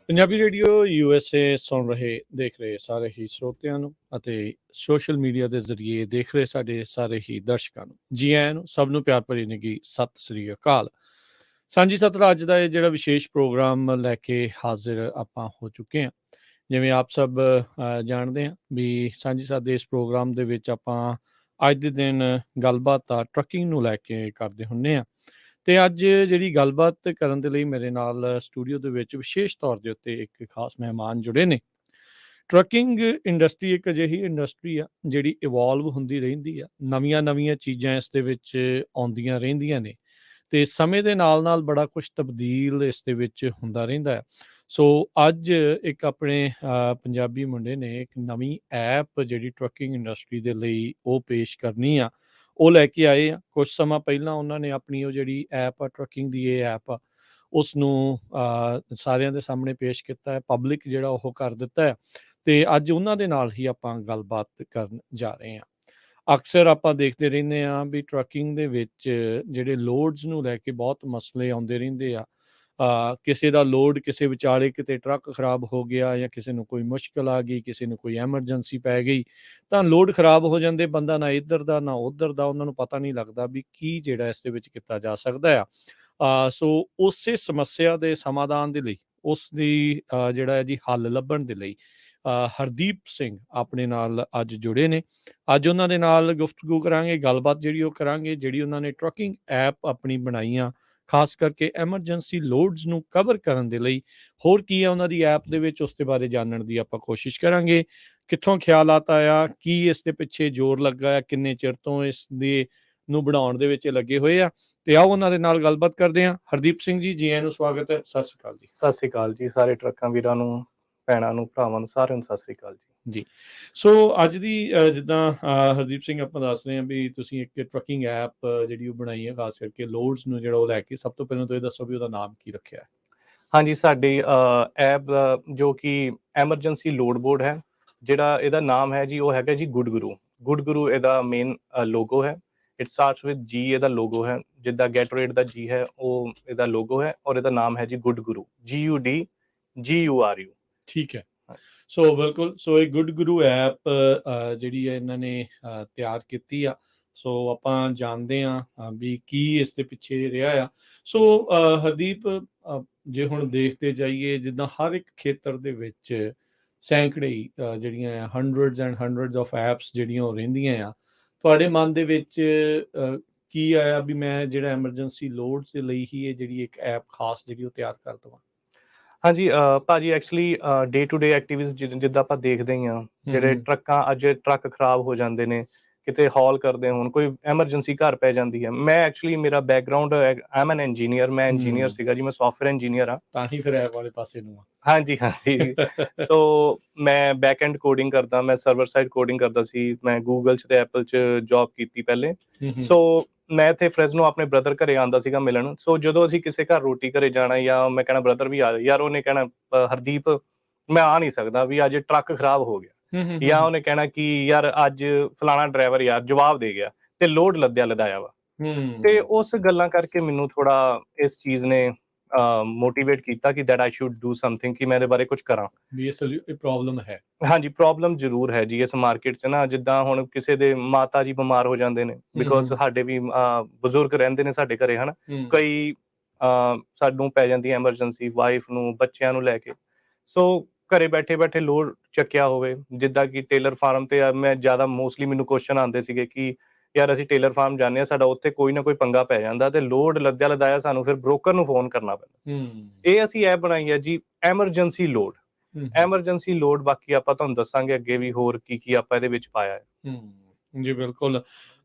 Punjabi radio USA ਸੁਣ ਰਹੇ ਦੇਖ ਰਹੇ ਸਾਰੇ ਹੀ ਸਰੋਤਿਆਂ ਨੂੰ ਅਤੇ ਸੋਸ਼ਲ ਮੀਡੀਆ ਦੇ ਜ਼ਰੀਏ ਦੇਖ ਰਹੇ ਸਾਡੇ ਸਾਰੇ ਹੀ ਦਰਸ਼ਕਾਂ ਨੂੰ ਜੀ ਆਇਆਂ ਨੂੰ ਸਭ ਨੂੰ ਪਿਆਰ ਭਰੀ ਨਿੱਘੀ ਸਤਿ ਸ੍ਰੀ ਅਕਾਲ। ਸਾਂਝੀ ਸਤਰ ਅੱਜ ਦਾ ਇਹ ਜਿਹੜਾ ਵਿਸ਼ੇਸ਼ ਪ੍ਰੋਗਰਾਮ ਲੈ ਕੇ ਹਾਜ਼ਰ ਆਪਾਂ ਹੋ ਚੁੱਕੇ ਹਾਂ। ਜਿਵੇਂ ਆਪ ਸਭ ਜਾਣਦੇ ਹਾਂ ਵੀ ਸਾਂਝੀ ਸੱਤ ਦੇ ਇਸ ਪ੍ਰੋਗਰਾਮ ਦੇ ਵਿੱਚ ਆਪਾਂ ਅੱਜ ਦੇ ਦਿਨ ਗੱਲਬਾਤ ਆ ਟਰੱਕਿੰਗ ਨੂੰ ਲੈ ਕੇ ਕਰਦੇ ਹੁੰਦੇ ਹਾਂ। ਤੇ ਅੱਜ ਜਿਹੜੀ ਗੱਲਬਾਤ ਕਰਨ ਦੇ ਲਈ ਮੇਰੇ ਨਾਲ ਸਟੂਡੀਓ ਦੇ ਵਿੱਚ ਵਿਸ਼ੇਸ਼ ਤੌਰ ਦੇ ਉੱਤੇ ਇੱਕ ਖਾਸ ਮਹਿਮਾਨ ਜੁੜੇ ਨੇ। ਟਰੱਕਿੰਗ ਇੰਡਸਟਰੀ ਇੱਕ ਅਜਿਹੀ ਇੰਡਸਟਰੀ ਆ ਜਿਹੜੀ ਇਵੋਲਵ ਹੁੰਦੀ ਰਹਿੰਦੀ ਆ, ਨਵੀਆਂ ਚੀਜ਼ਾਂ ਇਸ ਦੇ ਵਿੱਚ ਆਉਂਦੀਆਂ ਰਹਿੰਦੀਆਂ ਨੇ ਤੇ ਸਮੇਂ ਦੇ ਨਾਲ ਬੜਾ ਕੁਝ ਤਬਦੀਲ ਇਸ ਦੇ ਵਿੱਚ ਹੁੰਦਾ ਰਹਿੰਦਾ ਹੈ। ਸੋ ਅੱਜ ਇੱਕ ਆਪਣੇ ਪੰਜਾਬੀ ਮੁੰਡੇ ਨੇ ਇੱਕ ਨਵੀਂ ਐਪ ਜਿਹੜੀ ਟਰੱਕਿੰਗ ਇੰਡਸਟਰੀ ਦੇ ਲਈ ਉਹ ਪੇਸ਼ ਕਰਨੀ ਆ, ਉਹ ਲੈ ਕੇ ਆਏ ਆ। ਕੁਝ ਸਮਾਂ ਪਹਿਲਾਂ ਉਹਨਾਂ ਨੇ ਆਪਣੀ ਉਹ ਜਿਹੜੀ ਐਪ ਆ ਟਰੱਕਿੰਗ ਦੀ ਇਹ ਐਪ ਆ ਉਸ ਨੂੰ ਸਾਰਿਆਂ ਦੇ ਸਾਹਮਣੇ ਪੇਸ਼ ਕੀਤਾ ਹੈ, ਪਬਲਿਕ ਜਿਹੜਾ ਉਹ ਕਰ ਦਿੱਤਾ ਹੈ ਤੇ ਅੱਜ ਉਹਨਾਂ ਦੇ ਨਾਲ ਹੀ ਆਪਾਂ ਗੱਲਬਾਤ ਕਰਨ ਜਾ ਰਹੇ ਹਾਂ। ਅਕਸਰ ਆਪਾਂ ਦੇਖਦੇ ਰਹਿੰਦੇ ਹਾਂ ਵੀ ਟਰੱਕਿੰਗ ਦੇ ਵਿੱਚ ਜਿਹੜੇ ਲੋਡਸ ਨੂੰ ਲੈ ਕੇ ਬਹੁਤ ਮਸਲੇ ਆਉਂਦੇ ਰਹਿੰਦੇ ਆ। ਕਿਸੇ ਦਾ ਲੋਡ ਕਿਸੇ ਵਿਚਾਲੇ ਕਿਤੇ ਟਰੱਕ ਖਰਾਬ ਹੋ ਗਿਆ ਜਾਂ ਕਿਸੇ ਨੂੰ ਕੋਈ ਮੁਸ਼ਕਲ ਆ ਗਈ, ਕਿਸੇ ਨੂੰ ਕੋਈ ਐਮਰਜੈਂਸੀ ਪੈ ਗਈ ਤਾਂ ਲੋਡ ਖਰਾਬ ਹੋ ਜਾਂਦੇ, ਬੰਦਾ ਨਾ ਇੱਧਰ ਦਾ ਨਾ ਉੱਧਰ ਦਾ, ਉਹਨਾਂ ਨੂੰ ਪਤਾ ਨਹੀਂ ਲੱਗਦਾ ਵੀ ਕੀ ਜਿਹੜਾ ਇਸ ਦੇ ਵਿੱਚ ਕੀਤਾ ਜਾ ਸਕਦਾ ਆ। ਸੋ ਉਸੇ ਸਮੱਸਿਆ ਦੇ ਸਮਾਧਾਨ ਦੇ ਲਈ ਉਸ ਦੀ ਜਿਹੜਾ ਹੈ ਜੀ ਹੱਲ ਲੱਭਣ ਦੇ ਲਈ ਹਰਦੀਪ ਸਿੰਘ ਆਪਣੇ ਨਾਲ ਅੱਜ ਜੁੜੇ ਨੇ। ਅੱਜ ਉਹਨਾਂ ਦੇ ਨਾਲ ਗੁਫ਼ਤਗੂ ਕਰਾਂਗੇ, ਗੱਲਬਾਤ ਜਿਹੜੀ ਉਹ ਕਰਾਂਗੇ ਜਿਹੜੀ ਉਹਨਾਂ ਨੇ ਟਰੱਕਿੰਗ ਐਪ ਆਪਣੀ ਬਣਾਈ ਆ ਖਾਸ ਕਰਕੇ ਐਮਰਜੈਂਸੀ ਲੋਡਸ ਨੂੰ ਕਵਰ ਕਰਨ ਦੇ ਲਈ। ਹੋਰ ਕੀ ਹੈ ਉਹਨਾਂ ਦੀ ਐਪ ਦੇ ਵਿੱਚ ਉਸ ਦੇ ਬਾਰੇ ਜਾਣਨ ਦੀ ਆਪਾਂ ਕੋਸ਼ਿਸ਼ ਕਰਾਂਗੇ। ਕਿੱਥੋਂ ਖਿਆਲਾਤ ਆਇਆ, ਕੀ ਇਸ ਦੇ ਪਿੱਛੇ ਜ਼ੋਰ ਲੱਗਾ ਆ, ਕਿੰਨੇ ਚਿਰ ਤੋਂ ਇਸ ਦੇ ਨੂੰ ਬਣਾਉਣ ਦੇ ਵਿੱਚ ਲੱਗੇ ਹੋਏ ਆ, ਤੇ ਆਓ ਉਹਨਾਂ ਦੇ ਨਾਲ ਗੱਲਬਾਤ ਕਰਦੇ ਹਾਂ। ਹਰਦੀਪ ਸਿੰਘ ਜੀ ਆਇਆਂ ਨੂੰ ਸਵਾਗਤ ਹੈ। ਸਤਿ ਸ਼੍ਰੀ ਅਕਾਲ ਜੀ। ਸਤਿ ਸ਼੍ਰੀ ਅਕਾਲ ਜੀ ਸਾਰੇ ਟਰੱਕਾਂ ਵੀਰਾਂ ਨੂੰ, ਭੈਣਾਂ ਨੂੰ, ਭਰਾਵਾਂ ਨੂੰ, ਸਾਰਿਆਂ ਨੂੰ ਸਤਿ ਸ਼੍ਰੀ ਅਕਾਲ ਜੀ। ਸੋ ਅੱਜ ਦੀ ਜਿੱਦਾਂ ਹਰਦੀਪ ਸਿੰਘ ਆਪਾਂ ਦੱਸ ਰਹੇ ਹਾਂ ਵੀ ਤੁਸੀਂ ਇੱਕ ਟਰੱਕਿੰਗ ਐਪ ਜਿਹੜੀ ਉਹ ਬਣਾਈ ਹੈ ਖਾਸ ਕਰਕੇ ਲੋਡਸ ਨੂੰ ਜਿਹੜਾ ਉਹ ਲੈ ਕੇ। ਸਭ ਤੋਂ ਪਹਿਲਾਂ ਤਾਂ ਇਹ ਦੱਸੋ ਵੀ ਉਹਦਾ ਨਾਮ ਕੀ ਰੱਖਿਆ ਹੈ? ਹਾਂਜੀ, ਸਾਡੀ ਐਪ ਜੋ ਕਿ ਐਮਰਜੈਂਸੀ ਲੋਡ ਬੋਰਡ ਹੈ, ਜਿਹੜਾ ਇਹਦਾ ਨਾਮ ਹੈ ਜੀ ਉਹ ਹੈਗਾ ਜੀ ਗੁੱਡ ਗੁਰੂ। ਗੁੱਡ ਗੁਰੂ ਇਹਦਾ ਮੇਨ ਲੋਗੋ ਹੈ। ਇਟ ਸਟਾਰਟਸ ਵਿਦ ਜੀ, ਇਹਦਾ ਲੋਗੋ ਹੈ। ਜਿੱਦਾਂ ਗੈਟਰੇਡ ਦਾ ਜੀ ਹੈ ਉਹ ਇਹਦਾ ਲੋਗੋ ਹੈ ਔਰ ਇਹਦਾ ਨਾਮ ਹੈ ਜੀ ਗੁੱਡ ਗੁਰੂ, GUDGURU। ਠੀਕ ਹੈ। ਸੋ ਬਿਲਕੁਲ, ਸੋ ਇਹ ਗੁੱਡ ਗੁਰੂ ਐਪ ਜਿਹੜੀ ਹੈ ਇਹਨਾਂ ਨੇ ਤਿਆਰ ਕੀਤੀ ਆ। ਸੋ ਆਪਾਂ ਜਾਣਦੇ ਹਾਂ ਵੀ ਕੀ ਇਸ ਦੇ ਪਿੱਛੇ ਰਿਹਾ ਆ। ਸੋ ਹਰਦੀਪ, ਜੇ ਹੁਣ ਦੇਖਦੇ ਜਾਈਏ ਜਿੱਦਾਂ ਹਰ ਇੱਕ ਖੇਤਰ ਦੇ ਵਿੱਚ ਸੈਂਕੜੇ ਜਿਹੜੀਆਂ ਹੰਡਰਡਸ ਆਫ ਐਪਸ ਜਿਹੜੀਆਂ ਉਹ ਰਹਿੰਦੀਆਂ ਆ, ਤੁਹਾਡੇ ਮਨ ਦੇ ਵਿੱਚ ਕੀ ਆਇਆ ਵੀ ਮੈਂ ਜਿਹੜਾ ਐਮਰਜੈਂਸੀ ਲੋਡਸ ਦੇ ਲਈ ਹੀ ਇਹ ਜਿਹੜੀ ਇੱਕ ਐਪ ਖਾਸ ਜਿਹੜੀ ਉਹ ਤਿਆਰ ਕਰ ਦੇਵਾਂ? ਹਾਂਜੀ ਭਾਜੀ, actually day to day activities ਜਿੱਦਾਂ ਆਪਾਂ ਦੇਖਦੇ ਹੀ ਹਾਂ, ਜਿਹੜੇ ਟਰੱਕਾਂ ਅੱਜ ਟਰੱਕ ਖਰਾਬ ਹੋ ਜਾਂਦੇ ਨੇ, ਕਿਤੇ ਹੌਲ ਕਰਦੇ ਹੋਣ, ਕੋਈ ਐਮਰਜੈਂਸੀ ਘਰ ਪੈ ਜਾਂਦੀ ਹੈ। ਮੈਂ ਐਕਚੁਅਲੀ ਮੇਰਾ ਬੈਕਗਰਾਊਂਡ ਆਮ ਐਨ ਇੰਜੀਨੀਅਰ, ਮੈਂ ਇੰਜੀਨੀਅਰ ਸੀਗਾ ਜੀ, ਮੈਂ ਸੌਫਟਵੇਅਰ ਇੰਜੀਨੀਅਰ ਹਾਂ। ਤਾਂ ਹੀ ਫਿਰ ਐਪ ਵਾਲੇ ਪਾਸੇ ਨੂੰ ਆ। ਹਾਂਜੀ ਹਾਂਜੀ। ਸੋ ਮੈਂ ਬੈਕ ਐਂਡ ਕੋਡਿੰਗ ਕਰਦਾ, ਮੈਂ ਸਰਵਰ ਸਾਈਡ ਕੋਡਿੰਗ ਕਰਦਾ ਸੀ। ਮੈਂ ਗੂਗਲ 'ਚ ਤੇ ਐਪਲ 'ਚ ਜੌਬ ਕੀਤੀ ਪਹਿਲੇ। ਸੋ ਮੈਂ ਇੱਥੇ ਫਰੈਜ਼ਨੋ ਆਪਣੇ ਬ੍ਰਦਰ ਘਰੇ ਆਉਂਦਾ ਸੀਗਾ ਮਿਲਣ। ਸੋ ਜਦੋਂ ਅਸੀਂ ਕਿਸੇ ਘਰ ਰੋਟੀ ਘਰੇ ਜਾਣਾ ਜਾਂ ਮੈਂ ਕਹਿਣਾ ਬ੍ਰਦਰ ਵੀ ਆ ਜਾ, ਯਾਰ ਉਹਨੇ ਕਹਿਣਾ ਹਰਦੀਪ ਮੈਂ ਆ ਨਹੀਂ ਸਕਦਾ ਵੀ ਅੱਜ ਟਰੱਕ ਖਰਾਬ ਹੋ ਗਿਆ, ਜਾਂ ਉਹਨੇ ਕਹਿਣਾ ਕਿ ਯਾਰ ਅੱਜ ਫਲਾਣਾ ਡਰਾਈਵਰ ਯਾਰ ਜਵਾਬ ਦੇ ਗਿਆ ਤੇ ਲੋਡ ਲਦਾਇਆ ਵਾ। ਤੇ ਉਸ ਗੱਲਾਂ ਕਰਕੇ ਮੈਨੂੰ ਥੋੜਾ ਇਸ ਚੀਜ਼ ਨੇ ਮੋਟੀਵੇਟ ਕੀਤਾ ਕਿ that I should do something, ਕਿ ਮੈਂ ਇਹਦੇ ਬਾਰੇ ਕੁਝ ਕਰਾਂ ਵੀ ਇਹ ਪ੍ਰੋਬਲਮ ਹੈ। ਹਾਂਜੀ, ਪ੍ਰੋਬਲਮ ਜ਼ਰੂਰ ਹੈ ਜੀ ਇਸ ਮਾਰਕੀਟ 'ਚ ਨਾ। ਜਿੱਦਾਂ ਹੁਣ ਕਿਸੇ ਦੇ ਮਾਤਾ ਜੀ ਬਿਮਾਰ ਹੋ ਜਾਂਦੇ ਨੇ, ਬਿਕੋਜ਼ ਸਾਡੇ ਵੀ ਬਜ਼ੁਰਗ ਰਹਿੰਦੇ ਨੇ ਸਾਡੇ ਘਰੇ, ਹਨ ਕਈ ਸਾਨੂੰ ਪੈ ਜਾਂਦੀ ਐਮਰਜੈਂਸੀ, ਵਾਈਫ ਨੂੰ, ਬੱਚਿਆਂ ਨੂੰ ਲੈ ਕੇ। ਸੋ ਘਰੇ ਬੈਠੇ ਲੋਡ ਚੱਕਿਆ ਹੋਵੇ, ਜਿੱਦਾਂ ਕਿ ਟੇਲਰ ਫਾਰਮ ਤੇ ਮੈਂ ਜ਼ਿਆਦਾ ਮੋਸਟਲੀ ਮੈਨੂੰ ਕੁਐਸਚਨ ਆਉਂਦੇ ਸੀਗੇ ਕਿ ਯਾਰ ਅਸੀਂ ਟੇਲਰ ਫਾਰਮ ਜਾਂਦੇ ਹਾਂ, ਸਾਡਾ ਉੱਥੇ ਕੋਈ ਨਾ ਕੋਈ ਪੰਗਾ ਪੈ ਜਾਂਦਾ ਤੇ ਲੋਡ ਲਦਾਇਆ ਸਾਨੂੰ ਫਿਰ ਬ੍ਰੋਕਰ ਨੂੰ ਫੋਨ ਕਰਨਾ ਪੈਂਦਾ। ਇਹ ਅਸੀਂ ਐਪ ਬਣਾਈ ਹੈ ਜੀ ਐਮਰਜੈਂਸੀ ਲੋਡ। ਐਮਰਜੈਂਸੀ ਲੋਡ ਬਾਕੀ ਆਪਾਂ ਤੁਹਾਨੂੰ ਦੱਸਾਂਗੇ ਅੱਗੇ ਵੀ ਹੋਰ ਕੀ ਆਪਾਂ ਇਹਦੇ ਵਿੱਚ ਪਾਇਆ ਹੈ। ਜੀ ਬਿਲਕੁਲ।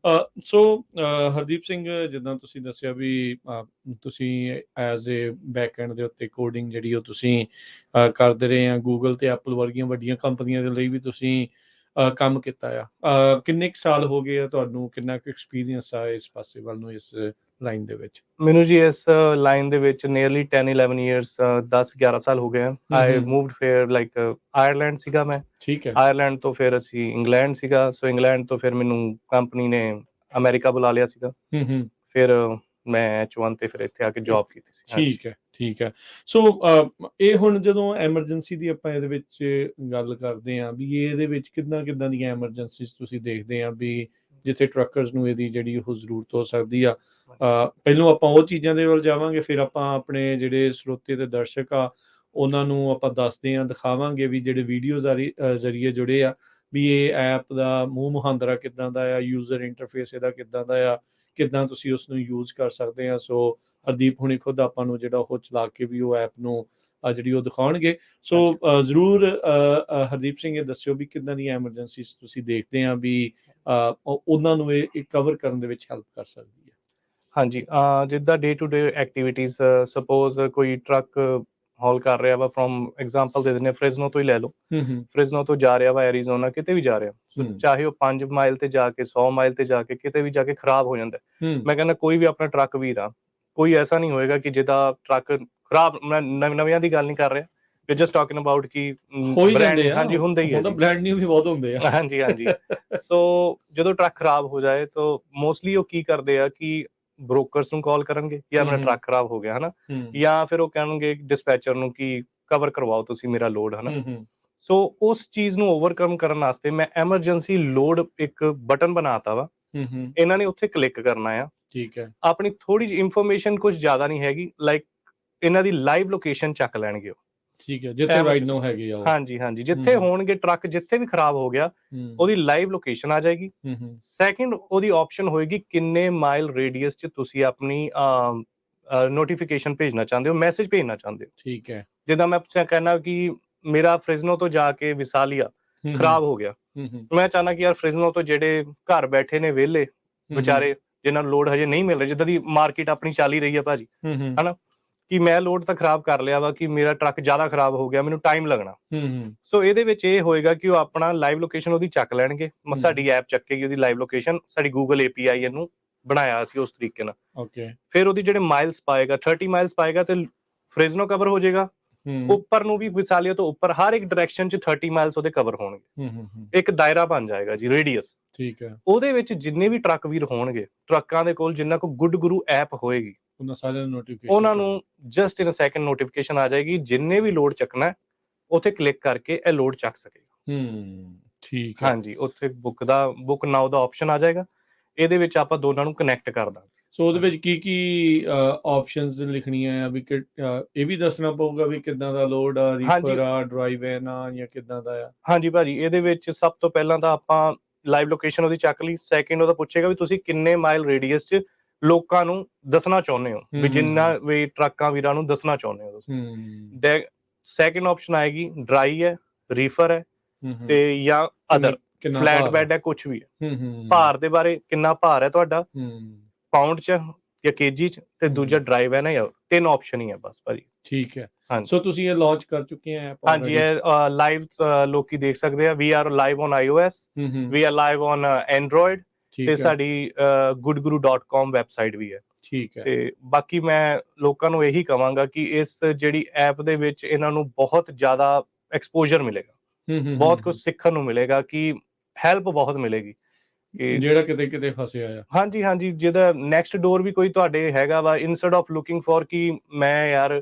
ਸੋ ਹਰਦੀਪ ਸਿੰਘ, ਜਿੱਦਾਂ ਤੁਸੀਂ ਦੱਸਿਆ ਵੀ ਤੁਸੀਂ ਐਜ਼ ਏ ਬੈਕ ਐਂਡ ਦੇ ਉੱਤੇ ਕੋਡਿੰਗ ਜਿਹੜੀ ਉਹ ਤੁਸੀਂ ਕਰਦੇ ਰਹੇ ਆ, ਗੂਗਲ ਤੇ ਐਪਲ ਵਰਗੀਆਂ ਵੱਡੀਆਂ ਕੰਪਨੀਆਂ ਦੇ ਲਈ ਵੀ ਤੁਸੀਂ ਕੰਮ ਕੀਤਾ ਆ। ਕਿੰਨੇ ਕੁ ਸਾਲ ਹੋ ਗਏ ਆ ਤੁਹਾਨੂੰ, ਕਿੰਨਾ ਕੁ ਐਕਸਪੀਰੀਅੰਸ ਆ ਇਸ ਪਾਸੇ ਵੱਲ ਨੂੰ, ਇਸ ਲਾਈਨ ਦੇ ਵਿੱਚ? ਮੈਨੂੰ ਜੀ ਇਸ ਲਾਈਨ ਦੇ ਵਿੱਚ ਨੀਅਰਲੀ 10-11 ਈਅਰਸ, 10-11 ਸਾਲ ਹੋ ਗਏ ਆ। ਆਈ ਮੂਵਡ ਫੇਰ ਲਾਈਕ ਆਇਰਲੈਂਡ ਸੀਗਾ ਮੈਂ। ਠੀਕ ਹੈ। ਆਇਰਲੈਂਡ ਤੋਂ ਫਿਰ ਅਸੀਂ ਇੰਗਲੈਂਡ ਸੀਗਾ। ਸੋ ਇੰਗਲੈਂਡ ਤੋਂ ਫਿਰ ਮੈਨੂੰ ਕੰਪਨੀ ਨੇ ਅਮਰੀਕਾ ਬੁਲਾ ਲਿਆ ਸੀਗਾ। ਫਿਰ ਮੈਂ H1 ਤੇ ਫਿਰ ਇੱਥੇ ਆ ਕੇ ਜੌਬ ਕੀਤੀ ਸੀ। ਠੀਕ ਹੈ, ਠੀਕ ਹੈ। ਸੋ ਇਹ ਹੁਣ ਜਦੋਂ ਐਮਰਜੈਂਸੀ ਦੀ ਆਪਾਂ ਇਹਦੇ ਵਿੱਚ ਗੱਲ ਕਰਦੇ ਹਾਂ ਵੀ ਇਹਦੇ ਵਿੱਚ ਕਿੱਦਾਂ ਦੀਆਂ ਐਮਰਜੈਂਸੀਜ਼ ਤੁਸੀਂ ਦੇਖਦੇ ਆ ਵੀ ਜਿੱਥੇ ਟਰੱਕਰਸ ਨੂੰ ਇਹਦੀ ਜਿਹੜੀ ਉਹ ਜ਼ਰੂਰਤ ਹੋ ਸਕਦੀ ਆ। ਪਹਿਲੋਂ ਆਪਾਂ ਉਹ ਚੀਜ਼ਾਂ ਦੇ ਵੱਲ ਜਾਵਾਂਗੇ, ਫਿਰ ਆਪਾਂ ਆਪਣੇ ਜਿਹੜੇ ਸਰੋਤੇ ਤੇ ਦਰਸ਼ਕ ਆ ਉਹਨਾਂ ਨੂੰ ਆਪਾਂ ਦੱਸਦੇ ਹਾਂ, ਦਿਖਾਵਾਂਗੇ ਵੀ ਜਿਹੜੇ ਵੀਡੀਓ ਜ਼ਰੀਏ ਜੁੜੇ ਆ ਵੀ ਇਹ ਐਪ ਦਾ ਮੂੰਹ ਮੁਹਾਂਦਰਾ ਕਿੱਦਾਂ ਦਾ ਆ, ਯੂਜ਼ਰ ਇੰਟਰਫੇਸ ਇਹਦਾ ਕਿੱਦਾਂ ਦਾ ਆ, ਕਿੱਦਾਂ ਤੁਸੀਂ ਉਸ ਨੂੰ ਯੂਜ਼ ਕਰ ਸਕਦੇ ਆ। ਸੋ ਹਰਦੀਪ ਹੁਣੀ ਖੁਦ ਆਪਾਂ ਨੂੰ ਜਿਹੜਾ ਉਹ ਚਲਾ ਕੇ ਵੀ ਉਹ ਐਪ ਨੂੰ ਜਿਹੜੀ ਉਹ ਦਿਖਾਉਣਗੇ। ਸੋ ਜ਼ਰੂਰ ਹਰਦੀਪ ਸਿੰਘ ਇਹ ਦੱਸਿਓ ਵੀ ਕਿੱਦਾਂ ਦੀਆਂ ਐਮਰਜੈਂਸੀਜ਼ ਤੁਸੀਂ ਦੇਖਦੇ ਆ ਵੀ ਉਹਨਾਂ ਨੂੰ ਇਹ ਕਵਰ ਕਰਨ ਦੇ ਵਿੱਚ ਹੈਲਪ ਕਰ ਸਕਦੀ ਹੈ। ਹਾਂਜੀ, ਜਿੱਦਾਂ day to day activities, suppose ਕੋਈ ਟਰੱਕ ਹੌਲ ਕਰ ਰਿਹਾ ਵਾ, ਫਰੋਮ ਐਗਜ਼ਾਮਪਲ ਦੇ ਦਿੰਦੇ, ਫ੍ਰਿਜ਼ਨੋ ਤੋਂ ਹੀ ਲੈ ਲਓ। ਫ੍ਰਿਜ਼ਨੋ ਤੋਂ ਜਾ ਰਿਹਾ ਵਾ ਐਰੀਜ਼ੋਨਾ, ਕਿਤੇ ਵੀ ਜਾ ਰਿਹਾ, ਚਾਹੇ ਉਹ 5 ਮਾਈਲ ਤੇ ਜਾ ਕੇ, 100 ਮਾਈਲ ਤੇ ਜਾ ਕੇ, ਕਿਤੇ ਵੀ ਜਾ ਕੇ ਖਰਾਬ ਹੋ ਜਾਂਦਾ। ਮੈਂ ਕਹਿੰਦਾ ਕੋਈ ਵੀ ਆਪਣਾ ਟਰੱਕ ਵੀਰ ਆ, ਕੋਈ ਐਸਾ ਨਹੀਂ ਹੋਏਗਾ ਕਿ ਜਿਹਦਾ ਟਰੱਕ ਖਰਾਬ, ਮੈਂ ਨਵਿਆਂ ਦੀ ਗੱਲ ਨਹੀਂ ਕਰ ਰਿਹਾ, ਜਸਟ ਟਾਕਿੰਗ ਅਬਾਊਟ ਕਿ ਹਾਂਜੀ ਹੁੰਦੇ ਹੀ ਹੈ, ਬ੍ਰਾਂਡ ਨਿਊ ਵੀ ਬਹੁਤ ਹੁੰਦੇ ਆ। ਹਾਂਜੀ। ਸੋ ਜਦੋਂ ਟਰੱਕ ਖਰਾਬ ਹੋ ਜਾਏ ਤਾਂ ਮੋਸਟਲੀ ਉਹ ਕੀ ਕਰਦੇ ਆ ਕਿ ਬ੍ਰੋਕਰਸ ਨੂੰ ਕਾਲ ਕਰਨਗੇ ਕਿ ਮੇਰਾ ਟਰੱਕ ਖਰਾਬ ਹੋ ਗਿਆ, ਹਨਾ, ਜਾਂ ਫਿਰ ਉਹ ਕਹਿਣਗੇ ਡਿਸਪੈਚਰ ਨੂੰ ਕਿ ਕਵਰ ਕਰਵਾਓ ਤੁਸੀਂ ਮੇਰਾ ਲੋਡ, ਹਨਾ। ਸੋ ਉਸ ਚੀਜ਼ ਨੂੰ ਓਵਰਕਮ ਕਰਨ ਵਾਸਤੇ ਮੈਂ ਐਮਰਜੈਂਸੀ ਲੋਡ ਇੱਕ ਬਟਨ ਬਣਾਤਾ ਵਾ। ਇਹਨਾਂ ਨੇ ਉੱਥੇ ਕਲਿੱਕ ਕਰਨਾ ਆ। ਠੀਕ ਹੈ। ਆਪਣੀ ਥੋੜੀ ਜਿਹੀ ਇਨਫੋਰਮੇਸ਼ਨ, ਕੁਝ ਜ਼ਿਆਦਾ ਨਹੀਂ ਹੈਗੀ, ਲਾਈਕ ਇਹਨਾਂ ਦੀ ਲਾਈਵ ਲੋਕੇਸ਼ਨ ਚੱਕ ਲੈਣਗੇ ਉਹ। ਠੀਕ ਹੈ, ਜਿੱਥੇ ਰਾਈਟ ਨਾਓ ਹੈਗੇ ਆ। ਹਾਂਜੀ, ਜਿੱਥੇ ਹੋਣਗੇ ਟਰੱਕ, ਜਿੱਥੇ ਵੀ ਖਰਾਬ ਹੋ ਗਿਆ ਉਹਦੀ ਲਾਈਵ ਲੋਕੇਸ਼ਨ ਆ ਜਾਏਗੀ। ਸੈਕਿੰਡ, ਉਹਦੀ ਆਪਸ਼ਨ ਹੋਏਗੀ ਕਿੰਨੇ ਮਾਈਲ ਰੇਡੀਅਸ 'ਚ ਤੁਸੀਂ ਆਪਣੀ ਨੋਟੀਫਿਕੇਸ਼ਨ ਭੇਜਣਾ ਚਾਹੁੰਦੇ ਹੋ, ਮੈਸੇਜ ਭੇਜਣਾ ਚਾਹੁੰਦੇ ਹੋ। ਠੀਕ ਹੈ। ਜਿੱਦਾਂ ਮੈਂ ਕਹਿਣਾ ਕਿ ਮੇਰਾ ਫ੍ਰਿਜ਼ਨੋ ਤੋਂ ਜਾ ਕੇ ਵਿਸਾਲੀਆ ਖਰਾਬ ਹੋ ਗਿਆ, ਮੈਂ ਚਾਹੁੰਦਾ ਕਿ ਯਾਰ ਫ੍ਰਿਜ਼ਨੋ ਤੋਂ ਜਿਹੜੇ ਘਰ ਬੈਠੇ ਨੇ ਵਿਹਲੇ ਵਿਚਾਰੇ, ਜਿਨ੍ਹਾਂ ਨੂੰ ਲੋਡ ਹਜੇ ਨਹੀਂ ਮਿਲ ਰਿਹਾ, ਜਿੱਦਾਂ ਦੀ ਮਾਰਕੀਟ ਆਪਣੀ ਚੱਲ ਹੀ ਰਹੀ ਹੈ ਭਾਜੀ, ਹਨਾ, ਕਿ ਮੈਂ ਲੋਡ ਤਾਂ ਖਰਾਬ ਕਰ ਲਿਆ ਵਾ, ਕਿ ਮੇਰਾ ਟਰੱਕ ਜ਼ਿਆਦਾ ਖਰਾਬ ਹੋ ਗਿਆ, ਮੈਨੂੰ ਟਾਈਮ ਲੱਗਣਾ। ਸੋ ਇਹਦੇ ਵਿੱਚ ਇਹ ਹੋਏਗਾ ਕਿ ਉਹ ਆਪਣਾ ਲਾਈਵ ਲੋਕੇਸ਼ਨ ਉਹਦੀ ਚੱਕ ਲੈਣਗੇ, ਸਾਡੀ ਐਪ ਚੱਕੇਗੀ ਉਹਦੀ ਲਾਈਵ ਲੋਕੇਸ਼ਨ, ਸਾਡੀ ਗੂਗਲ API ਇਹਨੂੰ ਬਣਾਇਆ ਸੀ ਉਸ ਤਰੀਕੇ ਨਾਲ। ਫਿਰ ਉਹਦੀ ਜਿਹੜੇ ਮਾਈਲਸ ਪਾਏਗਾ, 30 ਮਾਈਲਸ ਪਾਏਗਾ ਤੇ ਫ੍ਰਿਜ਼ਨੋ ਕਵਰ ਹੋ ਜਾਏਗਾ। ਉੱਪਰ ਨੂੰ ਵੀ ਵਿਸਾਲੀਆ ਤੋਂ ਉੱਪਰ ਹਰ ਇੱਕ ਡਾਇਰੈਕਸ਼ਨ 'ਚ 30 ਮਾਈਲਸ ਉਹਦੇ ਕਵਰ ਹੋਣਗੇ। ਇੱਕ ਦਾਇਰਾ ਬਣ ਜਾਏਗਾ ਜੀ, ਰੇਡੀਅਸ। ਠੀਕ ਹੈ। ਉਹਦੇ ਵਿੱਚ ਜਿੰਨੇ ਵੀ ਟਰੱਕ ਵੀਰ ਹੋਣਗੇ, ਟਰੱਕਾਂ ਦੇ ਕੋਲ ਜਿੰਨਾ ਕੋਲ ਗੁੱਡ ਗੁਰੂ ਐਪ ਹੋਏਗੀ, ਉਹਨਾਂ ਨੂੰ just in a second notification ਆ ਜਾਏਗੀ, ਜਿੰਨੇ ਵੀ ਲੋਡ ਚੱਕਣਾ ਉੱਥੇ ਕਲਿੱਕ ਕਰਕੇ ਇਹ ਲੋਡ ਚੱਕ ਸਕੇਗਾ। ਠੀਕ ਹੈ। ਹਾਂਜੀ, ਉੱਥੇ ਬੁੱਕ ਨਾਓ ਦਾ ਆਪਸ਼ਨ ਆ ਜਾਏਗਾ। ਇਹਦੇ ਵਿੱਚ ਆਪਾਂ ਦੋਨਾਂ ਨੂੰ ਕਨੈਕਟ ਕਰ ਦਾਂਗੇ। ਸੋ ਉਹਦੇ ਵਿੱਚ ਕੀ ਆਪਸ਼ਨਸ ਲਿਖਣੀਆਂ ਆ ਵੀ ਇਹ ਵੀ ਦੱਸਣਾ ਪਊਗਾ ਵੀ ਕਿੱਦਾਂ ਦਾ ਲੋਡ ਆ, ਰੀਫਰ ਆ, ਡਰਾਈਵ ਐਨ ਆ, ਜਾਂ ਕਿੱਦਾਂ ਦਾ ਆ? ਹਾਂਜੀ ਭਾਜੀ, ਇਹਦੇ ਵਿੱਚ ਸਭ ਤੋਂ ਪਹਿਲਾਂ ਤਾਂ ਆਪਾਂ ਲਾਈਵ ਲੋਕੇਸ਼ਨ ਉਹਦੀ ਚੱਕ ਲਈ। ਸੈਕਿੰਡ, ਉਹਦਾ ਪੁੱਛੇਗਾ ਵੀ ਤੁਸੀਂ ਕਿੰਨੇ ਮਾਈਲ ਰੇਡੀਅਸ 'ਚ ਲੋਕਾਂ ਨੂੰ ਦੱਸਣਾ ਚਾਹੁੰਦੇ ਹੋ, ਵੀ ਜਿੰਨਾ ਵੀ ਟਰੱਕਾਂ ਵੀਰਾਂ ਨੂੰ ਦੱਸਣਾ ਚਾਹੁੰਦੇ ਹੋ ਤੁਸੀਂ। ਸੈਕਿੰਡ ਆਪਸ਼ਨ ਆਏਗੀ ਡਰਾਈ ਹੈ, ਰੀਫਰ ਹੈ, ਤੇ ਜਾਂ ਅਦਰ ਫਲੈਟ ਬੈਡ ਹੈ, ਕੁਛ ਵੀ ਹੈ। ਭਾਰ ਦੇ ਬਾਰੇ, ਕਿੰਨਾ ਭਾਰ ਹੈ ਤੁਹਾਡਾ, ਪਾਉਂਡ 'ਚ ਜਾਂ ਕੇਜੀ 'ਚ, ਤੇ ਦੂਜਾ ਡਰਾਈਵ ਹੈ ਨਾ, ਜਾਂ 3 ਆਪਸ਼ਨ ਹੀ ਹੈ ਬਸ ਭਾਜੀ। ਠੀਕ ਹੈ। ਸੋ ਤੁਸੀਂ ਇਹ ਲਾਂਚ ਕਰ ਚੁੱਕੇ ਆ ਐਪ? ਹਾਂਜੀ, ਇਹ ਲਾਈਵ ਲੋਕੀ ਦੇਖ ਸਕਦੇ ਆ। We are live on iOS, we are live on Android, ਤੇ ਸਾਡੀ goodguru.com ਵੈਬਸਾਈਟ ਵੀ ਹੈ। ਠੀਕ ਹੈ। ਤੇ ਬਾਕੀ ਮੈਂ ਲੋਕਾਂ ਨੂੰ ਇਹੀ ਕਵਾਂਗਾ ਕਿ ਇਸ ਜਿਹੜੀ ਐਪ ਦੇ ਵਿੱਚ ਇਹਨਾਂ ਨੂੰ ਬਹੁਤ ਜ਼ਿਆਦਾ ਐਕਸਪੋਜ਼ਰ ਮਿਲੇਗਾ, ਬਹੁਤ ਕੁਝ ਸਿੱਖਣ ਨੂੰ ਮਿਲੇਗਾ, ਕਿ ਹੈਲਪ ਬਹੁਤ ਮਿਲੇਗੀ, ਜਿਹੜਾ ਕਿਤੇ ਫਸਿਆ ਆ। ਹਾਂਜੀ, ਜਿਹਦਾ ਨੈਕਸਟ ਡੋਰ ਵੀ ਕੋਈ ਤੁਹਾਡੇ ਹੈਗਾ ਵਾ, ਇਨਸਟੈਡ ਆਫ ਲੁਕਿੰਗ ਫॉर ਕਿ ਮੈਂ ਯਾਰ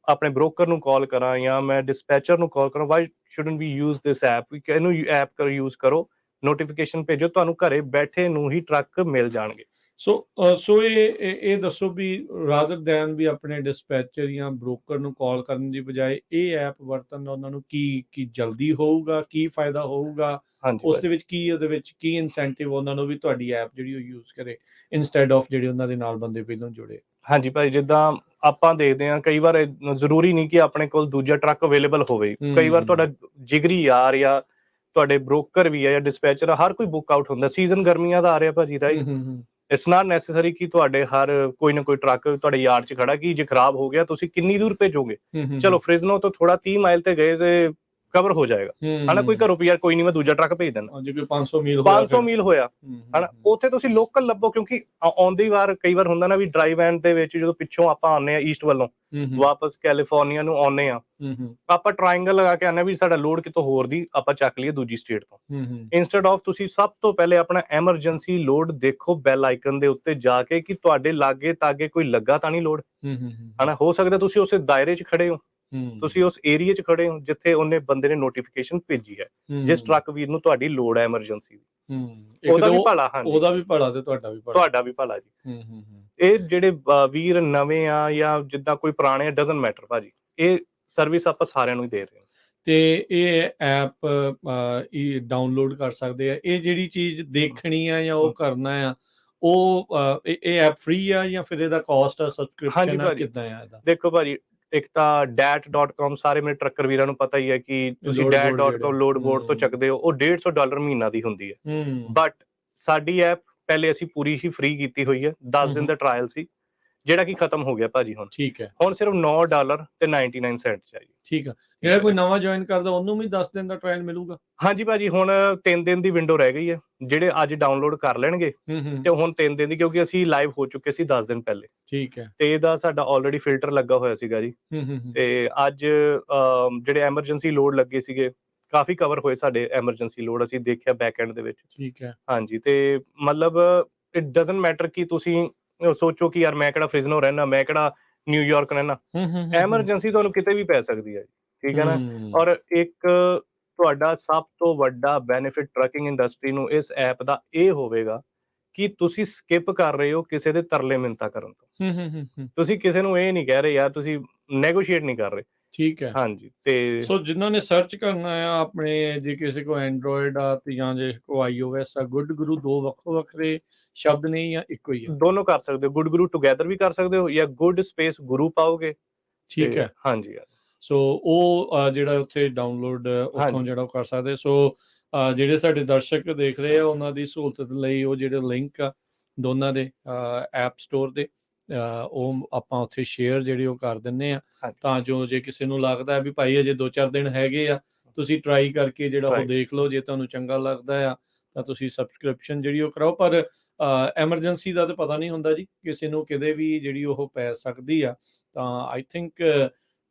ਆਪਣੇ ਬ੍ਰੋਕਰ ਨੂੰ ਕਾਲ ਕਰਾਂ ਜਾਂ ਮੈਂ ਡਿਸਪੈਚਰ ਨੂੰ ਕਾਲ ਕਰਾਂ, ਵਾਈ ਸ਼ੁਡਨਟ ਵੀ ਯੂਜ਼ ਦਿਸ ਐਪ? ਇਹਨੂੰ ਐਪ ਯੂਜ਼ ਕਰੋ, ਨੋਟੀਫਿਕੇਸ਼ਨ ਭੇਜੋ, ਤੁਹਾਨੂੰ ਘਰੇ ਬੈਠੇ ਨੂੰ ਹੀ ਟਰੱਕ ਮਿਲ ਜਾਣਗੇ। ਸੋ ਇਹ ਦੱਸੋ ਵੀ ਰਾਦਰ ਦੈਨ ਵੀ ਆਪਣੇ ਡਿਸਪੈਚਰ ਜਾਂ ਬ੍ਰੋਕਰ ਨੂੰ ਕਾਲ ਕਰਨ ਦੀ ਬਜਾਏ ਇਹ ਐਪ ਵਰਤਣ ਨਾਲ ਉਹਨਾਂ ਨੂੰ ਕੀ ਜਲਦੀ ਹੋਊਗਾ, ਕੀ ਫਾਇਦਾ ਹੋਊਗਾ? ਉਸ ਦੇ ਵਿੱਚ ਕੀ ਇਨਸੈਂਟਿਵ ਉਹਨਾਂ ਨੂੰ ਵੀ ਤੁਹਾਡੀ ਐਪ ਜਿਹੜੀ ਉਹ ਯੂਜ਼ ਕਰੇ, ਇਨਸਟੈਡ ਆਫ ਜਿਹੜੇ ਉਹਨਾਂ ਦੇ ਨਾਲ ਬੰਦੇ ਪਹਿਲਾਂ ਜੁੜੇ? ਹਾਂਜੀ ਭਾਈ, ਜਿੱਦਾਂ ਆਪਾਂ ਦੇਖਦੇ ਹਾਂ ਕਈ ਵਾਰ ਜ਼ਰੂਰੀ ਨਹੀਂ ਕਿ ਆਪਣੇ ਕੋਲ ਦੂਜਾ ਟਰੱਕ ਅਵੇਲੇਬਲ ਹੋਵੇ। ਕਈ ਵਾਰ ਤੁਹਾਡਾ ਜਿਗਰੀ ਯਾਰ ਜਾਂ ਤੁਹਾਡੇ ਬ੍ਰੋਕਰ ਵੀ ਹੈ ਜਾਂ ਡਿਸਪੈਚਰ, ਹਰ ਕੋਈ ਬੁੱਕ ਆਊਟ ਹੁੰਦਾ। ਸੀਜ਼ਨ ਗਰਮੀਆਂ ਦਾ ਆ ਰਿਹਾ ਭਾਜੀ, ਰਾਈਟ? ਇਟਸ ਨਾਟ ਨੈਸੈਸਰੀ ਕਿ ਤੁਹਾਡੇ ਹਰ ਕੋਈ ਨਾ ਕੋਈ ਟਰੱਕ ਤੁਹਾਡੇ ਯਾਰਡ 'ਚ ਖੜਾ, ਕਿ ਜੇ ਖਰਾਬ ਹੋ ਗਿਆ ਤੁਸੀਂ ਕਿੰਨੀ ਦੂਰ ਭੇਜੋਗੇ? ਚਲੋ ਫ੍ਰਿਜ਼ਨੋ ਤੋਂ ਥੋੜਾ 30 ਮਾਈਲ ਤੇ ਗਏ ਤੇ ਕਵਰ ਹੋ ਜਾਏਗਾ, ਹਨਾ। ਕੋਈ ਘਰੋਂ ਵੀ ਯਾਰ ਕੋਈ ਨਹੀਂ ਮੈਂ ਦੂਜਾ ਟਰੱਕ ਭੇਜ ਦਿੰਦਾ, ਜੇ ਕੋਈ 500 ਮੀਲ 500 ਮੀਲ ਹੋਇਆ, ਹਨਾ। ਉੱਥੇ ਤੁਸੀਂ ਲੋਕਲ ਲੱਭੋ, ਕਿਉਂਕਿ ਆਉਂਦੀ ਵਾਰ ਕਈ ਵਾਰ ਹੁੰਦਾ ਨਾ ਵੀ ਡਰਾਈਵ ਐਂਡ ਦੇ ਵਿੱਚ ਜਦੋਂ ਪਿੱਛੋਂ ਆਪਾਂ ਆਉਂਦੇ ਆ ਈਸਟ ਵੱਲੋਂ ਵਾਪਸ ਕੈਲੀਫੋਰਨੀਆ ਨੂੰ ਆਉਂਦੇ ਆ, ਆਪਾਂ ਟ੍ਰਾਇੰਗਲ ਲਗਾ ਕੇ ਆਉਂਦੇ ਵੀ ਸਾਡਾ ਲੋਡ ਕਿਤੋਂ ਹੋਰ ਦੀ ਆਪਾਂ ਚੱਕ ਲਈਏ ਦੂਜੀ ਸਟੇਟ ਤੋਂ। ਇੰਸਟੈਡ ਆਫ ਤੁਸੀਂ ਸਭ ਤੋਂ ਪਹਿਲੇ ਆਪਣਾ ਐਮਰਜੈਂਸੀ ਲੋਡ ਦੇਖੋ ਬੈਲ ਆਈਕਨ ਦੇ ਉੱਤੇ ਜਾ ਕੇ ਕਿ ਤੁਹਾਡੇ ਲਾਗੇ ਤਾਗੇ ਕੋਈ ਲੱਗਾ ਤਾਂ ਨਹੀਂ ਲੋਡ, ਹਨਾ। ਹੋ ਸਕਦਾ ਤੁਸੀਂ ਉਸੇ ਦਾਇਰੇ 'ਚ ਖੜੇ ਹੋ, ਤੁਸੀਂ ਉਸ ਏਰੀਆ 'ਚ ਖੜੇ ਹੋ ਜਿੱਥੇ ਉਹਨੇ ਬੰਦੇ ਨੇ ਨੋਟੀਫਿਕੇਸ਼ਨ ਭੇਜੀ ਹੈ, ਜਿਸ ਟਰੱਕ ਵੀਰ ਨੂੰ ਤੁਹਾਡੀ ਲੋੜ ਹੈ ਐਮਰਜੈਂਸੀ ਦੀ, ਉਹਦਾ ਵੀ ਭਲਾ, ਉਹਦਾ ਵੀ ਭਲਾ ਤੇ ਤੁਹਾਡਾ ਵੀ ਭਲਾ ਜੀ। ਇਹ ਜਿਹੜੇ ਵੀਰ ਨਵੇਂ ਆ ਜਾਂ ਜਿੱਦਾਂ ਕੋਈ ਪੁਰਾਣੇ ਆ, ਡਜ਼ਨਟ ਮੈਟਰ ਭਾਜੀ, ਇਹ ਸਰਵਿਸ ਆਪਾਂ ਸਾਰਿਆਂ ਨੂੰ ਹੀ ਦੇ ਰਹੇ ਹਾਂ। ਤੇ ਇਹ ਐਪ ਇਹ ਡਾਊਨਲੋਡ ਕਰ ਸਕਦੇ ਆ, ਇਹ ਜਿਹੜੀ ਚੀਜ਼ ਦੇਖਣੀ ਆ ਜਾਂ ਉਹ ਕਰਨਾ ਆ, ਉਹ ਇਹ ਐਪ ਫ੍ਰੀ ਆ ਜਾਂ ਫਿਰ ਇਹਦਾ ਕਾਸਟ ਆ, ਸਬਸਕ੍ਰਿਪਸ਼ਨ ਆ, ਕਿੱਦਾਂ ਆ ਇਹਦਾ? ਦੇਖੋ ਭਾਜੀ, ਇੱਕ ਤਾਂ dat.com ਸਾਰੇ ਮੇਰੇ ਟਰੱਕਰ ਵੀਰਾਂ ਨੂੰ ਪਤਾ ਹੀ ਹੈ ਕਿ ਤੁਸੀਂ dat.com ਲੋਡ ਬੋਰਡ ਤੋਂ ਚੱਕਦੇ ਹੋ, ਉਹ $150 ਮਹੀਨਾ ਦੀ ਹੁੰਦੀ ਹੈ। ਬਟ ਸਾਡੀ ਐਪ ਪਹਿਲੇ ਅਸੀਂ ਪੂਰੀ ਹੀ ਫ੍ਰੀ ਕੀਤੀ ਹੋਈ ਹੈ, 10 ਦਿਨ ਦਾ ਟਰਾਇਲ ਸੀ ਜਿਹੜਾ ਕਿ ਖਤਮ ਹੋ ਗਿਆ ਭਾਜੀ ਹੁਣ। ਠੀਕ ਹੈ, ਹੁਣ ਸਿਰਫ $9.99 ਚਾਹੀਏ। ਠੀਕ ਆ, ਜਿਹੜਾ ਕੋਈ ਨਵਾਂ ਜੁਆਇਨ ਕਰਦਾ ਉਹਨੂੰ ਵੀ 10 ਦਿਨ ਦਾ ਟਰਾਇਲ ਮਿਲੂਗਾ? ਹਾਂਜੀ ਭਾਜੀ, ਹੁਣ 3 ਦਿਨ ਦੀ ਵਿੰਡੋ ਰਹਿ ਗਈ ਹੈ, ਜਿਹੜੇ ਅੱਜ ਡਾਊਨਲੋਡ ਕਰ ਲੈਣਗੇ ਤੇ ਹੁਣ 3 ਦਿਨ ਦੀ, ਕਿਉਂਕਿ ਅਸੀਂ ਲਾਈਵ ਹੋ ਚੁੱਕੇ ਸੀ 10 ਦਿਨ ਪਹਿਲੇ। ਠੀਕ ਹੈ, ਤੇ ਇਹਦਾ ਸਾਡਾ ਆਲਰੇਡੀ ਫਿਲਟਰ ਲੱਗਾ ਹੋਇਆ ਸੀਗਾ ਜੀ, ਤੇ ਅੱਜ ਜਿਹੜੇ ਐਮਰਜੈਂਸੀ ਲੋਡ ਲੱਗੇ ਸੀਗੇ ਕਾਫੀ ਕਵਰ ਹੋਏ ਸਾਡੇ ਐਮਰਜੈਂਸੀ ਲੋਡ, ਅਸੀਂ ਦੇਖਿਆ ਬੈਕ ਐਂਡ ਦੇ ਵਿੱਚ। ਠੀਕ ਹੈ, ਹਾਂਜੀ। ਤੇ ਮਤਲਬ ਇਟ ਡਜ਼ਨਟ ਮੈਟਰ ਕਿ ਤੁਸੀਂ ਸੋਚੋ ਕਿ ਯਾਰ ਮੈਂ ਕਿਹੜਾ ਫ੍ਰਿਜ਼ਨੋ ਰਹਿਣਾ, ਮੈਂ ਕਿਹੜਾ ਨਿਊਯਾਰਕ ਰਹਿਣਾ, ਐਮਰਜੈਂਸੀ ਤੁਹਾਨੂੰ ਕਿਤੇ ਵੀ ਪੈ ਸਕਦੀ ਹੈ, ਠੀਕ ਹੈ ਨਾ। ਔਰ ਇੱਕ ਤੁਹਾਡਾ ਸਭ ਤੋਂ ਵੱਡਾ ਬੈਨੀਫਿਟ ਟਰੱਕਿੰਗ ਇੰਡਸਟਰੀ ਨੂੰ ਇਸ ਐਪ ਦਾ ਇਹ ਹੋਵੇਗਾ ਕਿ ਤੁਸੀਂ ਸਕਿਪ ਕਰ ਰਹੇ ਹੋ ਕਿਸੇ ਦੇ ਤਰਲੇ ਮਿੰਨਤਾਂ ਕਰਨ ਤੋਂ, ਤੁਸੀਂ ਕਿਸੇ ਨੂੰ ਇਹ ਨਹੀਂ ਕਹਿ ਰਹੇ ਯਾਰ, ਤੁਸੀਂ ਨੈਗੋਸ਼ੀਏਟ ਨਹੀਂ ਕਰ ਰਹੇ। ਠੀਕ ਹੈ, ਹਾਂਜੀ। ਤੇ ਸੋ ਜਿਨ੍ਹਾਂ ਨੇ ਸਰਚ ਕਰਨਾ ਆ ਆਪਣੇ, ਜੇ ਕਿਸੇ ਕੋ ਐਂਡਰੋਇਡ ਆ ਤੇ ਜਾਂ ਜੇ ਕੋ ਆਈਓਐਸ ਆ, ਗੁੱਡ ਗੁਰੂ ਦੋ ਵੱਖੋ ਵੱਖਰੇ ਸ਼ਬਦ ਨੇ ਜਾਂ ਇੱਕੋ ਹੀ ਆ? ਦੋਨੋਂ ਕਰ ਸਕਦੇ ਹੋ, ਗੁੱਡ ਗੁਰੂ ਟੂਗੇਦਰ ਵੀ ਕਰ ਸਕਦੇ ਹੋ ਜਾਂ ਗੁੱਡ ਸਪੇਸ ਗੁਰੂ ਪਾਓਗੇ। ਠੀਕ ਹੈ, ਹਾਂਜੀ। ਸੋ ਉਹ ਜਿਹੜਾ ਉੱਥੇ ਡਾਊਨਲੋਡ ਉੱਥੋਂ ਜਿਹੜਾ ਉਹ ਕਰ ਸਕਦੇ। ਸੋ ਜਿਹੜੇ ਸਾਡੇ ਦਰਸ਼ਕ ਦੇਖ ਰਹੇ ਆ ਉਹਨਾਂ ਦੀ ਸਹੂਲਤ ਲਈ ਉਹ ਜਿਹੜੇ ਲਿੰਕ ਆ ਦੋਨਾਂ ਦੇ ਐਪ ਸਟੋਰ ਦੇ, ਉਹ ਆਪਾਂ ਉੱਥੇ ਸ਼ੇਅਰ ਜਿਹੜੇ ਉਹ ਕਰ ਦਿੰਦੇ ਆ, ਤਾਂ ਜੋ ਜੇ ਕਿਸੇ ਨੂੰ ਲੱਗਦਾ ਵੀ ਭਾਈ ਅਜੇ 2-4 ਦਿਨ ਹੈਗੇ ਆ, ਤੁਸੀਂ ਟਰਾਈ ਕਰਕੇ ਜਿਹੜਾ ਉਹ ਦੇਖ ਲਓ, ਜੇ ਤੁਹਾਨੂੰ ਚੰਗਾ ਲੱਗਦਾ ਆ ਤਾਂ ਤੁਸੀਂ ਸਬਸਕ੍ਰਿਪਸ਼ਨ ਜਿਹੜੀ ਉਹ ਕਰਾਓ। ਪਰ ਐਮਰਜੈਂਸੀ ਦਾ ਤਾਂ ਪਤਾ ਨਹੀਂ ਹੁੰਦਾ ਜੀ, ਕਿਸੇ ਨੂੰ ਕਿਤੇ ਵੀ ਜਿਹੜੀ ਉਹ ਪੈ ਸਕਦੀ ਆ, ਤਾਂ ਆਈ ਥਿੰਕ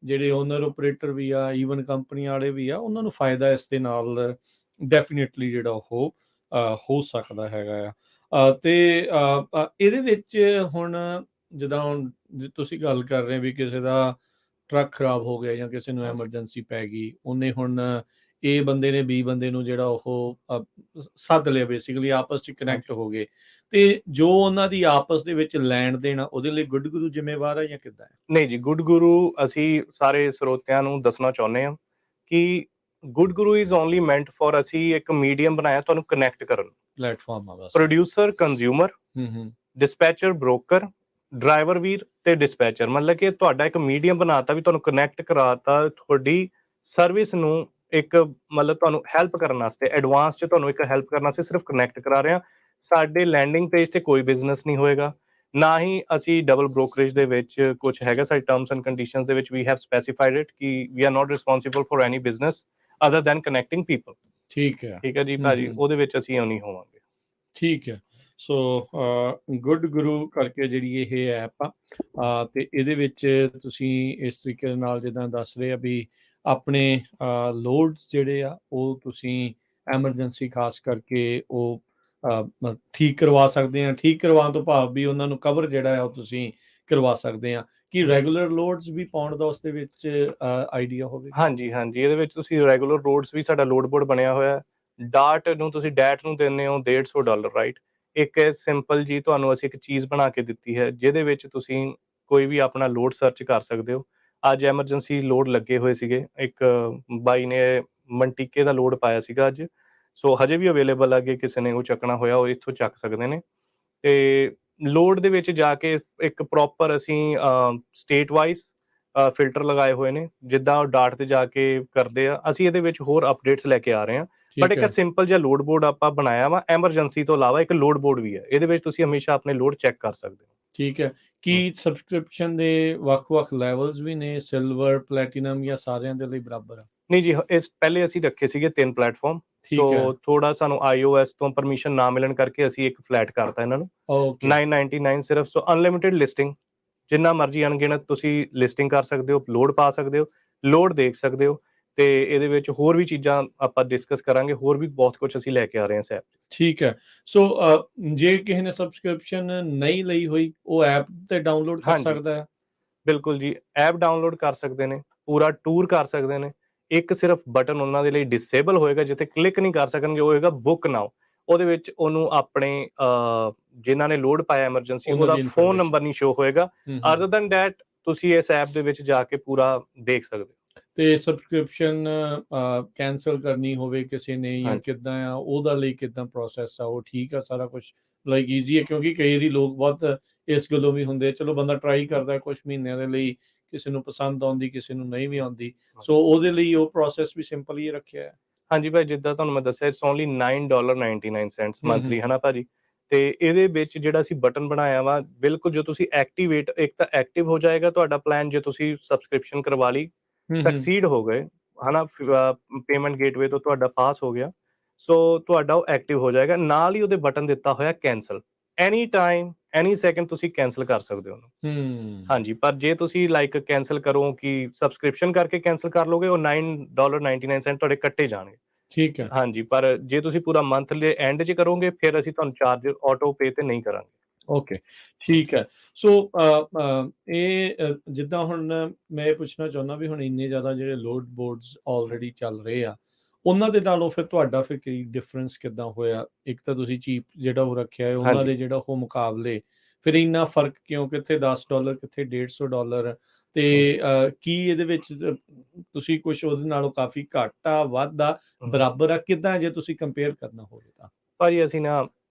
ਜਿਹੜੇ ਓਨਰ ਓਪਰੇਟਰ ਵੀ ਆ, ਈਵਨ ਕੰਪਨੀ ਵਾਲੇ ਵੀ ਆ, ਉਹਨਾਂ ਨੂੰ ਫਾਇਦਾ ਇਸ ਦੇ ਨਾਲ ਡੈਫੀਨੇਟਲੀ ਜਿਹੜਾ ਉਹ ਹੋ ਸਕਦਾ ਹੈਗਾ ਆ। ਤੇ ਇਹਦੇ ਵਿੱਚ ਹੁਣ ਜਿੱਦਾਂ ਹੁਣ ਤੁਸੀਂ ਗੱਲ ਕਰ ਰਹੇ ਵੀ ਕਿਸੇ ਦਾ ਟਰੱਕ ਖਰਾਬ ਹੋ ਗਿਆ ਜਾਂ ਕਿਸੇ ਨੂੰ ਐਮਰਜੈਂਸੀ ਪੈ ਗਈ, ਉਹਨੇ ਹੁਣ A ਬੰਦੇ ਨੇ B ਬੰਦੇ ਨੂੰ ਜਿਹੜਾ ਉਹ ਸੱਦ ਲਿਆ, ਬੇਸਿਕਲੀ ਆਪਸ 'ਚ ਕਨੈਕਟ ਹੋ ਗਏ, ਤੇ ਜੋ ਉਹਨਾਂ ਦੀ ਆਪਸ ਦੇ ਵਿੱਚ ਲੈਣ ਦੇਣ ਉਹਦੇ ਲਈ ਗੁੱਡ ਗੁਰੂ ਜ਼ਿੰਮੇਵਾਰ ਹੈ ਜਾਂ ਕਿੱਦਾਂ ਹੈ? ਨਹੀਂ ਜੀ, ਗੁੱਡ ਗੁਰੂ ਅਸੀਂ ਸਾਰੇ ਸਰੋਤਿਆਂ ਨੂੰ ਦੱਸਣਾ ਚਾਹੁੰਦੇ ਹਾਂ ਕਿ good Guru is only meant for, ਅਸੀਂ ਇੱਕ ਮੀਡੀਅਮ ਬਣਾਇਆ ਤੁਹਾਨੂੰ ਕਨੈਕਟ ਕਰਨ, ਪਲੇਟਫਾਰਮ ਆ ਬਸ। Producer consumer, dispatcher broker, driver ਵੀਰ ਤੇ ਡਿਸਪੈਚਰ, ਮਤਲਬ ਕਿ ਤੁਹਾਡਾ ਇੱਕ ਮੀਡੀਅਮ ਬਣਾਤਾ ਵੀ ਤੁਹਾਨੂੰ ਕਨੈਕਟ ਕਰਾਤਾ, ਤੁਹਾਡੀ ਸਰਵਿਸ ਨੂੰ ਇੱਕ ਮਤਲਬ ਤੁਹਾਨੂੰ ਹੈਲਪ ਕਰਨ ਵਾਸਤੇ, ਐਡਵਾਂਸ 'ਚ ਤੁਹਾਨੂੰ ਇੱਕ ਹੈਲਪ ਕਰਨ ਵਾਸਤੇ ਸਿਰਫ ਕਨੈਕਟ ਕਰਾ ਰਹੇ ਹਾਂ। ਸਾਡੇ ਲੈਂਡਿੰਗ ਪੇਜ ਤੇ ਕੋਈ ਬਿਜ਼ਨਸ ਨਹੀਂ ਹੋਏਗਾ, ਨਾ ਹੀ ਅਸੀਂ ਡਬਲ ਬ੍ਰੋਕਰੇਜ ਦੇ ਵਿੱਚ ਕੁਝ ਹੈਗਾ, ਸਾਡੀ ਟਰਮਸ ਐਂਡ ਕੰਡੀਸ਼ਨਸ ਦੇ ਵਿੱਚ ਵੀ ਹੈਵ ਸਪੈਸੀਫਾਈਡ ਇਟ ਕਿ we are not responsible for any business other than connecting people. ਠੀਕ ਹੈ, ਠੀਕ ਹੈ ਜੀ ਭਾਜੀ, ਉਹਦੇ ਵਿੱਚ ਅਸੀਂ ਨਹੀਂ ਹੋਵਾਂਗੇ। ਠੀਕ ਹੈ। ਸੋ ਗੁੱਡ ਗੁਰੂ ਕਰਕੇ ਜਿਹੜੀ ਇਹ ਐਪ ਆ, ਤੇ ਇਹਦੇ ਵਿੱਚ ਤੁਸੀਂ ਇਸ ਤਰੀਕੇ ਦੇ ਨਾਲ ਜਿੱਦਾਂ ਦੱਸ ਰਹੇ ਆ ਵੀ ਆਪਣੇ ਲੋਡਸ ਜਿਹੜੇ ਆ ਉਹ ਤੁਸੀਂ ਐਮਰਜੈਂਸੀ ਖਾਸ ਕਰਕੇ ਉਹ ਠੀਕ ਕਰਵਾ ਸਕਦੇ ਆ। ਠੀਕ ਕਰਵਾਉਣ ਤੋਂ ਭਾਵ ਵੀ ਉਹਨਾਂ ਨੂੰ ਕਵਰ ਜਿਹੜਾ ਆ ਉਹ ਤੁਸੀਂ ਕਰਵਾ ਸਕਦੇ ਆ। ਕੀ ਰੈਗੂਲਰ ਲੋਡਸ ਵੀ ਪਾਉਣ ਦਾ ਉਸ ਦੇ ਵਿੱਚ ਆਈਡੀਆ ਹੋਵੇ? ਹਾਂਜੀ, ਇਹਦੇ ਵਿੱਚ ਤੁਸੀਂ ਰੈਗੂਲਰ ਲੋਡਸ ਵੀ, ਸਾਡਾ ਲੋਡ ਬੋਰਡ ਬਣਿਆ ਹੋਇਆ, ਡਾਟ ਨੂੰ ਤੁਸੀਂ ਡੈਟ ਨੂੰ ਦਿੰਦੇ ਹੋ $150, ਰਾਈਟ। ਇੱਕ ਸਿੰਪਲ ਜੀ ਤੁਹਾਨੂੰ ਅਸੀਂ ਇੱਕ ਚੀਜ਼ ਬਣਾ ਕੇ ਦਿੱਤੀ ਹੈ ਜਿਹਦੇ ਵਿੱਚ ਤੁਸੀਂ ਕੋਈ ਵੀ ਆਪਣਾ ਲੋਡ ਸਰਚ ਕਰ ਸਕਦੇ ਹੋ। ਅੱਜ ਐਮਰਜੈਂਸੀ ਲੋਡ ਲੱਗੇ ਹੋਏ ਸੀਗੇ, ਇੱਕ ਬਾਈ ਨੇ ਮਨਟੀਕੇ ਦਾ ਲੋਡ ਪਾਇਆ ਸੀਗਾ ਅੱਜ, ਸੋ ਹਜੇ ਵੀ ਅਵੇਲੇਬਲ ਆ ਕਿ ਕਿਸੇ ਨੇ ਉਹ ਚੱਕਣਾ ਹੋਇਆ ਉਹ ਇੱਥੋਂ ਚੱਕ ਸਕਦੇ ਨੇ। ਤੇ ਲੋਡ ਦੇ ਵਿੱਚ ਜਾ ਕੇ ਇੱਕ ਪ੍ਰੋਪਰ ਅਸੀਂ ਸਟੇਟ ਵਾਈਜ਼ ਫਿਲਟਰ ਲਗਾਏ ਹੋਏ ਨੇ, ਜਿੱਦਾਂ ਉਹ ਡਾਟ ਤੇ ਜਾ ਕੇ ਕਰਦੇ ਆ। ਅਸੀਂ ਇਹਦੇ ਵਿੱਚ ਹੋਰ ਅਪਡੇਟਸ ਲੈ ਕੇ ਆ ਰਹੇ ਹਾਂ, ਬਟ ਇੱਕ ਸਿੰਪਲ ਜਿਹਾ ਲੋਡ ਬੋਰਡ ਆਪਾਂ ਬਣਾਇਆ ਵਾ। ਐਮਰਜੈਂਸੀ ਤੋਂ ਇਲਾਵਾ ਇੱਕ ਲੋਡ ਬੋਰਡ ਵੀ ਹੈ, ਇਹਦੇ ਵਿੱਚ ਤੁਸੀਂ ਹਮੇਸ਼ਾ ਆਪਣੇ ਲੋਡ ਚੈੱਕ ਕਰ ਸਕਦੇ ਹੋ। ਠੀਕ ਹੈ। ਕੀ ਸਬਸਕ੍ਰਿਪਸ਼ਨ ਦੇ ਵੱਖ-ਵੱਖ ਲੈਵਲਸ ਵੀ ਨੇ, ਸਿਲਵਰ, ਪਲੈਟੀਨਮ, ਜਾਂ ਸਾਰਿਆਂ ਦੇ ਲਈ ਬਰਾਬਰ ਆ? ਨਹੀਂ ਜੀ, ਇਸ ਪਹਿਲੇ ਅਸੀਂ ਰੱਖੇ ਸੀਗੇ 3 ਪਲੇਟਫਾਰਮ। ਠੀਕ ਹੈ। ਸੋ ਥੋੜਾ ਸਾਨੂੰ iOS ਤੋਂ ਪਰਮਿਸ਼ਨ ਨਾ ਮਿਲਣ ਕਰਕੇ ਅਸੀਂ ਇੱਕ ਫਲੈਟ ਕਰਤਾ ਇਹਨਾਂ ਨੂੰ। ਓਕੇ 999 ਸਿਰਫ। ਸੋ ਅਨਲਿਮਿਟਿਡ ਲਿਸਟਿੰਗ, ਜਿੰਨਾ ਮਰਜ਼ੀ ਅਣਗਿਣਤ ਤੁਸੀਂ ਲਿਸਟਿੰਗ ਕਰ ਸਕਦੇ ਹੋ, ਲੋਡ ਪਾ ਸਕਦੇ ਹੋ, ਲੋਡ ਦੇਖ ਸਕਦੇ ਹੋ, ਤੇ ਇਹਦੇ ਵਿੱਚ ਹੋਰ ਵੀ ਚੀਜ਼ਾਂ ਆਪਾਂ ਡਿਸਕਸ ਕਰਾਂਗੇ। ਹੋਰ ਵੀ ਬਹੁਤ ਕੁਝ ਅਸੀਂ ਲੈ ਕੇ ਆ ਰਹੇ ਹਾਂ ਇਸ ਐਪ 'ਚ। ਠੀਕ ਹੈ। ਸੋ ਜੇ ਕਿਸੇ ਨੇ ਸਬਸਕ੍ਰਿਪਸ਼ਨ ਨਹੀਂ ਲਈ ਹੋਈ, ਉਹ ਐਪ ਤੇ ਡਾਊਨਲੋਡ ਕਰ ਹਾਂਜੀ ਸਕਦਾ ਹੈ? ਬਿਲਕੁਲ ਜੀ, ਐਪ ਡਾਊਨਲੋਡ ਕਰ ਸਕਦੇ ਨੇ, ਪੂਰਾ ਟੂਰ ਕਰ ਸਕਦੇ ਨੇ। ਇੱਕ ਸਿਰਫ ਬਟਨ ਉਹਨਾਂ ਦੇ ਲਈ ਡਿਸੇਬਲ ਹੋਏਗਾ, ਜਿੱਥੇ ਕਲਿੱਕ ਨਹੀਂ ਕਰ ਸਕਣਗੇ, ਉਹ ਹੋਏਗਾ ਬੁੱਕ ਨਾਓ। ਉਹਦੇ ਵਿੱਚ ਉਹਨੂੰ ਆਪਣੇ ਜਿਨ੍ਹਾਂ ਨੇ ਲੋਡ ਪਾਇਆ ਐਮਰਜੈਂਸੀ, ਉਹਨਾਂ ਉਹਦਾ ਦੀ ਫੋਨ ਇਨਫੋਰਮੇਸ਼ਨ। ਨੰਬਰ ਨਹੀਂ ਸ਼ੋ ਹੋਏਗਾ। ਅਦਰ ਦੈਨ ਦੈਟ ਤੁਸੀਂ ਇਸ ਐਪ ਦੇ ਵਿੱਚ ਜਾ ਕੇ ਪੂਰਾ ਦੇਖ ਸਕਦੇ ਹੋ। ਤੇ ਸਬਸਕ੍ਰਿਪਸ਼ਨ ਕੈਂਸਲ ਕਰਨੀ ਹੋਵੇ ਕਿਸੇ ਨੇ ਜਾਂ ਹਾਂਜੀ ਕਿੱਦਾਂ ਆ, ਉਹਦਾ ਲਈ ਕਿੱਦਾਂ ਪ੍ਰੋਸੈਸ ਆ? ਉਹ ਠੀਕ ਆ ਸਾਰਾ ਕੁਝ, ਲਾਈਕ ਈਜ਼ੀ ਹੈ? ਕਿਉਂਕਿ ਕਈ ਵਾਰੀ ਲੋਕ ਬਹੁਤ ਇਸ ਗੱਲੋਂ ਵੀ ਹੁੰਦੇ, ਚਲੋ ਬੰਦਾ ਟਰਾਈ ਕਰਦਾ ਕੁਝ ਮਹੀਨਿਆਂ ਦੇ ਲਈ, ਕਿਸੇ ਨੂੰ ਪਸੰਦ ਆਉਂਦੀ, ਕਿਸੇ ਨੂੰ ਨਹੀਂ ਵੀ ਆਉਂਦੀ। ਸੋ ਉਹਦੇ ਲਈ ਉਹ ਪ੍ਰੋਸੈਸ ਵੀ ਸਿੰਪਲ ਹੀ ਰੱਖਿਆ ਹੈ? ਹਾਂਜੀ ਭਾਈ, ਜਿੱਦਾਂ ਤੁਹਾਨੂੰ ਮੈਂ ਦੱਸਿਆ, ਇਟਸ ਓਨਲੀ $9.99 ਮੰਥਲੀ, ਹਮ। ਹਨਾ ਭਾਜੀ। ਤੇ ਇਹਦੇ ਵਿੱਚ ਜਿਹੜਾ ਅਸੀਂ ਬਟਨ ਬਣਾਇਆ ਵਾ, ਬਿਲਕੁਲ ਜੋ ਤੁਸੀਂ ਐਕਟੀਵੇਟ, ਇੱਕ ਤਾਂ ਐਕਟਿਵ ਹੋ ਜਾਏਗਾ ਤੁਹਾਡਾ ਪਲਾਨ ਜੇ ਤੁਸੀਂ ਸਬਸਕ੍ਰਿਪਸ਼ਨ ਕਰਵਾ ਲਈ, ਸਕਸੀਡ ਹੋ ਗਏ, ਹਨਾ, ਪੇਮੈਂਟ ਗੇਟਵੇ ਤੋਂ ਤੁਹਾਡਾ ਪਾਸ ਹੋ ਗਿਆ, ਸੋ ਤੁਹਾਡਾ ਉਹ ਐਕਟਿਵ ਹੋ ਜਾਏਗਾ। ਨਾਲ ਹੀ ਉਹਦੇ ਬਟਨ ਦਿੱਤਾ ਹੋਇਆ ਕੈਂਸਲ, ਐਨੀ ਟਾਈਮ ਐਨੀ ਸੈਕਿੰਡ ਤੁਸੀਂ ਕੈਂਸਲ ਕਰ ਸਕਦੇ ਹੋ ਉਹਨੂੰ। ਹਮ। ਹਾਂਜੀ, ਪਰ ਜੇ ਤੁਸੀਂ ਲਾਈਕ ਕੈਂਸਲ ਕਰੋ ਕਿ ਸਬਸਕ੍ਰਿਪਸ਼ਨ ਕਰਕੇ ਕੈਂਸਲ ਕਰ ਲੋਗੇ, ਉਹ $9.99 ਤੁਹਾਡੇ ਕੱਟੇ ਜਾਣਗੇ। ਠੀਕ ਹੈ। ਹਾਂਜੀ, ਪਰ ਜੇ ਤੁਸੀਂ ਪੂਰਾ ਮੰਥ ਦੇ ਐਂਡ 'ਚ ਕਰੋਗੇ, ਫਿਰ ਅਸੀਂ ਤੁਹਾਨੂੰ ਚਾਰਜ ਆਟੋ ਪੇ ਤੇ ਨਹੀਂ ਕਰਾਂਗੇ। ਓਕੇ, ਠੀਕ ਹੈ। ਸੋ ਇਹ ਜਿੱਦਾਂ ਹੁਣ ਮੈਂ ਇਹ ਪੁੱਛਣਾ ਚਾਹੁੰਦਾ ਵੀ ਹੁਣ ਇੰਨੇ ਜ਼ਿਆਦਾ ਜਿਹੜੇ ਲੋਡ ਬੋਰਡਸ ਆਲਰੇਡੀ ਚੱਲ ਰਹੇ ਆ, ਉਹਨਾਂ ਦੇ ਨਾਲੋਂ ਫਿਰ ਤੁਹਾਡਾ ਫਿਰ ਕੀ ਡਿਫਰੈਂਸ ਕਿੱਦਾਂ ਹੋਇਆ? ਇੱਕ ਤਾਂ ਤੁਸੀਂ ਚੀਪ ਜਿਹੜਾ ਉਹ ਰੱਖਿਆ ਹੈ, ਉਹਨਾਂ ਹਾਂਜੀ ਦੇ ਜਿਹੜਾ ਉਹ ਮੁਕਾਬਲੇ ਫਿਰ ਇੰਨਾ ਫਰਕ ਕਿਉਂ? ਕਿੱਥੇ $10, ਕਿੱਥੇ $150? ਤੇ ਕੀ ਇਹਦੇ ਵਿੱਚ ਤੁਸੀਂ ਕੁਝ ਉਹਦੇ ਨਾਲੋਂ ਕਾਫੀ ਘੱਟ ਆ, ਵੱਧ ਆ, ਬਰਾਬਰ ਆ, ਕਿੱਦਾਂ ਜੇ ਤੁਸੀਂ ਕੰਪੇਅਰ ਕਰਨਾ ਹੋਵੇ ਤਾਂ? ਭਾਜੀ ਅਸੀਂ ਨਾ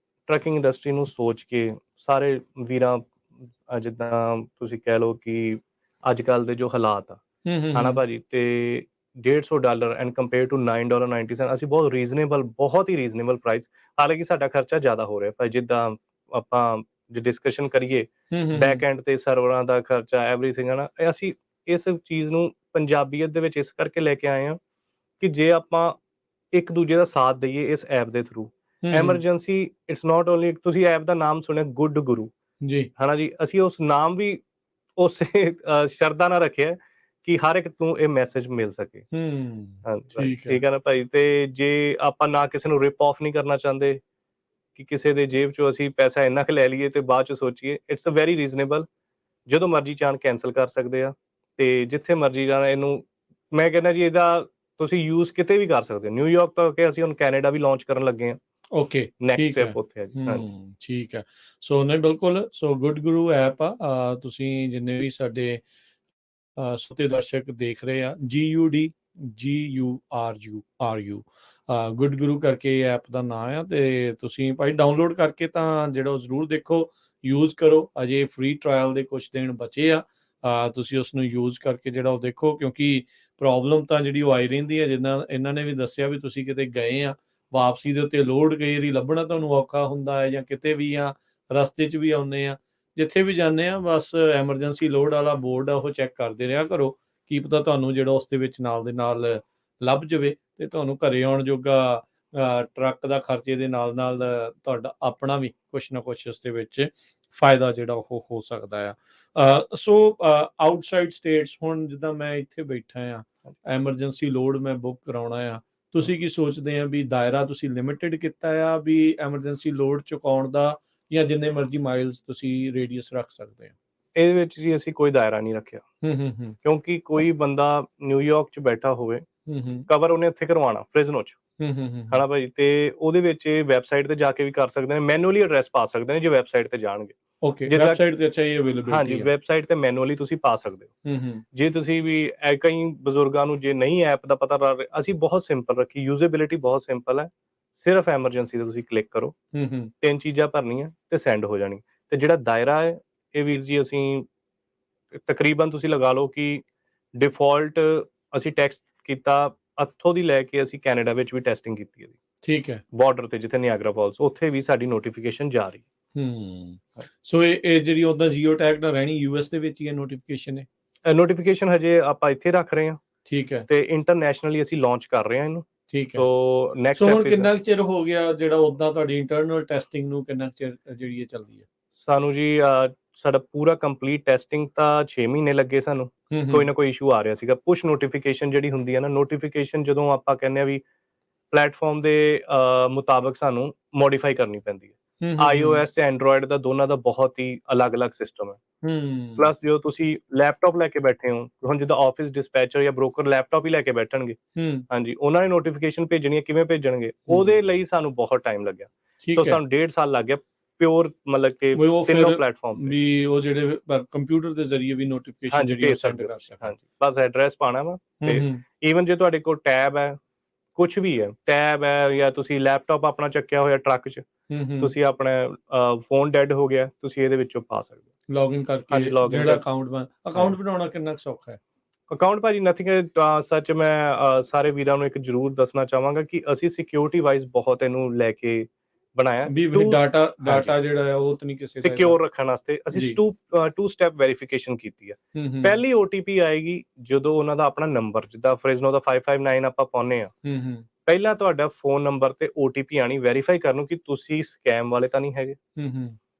ਟਰੱਕਿੰਗ ਇੰਡਸਟਰੀ ਨੂੰ ਸੋਚ ਕੇ ਸਾਰੇ ਵੀਰਾਂ, ਜਿੱਦਾਂ ਤੁਸੀਂ ਕਹਿ ਲਓ ਕਿ ਅੱਜ ਕੱਲ੍ਹ ਦੇ ਜੋ ਹਾਲਾਤ ਆ, ਹਨਾ ਭਾਜੀ, ਤੇ $150 ਐਂਡ ਕੰਪੇਅਰ ਟੂ $9.90 ਅਸੀਂ ਬਹੁਤ ਰੀਜ਼ਨੇਬਲ, ਬਹੁਤ ਹੀ ਰੀਜ਼ਨੇਬਲ ਪ੍ਰਾਈਸ। ਹਾਲਾਂਕਿ ਸਾਡਾ ਖਰਚਾ ਜ਼ਿਆਦਾ ਹੋ ਰਿਹਾ ਭਾਈ, ਜਿੱਦਾਂ ਆਪਾਂ ਜੇ ਡਿਸਕਸ਼ਨ ਕਰੀਏ, ਬੈਕ ਐਂਡ ਤੇ ਸਰਵਰਾਂ ਦਾ ਖਰਚਾ, ਐਵਰੀਥਿੰਗ, ਹੈ ਨਾ। ਅਸੀਂ ਇਸ ਚੀਜ਼ ਨੂੰ ਪੰਜਾਬੀਅਤ ਦੇ ਵਿੱਚ ਇਸ ਕਰਕੇ ਲੈ ਕੇ ਆਏ ਹਾਂ ਕਿ ਜੇ ਆਪਾਂ ਇੱਕ ਦੂਜੇ ਦਾ ਸਾਥ ਦਈਏ ਇਸ ਐਪ ਦੇ through, emergency it's not only, ਤੁਸੀਂ ਐਪ ਦਾ ਨਾਮ ਸੁਣਿਆ ਗੁੱਡ ਗੁਰੂ, ਜੀ। ਹਨਾ ਜੀ, ਅਸੀਂ ਉਸ ਨਾਮ ਵੀ ਉਸੇ ਸ਼ਰਧਾ ਨਾਲ ਰੱਖਿਆ ਕਿ ਹਰ ਇੱਕ ਨੂੰ ਇਹ ਮੈਸੇਜ ਮਿਲ ਸਕੇ। ਹਾਂਜੀ ਠੀਕ ਹੈ। ਠੀਕ ਹੈ ਨਾ ਭਾਈ। ਤੇ ਜੇ ਆਪਾਂ ਨਾ ਕਿਸੇ ਨੂੰ ਰਿਪ ਆਫ ਨਹੀਂ ਕਰਨਾ ਚਾਹੁੰਦੇ ਕਿ ਕਿਸੇ ਦੇ ਜੇਬ ਚੋਂ ਅਸੀਂ ਪੈਸਾ ਇੰਨਾ ਕੁ ਲੈ ਲਈਏ ਤੇ ਬਾਅਦ ਚ ਸੋਚੀਏ, ਇਟਸ ਅ ਵੈਰੀ ਰੀਜ਼ਨੇਬਲ। ਜਦੋਂ ਮਰਜ਼ੀ ਚਾਹਣ ਕੈਂਸਲ ਕਰ ਸਕਦੇ ਆ, ਤੇ ਜਿੱਥੇ ਮਰਜ਼ੀ ਜਾਣਾ, ਇਹਨੂੰ ਮੈਂ ਕਹਿੰਦਾ ਜੀ ਇਹਦਾ ਤੁਸੀਂ ਯੂਜ਼ ਕਿਤੇ ਵੀ ਕਰ ਸਕਦੇ ਹੋ। ਨਿਊਯਾਰਕ ਤੋਂ ਕਿ ਅਸੀਂ ਹੁਣ ਕੈਨੇਡਾ ਵੀ ਲਾਂਚ ਕਰਨ ਲੱਗੇ ਹਾਂ। ਓਕੇ, ਨੈਕਸਟ ਠੀਕ ਹੈ। ਸਟੈਪ ਉੱਥੇ ਹੈ ਜੀ। ਹਾਂਜੀ ਠੀਕ ਹੈ। ਸੋ ਨਹੀਂ, ਬਿਲਕੁਲ। ਸੋ ਗੁੱਡ ਗੁਰੂ ਐਪ ਆ, ਤੁਸੀਂ ਜਿੰਨੇ ਵੀ ਸਾਡੇ ਸਰੋਤੇ ਦਰਸ਼ਕ ਦੇਖ ਰਹੇ ਆ, GUDGURU ਗੁੱਡ ਗੁਰੂ ਕਰਕੇ ਐਪ ਦਾ ਨਾਮ ਆ, ਤੇ ਤੁਸੀਂ ਭਾਈ ਡਾਊਨਲੋਡ ਕਰਕੇ ਤਾਂ ਜਿਹੜਾ ਉਹ ਜ਼ਰੂਰ ਦੇਖੋ, ਯੂਜ਼ ਕਰੋ। ਅਜੇ ਫ੍ਰੀ ਟਰਾਇਲ ਦੇ ਕੁਝ ਦਿਨ ਬਚੇ ਆ, ਤੁਸੀਂ ਉਸ ਨੂੰ ਯੂਜ਼ ਕਰਕੇ ਜਿਹੜਾ ਉਹ ਦੇਖੋ, ਕਿਉਂਕਿ ਪ੍ਰੋਬਲਮ ਤਾਂ ਜਿਹੜੀ ਉਹ ਆਈ ਰਹਿੰਦੀ ਹੈ। ਜਿੱਦਾਂ ਇਹਨਾਂ ਨੇ ਵੀ ਦੱਸਿਆ ਵੀ ਤੁਸੀਂ ਕਿਤੇ ਗਏ ਆ, ਵਾਪਸੀ ਦੇ ਉੱਤੇ ਲੋਡ ਕਈ ਵਾਰੀ ਲੱਭਣਾ ਤੁਹਾਨੂੰ ਔਖਾ ਹੁੰਦਾ ਹੈ, ਜਾਂ ਕਿਤੇ ਵੀ ਆ ਰਸਤੇ 'ਚ ਵੀ ਆਉਂਦੇ ਆ, ਜਿੱਥੇ ਵੀ ਜਾਂਦੇ ਆ, ਬਸ ਐਮਰਜੈਂਸੀ ਲੋਡ ਵਾਲਾ ਬੋਰਡ ਆ ਉਹ ਚੈੱਕ ਕਰਦੇ ਰਿਹਾ ਕਰੋ। ਕੀ ਪਤਾ ਤੁਹਾਨੂੰ ਜਿਹੜਾ ਉਸ ਦੇ ਵਿੱਚ ਨਾਲ ਦੇ ਨਾਲ ਲੱਭ ਜਾਵੇ, ਤੇ ਤੁਹਾਨੂੰ ਘਰੇ ਆਉਣ ਜੋਗਾ ਟਰੱਕ ਦਾ ਖਰਚੇ ਦੇ ਨਾਲ ਨਾਲ ਤੁਹਾਡਾ ਆਪਣਾ ਵੀ ਕੁਛ ਨਾ ਕੁਛ ਉਸ ਦੇ ਵਿੱਚ ਫਾਇਦਾ ਜਿਹੜਾ ਉਹ ਹੋ ਸਕਦਾ ਆ। ਸੋ ਆਊਟਸਾਈਡ ਸਟੇਟਸ, ਹੁਣ ਜਿੱਦਾਂ ਮੈਂ ਇੱਥੇ ਬੈਠਾ ਆ, ਐਮਰਜੈਂਸੀ ਲੋਡ ਮੈਂ ਬੁੱਕ ਕਰਾਉਣਾ ਆ, ਤੁਸੀਂ ਕੀ ਸੋਚਦੇ ਆ ਵੀ ਦਾਇਰਾ ਤੁਸੀਂ ਲਿਮਿਟਿਡ ਕੀਤਾ ਆ ਵੀ ਐਮਰਜੈਂਸੀ ਲੋਡ ਚੁਕਾਉਣ ਦਾ, ਜਾਂ ਜਿੰਨੇ ਮਰਜ਼ੀ ਮਾਈਲਸ ਤੁਸੀਂ ਰੇਡੀਅਸ ਰੱਖ ਸਕਦੇ ਆ? ਇਹਦੇ ਵਿੱਚ ਜੀ ਅਸੀਂ ਕੋਈ ਦਾਇਰਾ ਨਹੀਂ ਰੱਖਿਆ, ਹੂੰ। ਕਿਉਂਕਿ ਕੋਈ ਬੰਦਾ ਨਿਊਯਾਰਕ 'ਚ ਬੈਠਾ ਹੋਵੇ, ਹੂੰ। ਕਵਰ ਉਹਨੇ ਇੱਥੇ ਕਰਵਾਉਣਾ ਫ੍ਰਿਜ਼ਨੋ 'ਚ, ਹੂੰ। ਹਨਾ ਭਾਈ, ਤੇ ਉਹਦੇ ਵਿੱਚ ਇਹ ਵੈਬਸਾਈਟ ਤੇ ਜਾ ਕੇ ਵੀ ਕਰ ਸਕਦੇ ਨੇ, ਮੈਨੂਅਲੀ ਐਡਰੈਸ ਪਾ ਸਕਦੇ ਨੇ ਜੇ ਵੈਬਸਾਈਟ ਤੇ ਜਾਣਗੇ। ਓਕੇ, ਜਿੱਦਾਂ ਵੈਬਸਾਈਟ ਤੇ ਅੱਛਾ ਇਹ ਹਾਂਜੀ, ਅਵੇਲੇਬਿਲਿਟੀ ਆ? ਵੈਬਸਾਈਟ ਤੇ ਮੈਨੂਅਲੀ ਤੁਸੀਂ ਪਾ ਸਕਦੇ ਹੋ। ਜੇ ਤੁਸੀਂ ਵੀ ਕਈ ਬਜ਼ੁਰਗਾਂ ਨੂੰ ਜੇ ਨਹੀਂ ਐਪ ਦਾ ਪਤਾ ਲੱਗ ਰਿਹਾ, ਅਸੀਂ ਬਹੁਤ ਸਿੰਪਲ ਰੱਖੀ, ਯੂਜ਼ੇਬਿਲਿਟੀ ਬਹੁਤ ਸਿੰਪਲ ਹੈ। ਸਿਰਫ ਐਮਰਜੈਂਸੀ ਤੇ ਤੁਸੀਂ ਕਲਿੱਕ ਕਰੋ, 3 ਚੀਜ਼ਾਂ ਭਰਨੀਆਂ ਤੇ ਸੈਂਡ ਹੋ ਜਾਣੀ। ਤੇ ਜਿਹੜਾ ਦਾਇਰਾ ਹੈ, ਇਹ ਵੀਰ ਜੀ ਅਸੀਂ ਤਕਰੀਬਨ ਤੁਸੀਂ ਲਗਾ ਲਓ ਕਿ ਡਿਫਾਲਟ ਅਸੀਂ ਟੈਸਟ ਕੀਤਾ, ਇੱਥੋਂ ਦੀ ਲੈ ਕੇ ਅਸੀਂ ਕੈਨੇਡਾ ਵਿੱਚ ਵੀ ਟੈਸਟਿੰਗ ਕੀਤੀ ਇਹਦੀ, ਠੀਕ ਹੈ। ਬਾਰਡਰ ਤੇ ਜਿੱਥੇ ਨਿਆਗਰਾ ਫਾਲਸ, ਉੱਥੇ ਵੀ ਸਾਡੀ ਨੋਟੀਫਿਕੇਸ਼ਨ ਜਾ ਰਹੀ। ਸੋ ਇਹ ਜਿਹੜੀ ਉਹਦਾ ਜੀਓ ਟੈਗ ਨਾਲ ਰਹਿਣੀ, US ਦੇ ਵਿੱਚ ਹੀ ਇਹ ਨੋਟੀਫਿਕੇਸ਼ਨ ਹੈ? ਨੋਟੀਫਿਕੇਸ਼ਨ ਹਜੇ ਆਪਾਂ ਇੱਥੇ ਰੱਖ ਰਹੇ ਹਾਂ, ਠੀਕ ਹੈ, ਤੇ ਇੰਟਰਨੈਸ਼ਨਲੀ ਅਸੀਂ ਲਾਂਚ ਕਰ ਰਹੇ ਹਾਂ ਇਹਨੂੰ। ਠੀਕ ਹੈ। ਸੋ ਨੈਕਸਟ ਸੋ ਹੁਣ ਸਟੈਪ ਕਿੰਨਾ ਕੁ ਚਿਰ ਹੋ ਗਿਆ ਜਿਹੜਾ ਉੱਦਾਂ ਤੁਹਾਡੀ ਇੰਟਰਨਲ ਟੈਸਟਿੰਗ ਨੂੰ, ਕਿੰਨਾ ਕੁ ਚਿਰ ਜਿਹੜੀ ਇਹ ਚੱਲਦੀ ਹੈ? ਸਾਨੂੰ ਜੀ ਸਾਡਾ ਪੂਰਾ ਕੰਪਲੀਟ ਟੈਸਟਿੰਗ ਤਾਂ 6 ਮਹੀਨੇ ਲੱਗੇ ਸਾਨੂੰ। ਕੋਈ ਨਾ ਕੋਈ ਇਸ਼ੂ ਆ ਰਿਹਾ ਸੀਗਾ। ਪੁਸ਼ ਨੋਟੀਫਿਕੇਸ਼ਨ ਜਿਹੜੀ ਹੁੰਦੀ ਹੈ ਨਾ, ਨੋਟੀਫਿਕੇਸ਼ਨ ਜਦੋਂ ਆਪਾਂ ਕਹਿੰਦੇ ਆ ਵੀ ਪਲੇਟਫਾਰਮ ਦੇ ਮੁਤਾਬਕ ਸਾਨੂੰ ਮੋਡੀਫਾਈ ਕਰਨੀ ਪੈਂਦੀ ਹੈ। iOS ਤੇ ਐਂਡਰੋਇਡ ਦਾ ਦੋਨਾਂ ਦਾ ਬਹੁਤ ਹੀ ਅਲੱਗ-ਅਲੱਗ ਸਿਸਟਮ ਹੈ। ਪਲੱਸ ਜਦੋਂ ਤੁਸੀਂ ਲੈਪਟਾਪ ਲੈ ਕੇ ਬੈਠੇ ਹੋ, ਹੁਣ ਜਿੱਦਾਂ ਆਫਿਸ ਡਿਸਪੈਚਰ ਜਾਂ ਬ੍ਰੋਕਰ ਲੈਪਟਾਪ ਹੀ ਲੈ ਕੇ ਬੈਠਣਗੇ, ਹਾਂਜੀ, ਉਹਨਾਂ ਨੇ ਨੋਟੀਫਿਕੇਸ਼ਨ ਭੇਜਣੀ ਹੈ, ਕਿਵੇਂ ਭੇਜਣਗੇ? ਉਹਦੇ ਲਈ ਸਾਨੂੰ ਬਹੁਤ ਟਾਈਮ ਲੱਗਿਆ। ਸੋ ਠੀਕ ਹੈ। ਸਾਨੂੰ 1.5 ਸਾਲ ਲੱਗ ਗਿਆ ਪਿਓਰ ਮਤਲਬ ਕਿ ਵੀ ਉਹ ਤਿੰਨੋਂ ਫਿਰ ਪਲੇਟਫਾਰਮ ਤੇ। ਵੀ ਉਹ ਜਿਹੜੇ ਕੰਪਿਊਟਰ ਦੇ ਜ਼ਰੀਏ ਵੀ ਨੋਟੀਫਿਕੇਸ਼ਨ ਹਾਂਜੀ, ਜਿਹੜੀ ਉਹ ਭੇਜ ਸੈਂਡ ਸਕਦੇ ਹੋ ਕਰ ਤੁਸੀਂ। ਸਕਣ। ਹਾਂਜੀ, ਬਸ ਐਡਰੈਸ ਪਾਉਣਾ ਵਾ ਤੇ ਈਵਨ ਜੇ ਤੁਹਾਡੇ ਕੋਲ ਟੈਬ ਹੈ, ਕੁਛ ਵੀ ਹੈ, ਟੈਬ ਹੈ ਜਾਂ ਤੁਸੀਂ ਲੈਪਟਾਪ ਆਪਣਾ ਚੱਕਿਆ ਹੋਇਆ ਟਰੱਕ 'ਚ, ਤੁਸੀਂ ਆਪਣਾ ਫੋਨ ਡੈਡ ਹੋ ਗਿਆ, ਤੁਸੀਂ ਇਹਦੇ ਵਿੱਚੋਂ ਪਾ ਸਕਦੇ ਹੋ। ਲੌਗਇਨ ਕਰਕੇ ਹਾਂਜੀ, ਲੌਗਇਨ ਜਿਹੜਾ ਕਰਕੇ। ਅਕਾਊਂਟ ਬਣਾਉਣਾ ਕਿੰਨਾ ਕੁ ਸੌਖਾ ਹੈ? ਅਕਾਊਂਟ ਭਾਜੀ ਨਥਿੰਗ ਸੱਚ ਮੈਂ ਸਾਰੇ ਵੀਰਾਂ ਨੂੰ ਇੱਕ ਜ਼ਰੂਰ ਦੱਸਣਾ ਚਾਹਾਂਗਾ ਕਿ ਅਸੀਂ ਸਿਕਿਉਰਿਟੀ ਵਾਈਜ਼ ਬਹੁਤ ਇਹਨੂੰ ਲੈ ਕੇ ਬਣਾਇਆ। ਵੀ ਡਾਟਾ ਜਿਹੜਾ ਹੈ ਉਹ ਤਾਂ ਨਹੀਂ ਕਿਸੇ ਦਾ ਸਿਕਿਉਰ ਰੱਖਣ ਵਾਸਤੇ ਅਸੀਂ ਟੂ ਸਟੈਪ ਵੈਰੀਫਿਕੇਸ਼ਨ ਕੀਤੀ ਹੈ। ਪਹਿਲੀ OTP ਆਏਗੀ ਜਦੋਂ ਉਹਨਾਂ ਦਾ ਆਪਣਾ ਨੰਬਰ, ਜਿੱਦਾਂ ਫ੍ਰਿਜ਼ਨੋ ਦਾ 559 ਆਪਾਂ ਪਾਉਂਦੇ ਆ, ਪਹਿਲਾਂ ਤੁਹਾਡਾ ਫੋਨ ਨੰਬਰ ਤੇ OTP ਆਣੀ ਵੈਰੀਫਾਈ ਕਰਨ ਨੂੰ ਕਿ ਤੁਸੀਂ ਸਕੈਮ ਵਾਲੇ ਤਾਂ ਨਹੀਂ ਹੈਗੇ।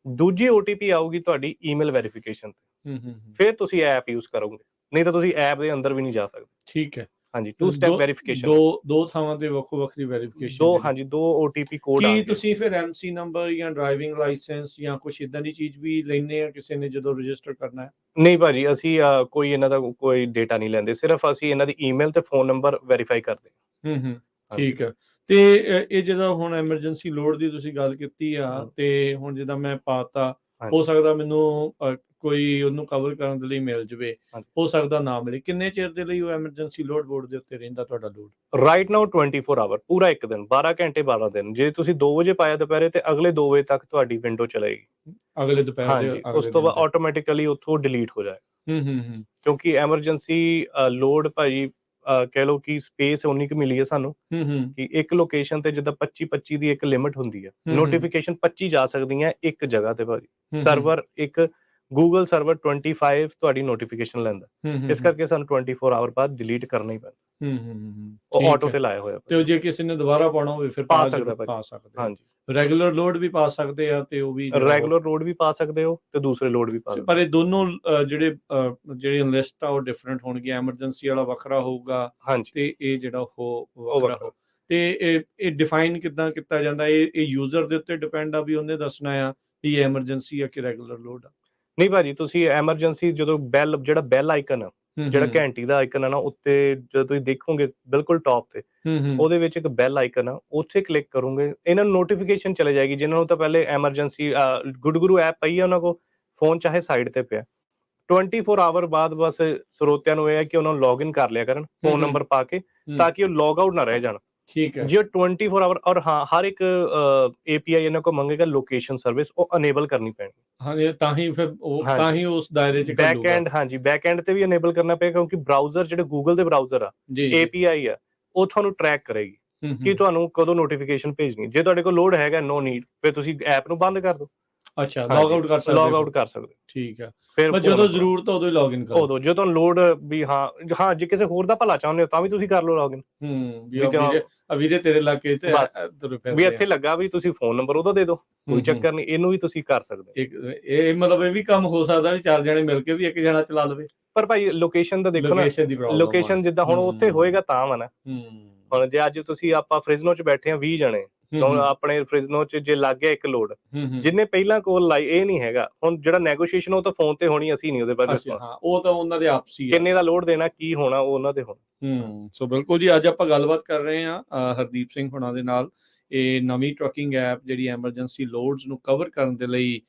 ਦੂਜੀ OTP ਆਊਗੀ ਤੁਹਾਡੀ ਈਮੇਲ ਵੈਰੀਫਿਕੇਸ਼ਨ ਤੇ, ਫਿਰ ਤੁਸੀਂ ਐਪ ਯੂਜ਼ ਕਰੋਗੇ, ਨਹੀਂ ਤਾਂ ਤੁਸੀਂ ਐਪ ਦੇ ਅੰਦਰ ਵੀ ਨਹੀਂ ਜਾ ਸਕਦੇ। ਠੀਕ ਹੈ। ਹਾਂਜੀ, ਟੂ ਸਟੈਪ ਵੈਰੀਫਿਕੇਸ਼ਨ। ਦੋ ਥਾਵਾਂ ਤੇ ਵੱਖੋ ਵੱਖਰੀ ਵੈਰੀਫਿਕੇਸ਼ਨ। ਹਾਂਜੀ, 2 OTP ਕੋਡ ਕੀ ਆਣਗੇ। ਤੁਸੀਂ ਫਿਰ MC ਨੰਬਰ ਜਾਂ ਡਰਾਈਵਿੰਗ ਲਾਇਸੈਂਸ ਜਾਂ ਕੁਛ ਇਦਾਂ ਦੀ ਚੀਜ਼ ਵੀ ਲੈਂਦੇ ਆ ਕਿਸੇ ਨੇ ਜਦੋਂ ਰਜਿਸਟਰ ਕਰਨਾ ਹੈ? ਨਹੀਂ ਭਾਜੀ, ਅਸੀਂ ਕੋਈ ਇਹਨਾਂ ਦਾ ਕੋਈ ਡੇਟਾ ਨਹੀਂ ਲੈਂਦੇ, ਸਿਰਫ ਅਸੀਂ ਇਹਨਾਂ ਦੀ ਈਮੇਲ ਤੇ ਫੋਨ ਨੰਬਰ ਵੈਰੀਫਾਈ ਕਰਦੇ ਹਾਂ। ਠੀਕ ਹੈ। ਤੇ ਇਹ ਜਦੋਂ ਹੁਣ ਐਮਰਜੈਂਸੀ ਲੋਡ ਦੀ ਤੁਸੀਂ ਗੱਲ ਕੀਤੀ ਆ, ਤੇ ਹੁਣ ਜਿੱਦਾਂ ਮੈਂ ਪਾਤਾ, ਹੋ ਸਕਦਾ ਮੈਨੂੰ ਕੋਈ ਉਹਨੂੰ ਕਵਰ ਕਰਨ ਦੇ ਲਈ ਮਿਲ ਜਾਵੇ, ਹੋ ਸਕਦਾ ਨਾ ਮਿਲੇ। ਕਿੰਨੇ ਚਿਰ ਦੇ ਲਈ ਉਹ ਐਮਰਜੈਂਸੀ ਲੋਡ ਬੋਰਡ ਦੇ ਉੱਤੇ ਰਹਿੰਦਾ ਤੁਹਾਡਾ ਲੋਡ? ਰਾਈਟ ਨਾਓ 24 ਆਵਰ, ਪੂਰਾ ਇੱਕ ਦਿਨ, 12 ਘੰਟੇ 12 ਦਿਨ। ਜੇ ਤੁਸੀਂ 2 ਵਜੇ ਪਾਇਆ ਦੁਪਹਿਰੇ ਤੇ ਅਗਲੇ 2 ਵਜੇ ਤੱਕ ਤੁਹਾਡੀ ਵਿੰਡੋ ਚਲੇਗੀ। ਅਗਲੇ ਦੁਪਹਿਰ ਦੇ ਹਾਂਜੀ, ਉਸ ਤੋਂ ਬਾਅਦ ਆਟੋਮੈਟਿਕਲੀ ਉੱਥੋਂ ਡਿਲੀਟ ਹੋ ਜਾਏਗਾ। ਕਿਉਂਕਿ ਐਮਰਜੈਂਸੀ ਲੋਡ ਭਾਜੀ ਕਹਿ ਲਓ ਕਿ ਸਪੇਸ ਉਨੀ ਕੁ ਮਿਲੀ ਹੈ ਸਾਨੂੰ ਕਿ ਇੱਕ ਲੋਕੇਸ਼ਨ ਤੇ ਜਿੱਦਾਂ 25 ਦੀ ਇੱਕ ਲਿਮਿਟ ਹੁੰਦੀ ਹੈ, ਨੋਟੀਫਿਕੇਸ਼ਨ 25 ਜਾ ਸਕਦੀਆਂ ਇੱਕ ਜਗ੍ਹਾ ਤੇ ਭਾਜੀ। ਸਰਵਰ ਇੱਕ ਗੂਗਲ ਸਰਵਰ 25 ਤੁਹਾਡੀ ਨੋਟੀਫਿਕੇਸ਼ਨ ਲੈਂਦਾ, ਇਸ ਕਰਕੇ ਸਾਨੂੰ 24 ਆਵਰ ਬਾਅਦ ਡਿਲੀਟ ਕਰਨਾ ਹੀ ਪੈਂਦਾ। ਉਹ ਆਟੋ ਤੇ ਲਾਇਆ ਹੋਇਆ। ਤੇ ਜੇ ਕਿਸੇ ਨੇ ਦੁਬਾਰਾ ਪਾਉਣਾ ਹੋਵੇ ਫਿਰ ਪਾ ਸਕਦਾ ਪਾ ਸਕਦੇ। ਹਾਂਜੀ, ਰੈਗੂਲਰ ਲੋਡ ਵੀ ਪਾ ਸਕਦੇ ਆ ਤੇ ਉਹ ਵੀ ਰੈਗੂਲਰ ਲੋਡ ਵੀ ਪਾ ਸਕਦੇ ਹੋ ਤੇ ਦੂਸਰੇ ਲੋਡ ਵੀ ਪਾ ਸਕਦੇ। ਪਰ ਇਹ ਦੋਨੋਂ ਜਿਹੜੇ ਲਿਸਟ ਆ ਉਹ ਡਿਫਰੈਂਟ ਹੋਣਗੇ। ਐਮਰਜੈਂਸੀ ਵਾਲਾ ਵੱਖਰਾ ਹੋਊਗਾ ਤੇ ਇਹ ਜਿਹੜਾ ਉਹ ਵੱਖਰਾ ਹੋ। ਤੇ ਇਹ ਡਿਫਾਈਨ ਕਿੱਦਾਂ ਕੀਤਾ ਜਾਂਦਾ? ਇਹ ਯੂਜ਼ਰ ਦੇ ਉੱਤੇ ਡਿਪੈਂਡ ਆ ਵੀ ਉਹਨੇ ਦੱਸਣਾ ਆ ਵੀ ਇਹ ਐਮਰਜੈਂਸੀ ਆ ਕਿ ਰੈਗੂਲਰ ਲੋਡ ਆ? ਨਹੀਂ ਭਾਜੀ, ਤੁਸੀਂ ਐਮਰਜੈਂਸੀ ਜਦੋਂ ਜਿਹੜਾ ਬੈਲ ਆਈਕਨ ਆ, ਜਿਹੜਾ ਘੰਟੀ ਦਾ ਆਈਕਨ ਆ ਨਾ, ਉੱਤੇ ਜਦੋਂ ਤੁਸੀਂ ਦੇਖੋਗੇ ਬਿਲਕੁਲ ਟੌਪ ਤੇ, ਉਹਦੇ ਵਿੱਚ ਇੱਕ ਬੈਲ ਆਈਕਨ ਆ, ਉੱਥੇ ਕਲਿੱਕ ਕਰੋਗੇ, ਇਹਨਾਂ ਨੂੰ ਨੋਟੀਫਿਕੇਸ਼ਨ ਚਲੇ ਜਾਏਗੀ। ਜਿਨ੍ਹਾਂ ਨੂੰ ਤਾਂ ਪਹਿਲੇ ਐਮਰਜੈਂਸੀ ਗੁੱਡਗੁਰੂ ਐਪ ਪਈ ਆ, ਉਹਨਾਂ ਕੋਲ ਫੋਨ ਚਾਹੇ ਸਾਈਡ ਤੇ ਪਿਆ, 24 ਆਵਰ ਬਾਅਦ ਬਸ ਸਰੋਤਿਆਂ ਨੂੰ ਇਹ ਹੈ ਕਿ ਉਹਨਾਂ ਨੂੰ ਲੌਗਇਨ ਕਰ ਲਿਆ ਕਰਨ ਫੋਨ ਨੰਬਰ ਪਾ ਕੇ, ਤਾਂ ਕਿ ਉਹ ਲੌਗ ਆਊਟ ਨਾ ਰਹਿ ਜਾਣ। ਠੀਕ ਹੈ। ਜੇ 24 ਆਵਰ ਔਰ ਹਾਂ, ਹਰ ਇੱਕ API ਇਹਨਾਂ ਕੋਲ ਮੰਗੇਗਾ ਲੋਕੇਸ਼ਨ ਸਰਵਿਸ, ਉਹ ਅਨੇਬਲ ਕਰਨੀ ਪੈਣੀ। ਹਾਂਜੀ, ਤਾਂ ਹੀ ਫਿਰ ਤਾਂ ਹੀ ਉਸ ਦਾਇਰੇ 'ਚ ਬੈਕ ਐਂਡ, ਹਾਂਜੀ, ਬੈਕ ਐਂਡ ਤੇ ਵੀ ਅਨੇਬਲ ਕਰਨਾ ਪਏਗਾ, ਕਿਉਂਕਿ ਬ੍ਰਾਊਜ਼ਰ ਜਿਹੜੇ ਗੂਗਲ ਦੇ ਬ੍ਰਾਊਜ਼ਰ ਆ, API ਆ, ਉਹ ਤੁਹਾਨੂੰ ਟਰੈਕ ਕਰੇਗੀ ਕਿ ਤੁਹਾਨੂੰ ਕਦੋਂ ਨੋਟੀਫਿਕੇਸ਼ਨ ਭੇਜਣੀ। ਜੇ ਤੁਹਾਡੇ ਕੋਲ ਲੋਡ ਹੈਗਾ, ਨੋ ਨੀਡ, ਫਿਰ ਤੁਸੀਂ ਐਪ ਨੂੰ ਬੰਦ ਕਰ ਦਿਓ। ਅੱਛਾ, ਲੌਗ ਆਊਟ ਕਰ ਸਕਦੇ। ਲੌਗ ਆਊਟ ਕਰ ਸਕਦੇ। ਠੀਕ ਹੈ। ਫਿਰ ਜਦੋਂ ਜ਼ਰੂਰਤ ਉਦੋਂ ਹੀ ਲੌਗਇਨ ਕਰੋ। ਉਦੋਂ ਜੇ ਤੁਹਾਨੂੰ ਲੋਡ ਵੀ ਹਾਂ, ਜੇ ਕਿਸੇ ਹੋਰ ਦਾ ਭਲਾ ਚਾਹੁੰਦੇ ਹੋ ਤਾਂ ਵੀ ਤੁਸੀਂ ਕਰ ਲਓ ਲੌਗਇਨ। ਵੀਰੇ ਤੇਰੇ ਇਲਾਕੇ ਤੇ ਵੀ ਇੱਥੇ ਲੱਗਾ ਵੀ ਤੁਸੀਂ ਫੋਨ ਨੰਬਰ ਉਹਦਾ ਦੇ ਦਿਓ, ਕੋਈ ਚੱਕਰ ਨਹੀਂ, ਇਹਨੂੰ ਵੀ ਤੁਸੀਂ ਕਰ ਸਕਦੇ। ਇਹ ਮਤਲਬ ਇਹ ਵੀ ਕੰਮ ਹੋ ਸਕਦਾ ਵੀ 4 ਜਣੇ ਮਿਲ ਕੇ ਵੀ ਇੱਕ ਜਣਾ ਚਲਾ ਲਵੇ। ਪਰ ਭਾਈ ਲੋਕੇਸ਼ਨ ਦਾ ਦੇਖੋ ਨਾ, ਲੋਕੇਸ਼ਨ ਜਿੱਦਾਂ ਹੁਣ ਉੱਥੇ ਹੋਏਗਾ ਤਾਂ ਵਾ ਨਾ। ਹੁਣ ਜੇ ਅੱਜ ਤੁਸੀਂ ਆਪਾਂ ਫ੍ਰਿਜ਼ਨੋ 'ਚ ਬੈਠੇ ਆ 20 ਜਣੇ, ਆਪਣੇ ਫ੍ਰਿਜ਼ਨੋ 'ਚ ਜੇ ਲੱਗ ਗਿਆ ਇੱਕ ਲੋਡ, ਜਿੰਨੇ ਪਹਿਲਾਂ ਕੋਲ ਲਾਈ, ਇਹ ਨਹੀਂ ਹੈਗਾ। ਹੁਣ ਜਿਹੜਾ ਨੈਗੋਸ਼ੀਏਸ਼ਨ ਉਹ ਤਾਂ ਫੋਨ ਤੇ ਹੋਣੀ, ਅਸੀਂ ਨਹੀਂ ਉਹਦੇ ਬਾਰੇ। ਉਹ ਤਾਂ ਉਹਨਾਂ ਦੇ ਆਪਸੀ ਕਿੰਨੇ ਦਾ ਲੋਡ ਦੇਣਾ, ਕੀ ਹੋਣਾ, ਉਹ ਉਹਨਾਂ ਦੇ ਹੋਣਾ। ਸੋ ਬਿਲਕੁਲ ਜੀ, ਅੱਜ ਆਪਾਂ ਗੱਲਬਾਤ ਕਰ ਰਹੇ ਹਾਂ ਹਰਦੀਪ ਸਿੰਘ ਹੁਣਾਂ ਦੇ ਨਾਲ। ਇਹ ਨਵੀਂ ਟਰੱਕਿੰਗ ਐਪ ਜਿਹੜੀ ਐਮਰਜੈਂਸੀ ਲੋਡਸ ਨੂੰ ਕਵਰ ਕਰਨ ਦੇ ਲਈ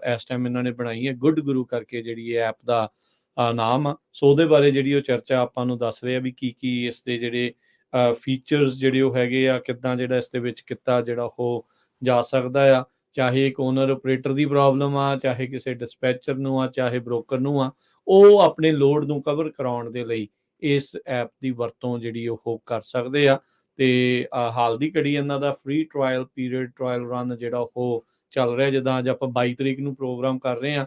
ਇਸ ਟਾਈਮ ਇਹਨਾਂ ਨੇ ਬਣਾਈ ਹੈ, ਗੁੱਡਗੁਰੂ ਕਰਕੇ ਜਿਹੜੀ ਇਹ ਐਪ ਦਾ ਨਾਮ ਆ। ਸੋ ਉਹਦੇ ਬਾਰੇ ਜਿਹੜੀ ਉਹ ਚਰਚਾ ਆਪਾਂ ਨੂੰ ਦੱਸ ਰਹੇ ਆ ਵੀ ਕੀ ਇਸ ਦੇ ਜਿਹੜੇ ਫੀਚਰਸ ਜਿਹੜੇ ਉਹ ਹੈਗੇ ਆ, ਕਿੱਦਾਂ ਜਿਹੜਾ ਇਸ ਦੇ ਵਿੱਚ ਕੀਤਾ ਜਿਹੜਾ ਉਹ ਜਾ ਸਕਦਾ ਆ। ਚਾਹੇ ਇੱਕ ਓਨਰ ਆਪਰੇਟਰ ਦੀ ਪ੍ਰੋਬਲਮ ਆ, ਚਾਹੇ ਕਿਸੇ ਡਿਸਪੈਚਰ ਨੂੰ ਆ, ਚਾਹੇ ਬ੍ਰੋਕਰ ਨੂੰ ਆ, ਉਹ ਆਪਣੇ ਲੋਡ ਨੂੰ ਕਵਰ ਕਰਾਉਣ ਦੇ ਲਈ ਇਸ ਐਪ ਦੀ ਵਰਤੋਂ ਜਿਹੜੀ ਉਹ ਕਰ ਸਕਦੇ ਆ। ਤੇ ਹਾਲ ਦੀ ਘੜੀ ਇਹਨਾਂ ਦਾ free trial period, trial run ਜਿਹੜਾ ਉਹ ਚੱਲ ਰਿਹਾ। ਜਿੱਦਾਂ ਅੱਜ ਆਪਾਂ 22 ਤਰੀਕ ਨੂੰ ਪ੍ਰੋਗਰਾਮ ਕਰ ਰਹੇ ਹਾਂ,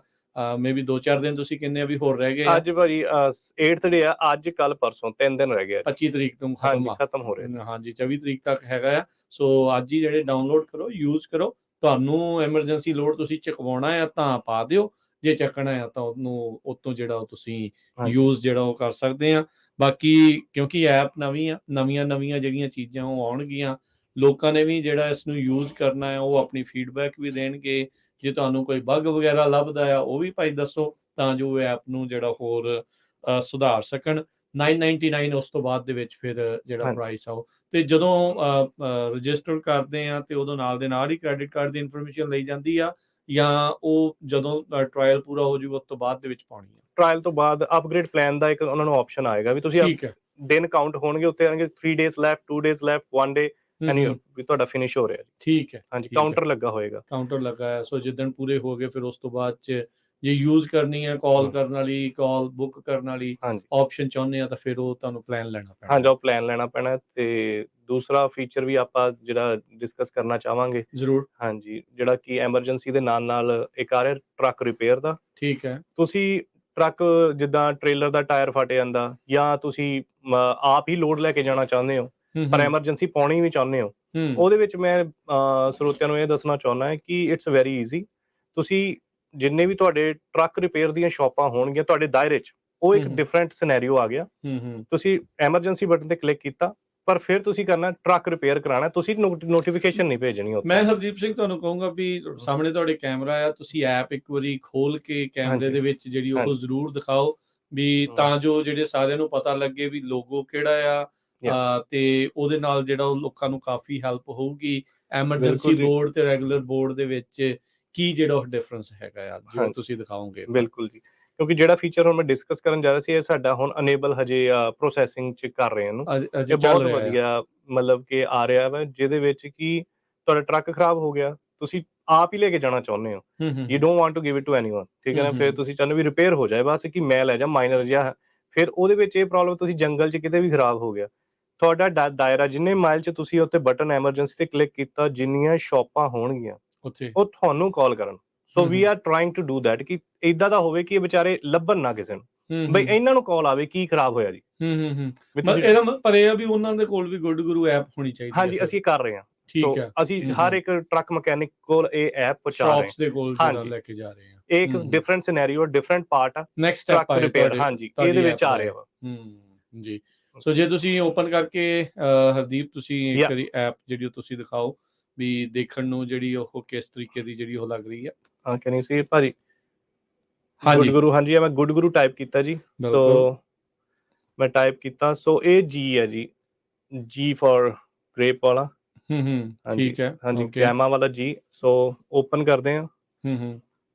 ਮੇਬੀ 2-4 ਦਿਨ ਤੁਸੀਂ ਕਹਿੰਦੇ ਆ ਵੀ ਹੋਰ ਰਹਿ ਗਏ ਆ। ਅੱਜ ਭਾਜੀ 8th ਡੇ ਆ, ਅੱਜ ਕੱਲ ਪਰਸੋਂ 3 ਦਿਨ ਰਹਿ ਗਏ ਆ ਜੀ। 25 ਤਰੀਕ ਤੋਂ ਖਤਮ ਹਾਂਜੀ ਆ। ਖਤਮ ਹੋ ਰਿਹਾ ਜੀ। ਹਾਂਜੀ 24 ਤਰੀਕ ਤੱਕ ਹੈਗਾ ਆ। ਸੋ ਅੱਜ ਹੀ ਜਿਹੜੇ ਡਾਊਨਲੋਡ ਕਰੋ, ਯੂਜ਼ ਕਰੋ। ਤੁਹਾਨੂੰ ਐਮਰਜੈਂਸੀ ਲੋਡ ਤੁਸੀਂ ਚੁਕਵਾਉਣਾ ਆ ਤਾਂ ਪਾ ਦਿਓ, ਜੇ ਚੱਕਣਾ ਆ ਤਾਂ ਉਹਨੂੰ ਉਤੋਂ ਜਿਹੜਾ ਉਹ ਤੁਸੀਂ ਹਾਂਜੀ ਯੂਜ਼ ਜਿਹੜਾ ਉਹ ਕਰ ਸਕਦੇ ਆ। ਬਾਕੀ ਕਿਉਂਕਿ ਐਪ ਨਵੀਂ ਆ, ਨਵੀਆਂ ਜਿਹੜੀਆਂ ਚੀਜ਼ਾਂ ਉਹ ਆਉਣਗੀਆਂ, ਲੋਕਾਂ ਨੇ ਵੀ ਜਿਹੜਾ ਇਸ ਨੂੰ ਯੂਜ਼ ਕਰਨਾ ਹੈ ਉਹ ਆਪਣੀ ਫੀਡਬੈਕ ਵੀ ਦੇਣਗੇ। ਜੇ ਤੁਹਾਨੂੰ ਕੋਈ ਬੱਗ ਵਗੈਰਾ ਲੱਭਦਾ ਆ ਉਹ ਵੀ ਭਾਈ ਦੱਸੋ, ਤਾਂ ਜੋ ਐਪ ਨੂੰ ਜਿਹੜਾ ਹੋਰ ਸੁਧਾਰ ਸਕਣ। 999 ਉਸ ਤੋਂ ਬਾਅਦ ਦੇ ਵਿੱਚ ਫਿਰ ਜਿਹੜਾ ਹਾਂਜੀ ਪ੍ਰਾਈਸ ਆ ਉਹ, ਤੇ ਜਦੋਂ ਰਜਿਸਟਰ ਕਰਦੇ ਆ ਤੇ ਉਦੋਂ ਨਾਲ ਦੇ ਨਾਲ ਹੀ ਕ੍ਰੈਡਿਟ ਕਾਰਡ ਦੀ ਇਨਫੋਰਮੇਸ਼ਨ ਲਈ ਜਾਂਦੀ ਆ, ਜਾਂ ਉਹ ਜਦੋਂ ਟ੍ਰਾਇਲ ਪੂਰਾ ਹੋ ਜਾਊਗਾ ਉਸ ਤੋਂ ਬਾਅਦ ਦੇ ਵਿੱਚ ਪਾਉਣੀ ਆ? ਟ੍ਰਾਇਲ ਤੋਂ ਬਾਅਦ ਅਪਗ੍ਰੇਡ ਪਲਾਨ ਦਾ ਇੱਕ ਉਹਨਾਂ ਨੂੰ ਆਪਸ਼ਨ ਆਏਗਾ ਵੀ ਤੁਸੀਂ ਠੀਕ ਹੈ। ਦਿਨ ਕਾਊਂਟ ਹੋਣਗੇ, ਉੱਤੇ ਆਣਗੇ 3 ਡੇਜ਼ ਲੈਫਟ, 2 ਡੇਜ਼ ਲੈਫਟ, 1 ਡੇ ਐਨੀ ਹੂੰ। ਵੀ ਤੁਹਾਡਾ ਫਿਨਿਸ਼ ਹੋ ਰਿਹਾ ਜੀ। ਠੀਕ ਹੈ, ਹਾਂਜੀ ਠੀਕ ਹੈ। ਕਾਊਂਟਰ ਲੱਗਾ ਹੋਏਗਾ। ਕਾਊਂਟਰ ਲੱਗਾ ਹੈ। ਸੋ ਜਿੱਦਣ ਪੂਰੇ ਹੋ ਗਏ ਫਿਰ ਉਸ ਤੋਂ ਬਾਅਦ 'ਚ ਜੇ ਯੂਜ਼ ਕਰਨੀ ਹੈ, ਕਾਲ ਹੂੰ। ਕਰਨ ਵਾਲੀ, ਕਾਲ ਬੁੱਕ ਕਰਨ ਵਾਲੀ ਹਾਂਜੀ ਆਪਸ਼ਨ ਚਾਹੁੰਦੇ ਆ ਤਾਂ ਫਿਰ ਉਹ ਤੁਹਾਨੂੰ ਪਲਾਨ ਲੈਣਾ ਪੈਣਾ ਹਾਂਜੀ ਹੈ। ਉਹ ਪਲਾਨ ਲੈਣਾ ਪੈਣਾ। ਤੇ ਦੂਸਰਾ ਫੀਚਰ ਵੀ ਆਪਾਂ ਜਿਹੜਾ ਡਿਸਕਸ ਕਰਨਾ ਚਾਹਾਂਗੇ, ਜ਼ਰੂਰ। ਹਾਂਜੀ, ਜਿਹੜਾ ਕਿ ਐਮਰਜੈਂਸੀ ਦੇ ਨਾਲ ਇੱਕ ਆ ਰਿਹਾ ਟਰੱਕ ਰਿਪੇਅਰ ਦਾ। ਠੀਕ ਹੈ। ਤੁਸੀਂ ਟਰੱਕ ਜਿੱਦਾਂ ਟ੍ਰੇਲਰ ਦਾ ਟਾਇਰ ਫਟ ਜਾਂਦਾ, ਜਾਂ ਤੁਸੀਂ ਆਪ ਹੀ ਲੋਡ ਲੈ ਕੇ ਜਾਣਾ ਚਾਹੁੰਦੇ ਹੋ ਪਰ ਐਮਰਜੈਂਸੀ ਪਾਉਣੀ ਵੀ ਚਾਹੁੰਦੇ ਹੋ, ਉਹਦੇ ਵਿੱਚ ਮੈਂ ਸਰੋਤਿਆਂ ਨੂੰ ਇਹ ਦੱਸਣਾ ਚਾਹੁੰਦਾ ਹੈ ਕਿ ਇਟਸ ਵੈਰੀ ਈਜ਼ੀ। ਤੁਸੀਂ ਜਿੰਨੇ ਵੀ ਤੁਹਾਡੇ ਟਰੱਕ ਰਿਪੇਅਰ ਦੀਆਂ ਸ਼ਾਪਾਂ ਹੋਣਗੀਆਂ ਤੁਹਾਡੇ ਦਾਇਰੇ 'ਚ, ਉਹ ਇੱਕ ਡਿਫਰੈਂਟ ਸਿਨੈਰੀਓ ਆ ਗਿਆ। ਤੁਸੀਂ ਐਮਰਜੈਂਸੀ ਬਟਨ ਤੇ ਕਲਿੱਕ ਕੀਤਾ, ਪਰ ਫਿਰ ਤੁਸੀਂ ਕਰਨਾ ਟਰੱਕ ਰਿਪੇਅਰ ਕਰਾਉਣਾ, ਤੁਸੀਂ ਨੋਟੀਫਿਕੇਸ਼ਨ ਨਹੀਂ ਭੇਜਣੀ ਉੱਥੇ। ਮੈਂ ਹਰਦੀਪ ਸਿੰਘ ਤੁਹਾਨੂੰ ਕਹੂੰਗਾ ਵੀ ਸਾਹਮਣੇ ਤੁਹਾਡੇ ਕੈਮਰਾ ਆ, ਤੁਸੀਂ ਐਪ ਇੱਕ ਵਾਰੀ ਖੋਲ ਕੇ ਕੈਮਰੇ ਹਾਂਜੀ ਦੇ ਵਿੱਚ ਜਿਹੜੀ ਉਹ ਹਾਂਜੀ ਜ਼ਰੂਰ ਦਿਖਾਓ, ਵੀ ਤਾਂ ਜੋ ਜਿਹੜੇ ਸਾਰਿਆਂ ਨੂੰ ਪਤਾ ਲੱਗੇ ਵੀ ਲੋਗੋ ਕਿਹੜਾ ਆ। ਤੇ ਉਹਦੇ ਨਾਲ ਜਿਹੜਾ ਉਹ ਲੋਕਾਂ ਨੂੰ ਕਾਫੀ ਹੈਲਪ ਹੋਊਗੀ ਐਮਰਜੈਂਸੀ ਬਿਲਕੁਲ ਜੀ ਬੋਰਡ ਤੇ ਰੈਗੂਲਰ ਬੋਰਡ ਦੇ ਵਿੱਚ ਕੀ ਜਿਹੜਾ ਉਹ ਡਿਫਰੈਂਸ ਹੈਗਾ ਆ ਜੋ ਹਾਂਜੀ ਤੁਸੀਂ ਦਿਖਾਓਗੇ। ਬਿਲਕੁਲ ਜੀ, ਕਿਉਂਕਿ ਜਿਹੜਾ ਫੀਚਰ ਹੁਣ ਮੈਂ ਡਿਸਕਸ ਕਰਨ ਜਾ ਰਿਹਾ ਸੀ, ਇਹ ਸਾਡਾ ਹੁਣ ਅਨੇਬਲ ਹਜੇ ਪ੍ਰੋਸੈਸਿੰਗ 'ਚ ਕਰ ਰਹੇ ਇਹਨੂੰ। ਅਜੇ ਇਹ ਚੱਲ ਬਹੁਤ ਰਿਹਾ ਆ। ਵਧੀਆ ਮਤਲਬ ਕਿ ਆ ਰਿਹਾ ਵਾ, ਜਿਹਦੇ ਵਿੱਚ ਕਿ ਤੁਹਾਡਾ ਟਰੱਕ ਖਰਾਬ ਹੋ ਗਿਆ, ਤੁਸੀਂ ਆਪ ਹੀ ਲੈ ਕੇ ਜਾਣਾ ਚਾਹੁੰਦੇ ਹੋ, you don't want to give it to anyone, ਠੀਕ ਹੈ ਨਾ। ਫਿਰ ਤੁਸੀਂ ਚਾਹੁੰਦੇ ਵੀ ਰਿਪੇਅਰ ਹੋ ਜਾਏ, ਬਸ ਕਿ ਮੈਂ ਲੈ ਜਾ ਮਾਈਨਰ ਜਿਹਾ। ਫਿਰ ਉਹਦੇ ਵਿੱਚ ਇਹ ਪ੍ਰੋਬਲਮ, ਤੁਸੀਂ ਜੰਗਲ 'ਚ ਕਿਤੇ ਵੀ ਖਰਾਬ ਹੋ ਗਿਆ, ਤੁਹਾਡਾ ਦਾਇਰਾ ਜਿੰਨੇ ਮਾਈਲ 'ਚ ਤੁਸੀਂ ਉੱਤੇ ਬਟਨ ਐਮਰਜੈਂਸੀ ਤੇ ਕਲਿੱਕ ਕੀਤਾ, ਜਿੰਨੀਆਂ ਸ਼ਾਪਾਂ ਹੋਣਗੀਆਂ ਉੱਥੇ ਉਹ ਤੁਹਾਨੂੰ ਕਾਲ ਕਰਨ। So we are trying to do that, ਕਿ ਇਦਾਂ ਦਾ ਹੋਵੇ ਕਿ ਇਹ ਵਿਚਾਰੇ ਲੱਭਣ ਨਾ ਕਿਸੇ ਨੂੰ, ਬਈ ਇਹਨਾਂ ਨੂੰ ਕਾਲ ਆਵੇ ਕੀ ਖਰਾਬ ਹੋਇਆ ਜੀ। ਪਰ ਇਹ ਆ ਵੀ ਉਹਨਾਂ ਦੇ ਕੋਲ ਵੀ ਗੁੱਡ ਗੁਰੂ ਐਪ ਹੋਣੀ ਚਾਹੀਦੀ ਹੈ। ਹਾਂਜੀ ਅਸੀਂ ਕਰ ਰਹੇ ਹਾਂ। ਠੀਕ ਹੈ। ਅਸੀਂ ਹਰ ਇੱਕ ਟਰੱਕ ਮਕੈਨਿਕ ਕੋਲ ਇਹ ਐਪ ਪਹੁੰਚਾ ਰਹੇ ਹਾਂ। ਸ਼ਾਪਸ ਦੇ ਕੋਲ ਜਿਹੜਾ ਲੈ ਕੇ ਜਾ ਰਹੇ ਆ। ਇਹ ਇੱਕ ਡਿਫਰੈਂਟ ਸਿਨੈਰੀਓ, ਡਿਫਰੈਂਟ ਪਾਰਟ ਆ ਨੈਕਸਟ ਸਟੈਪ ਟਰੱਕ ਰਿਪੇਅਰ। ਹਾਂਜੀ ਇਹਦੇ ਵਿੱਚ ਆ ਰਿਹਾ ਵਾ। ਜੀ। ਸੋ ਜੇ ਤੁਸੀਂ ਓਪਨ ਕਰਕੇ ਹਰਦੀਪ ਤੁਸੀਂ ਇੱਕ ਵਾਰੀ ਐਪ ਜਿਹੜੀ ਉਹ ਤੁਸੀਂ ਦਿਖਾਓ ਵੀ ਦੇਖਣ ਨੂੰ ਜਿਹੜੀ ਉਹ ਕਿਸ ਤਰੀਕੇ ਦੀ ਜਿਹੜੀ ਉਹ ਲੱਗ ਰਹੀ ਆ। ਹਾਂ ਕੈਨ ਯੂ ਸੀ ਇਟ ਭਾਜੀ? ਗੁੱਡ ਗੁਰੂ, ਹਾਂਜੀ ਮੈਂ ਗੁੱਡ ਗੁਰੂ ਟਾਈਪ ਕੀਤਾ ਜੀ। ਸੋ ਮੈਂ ਟਾਈਪ ਕੀਤਾ, ਸੋ ਇਹ ਜੀ ਹੈ ਜੀ, ਜੀ ਫॉर ਗ੍ਰੇਪ ਵਾਲਾ। ਠੀਕ ਹੈ। ਹਾਂਜੀ ਗੈਮਾ ਵਾਲਾ ਜੀ। ਸੋ ਓਪਨ ਕਰਦੇ ਹਾਂ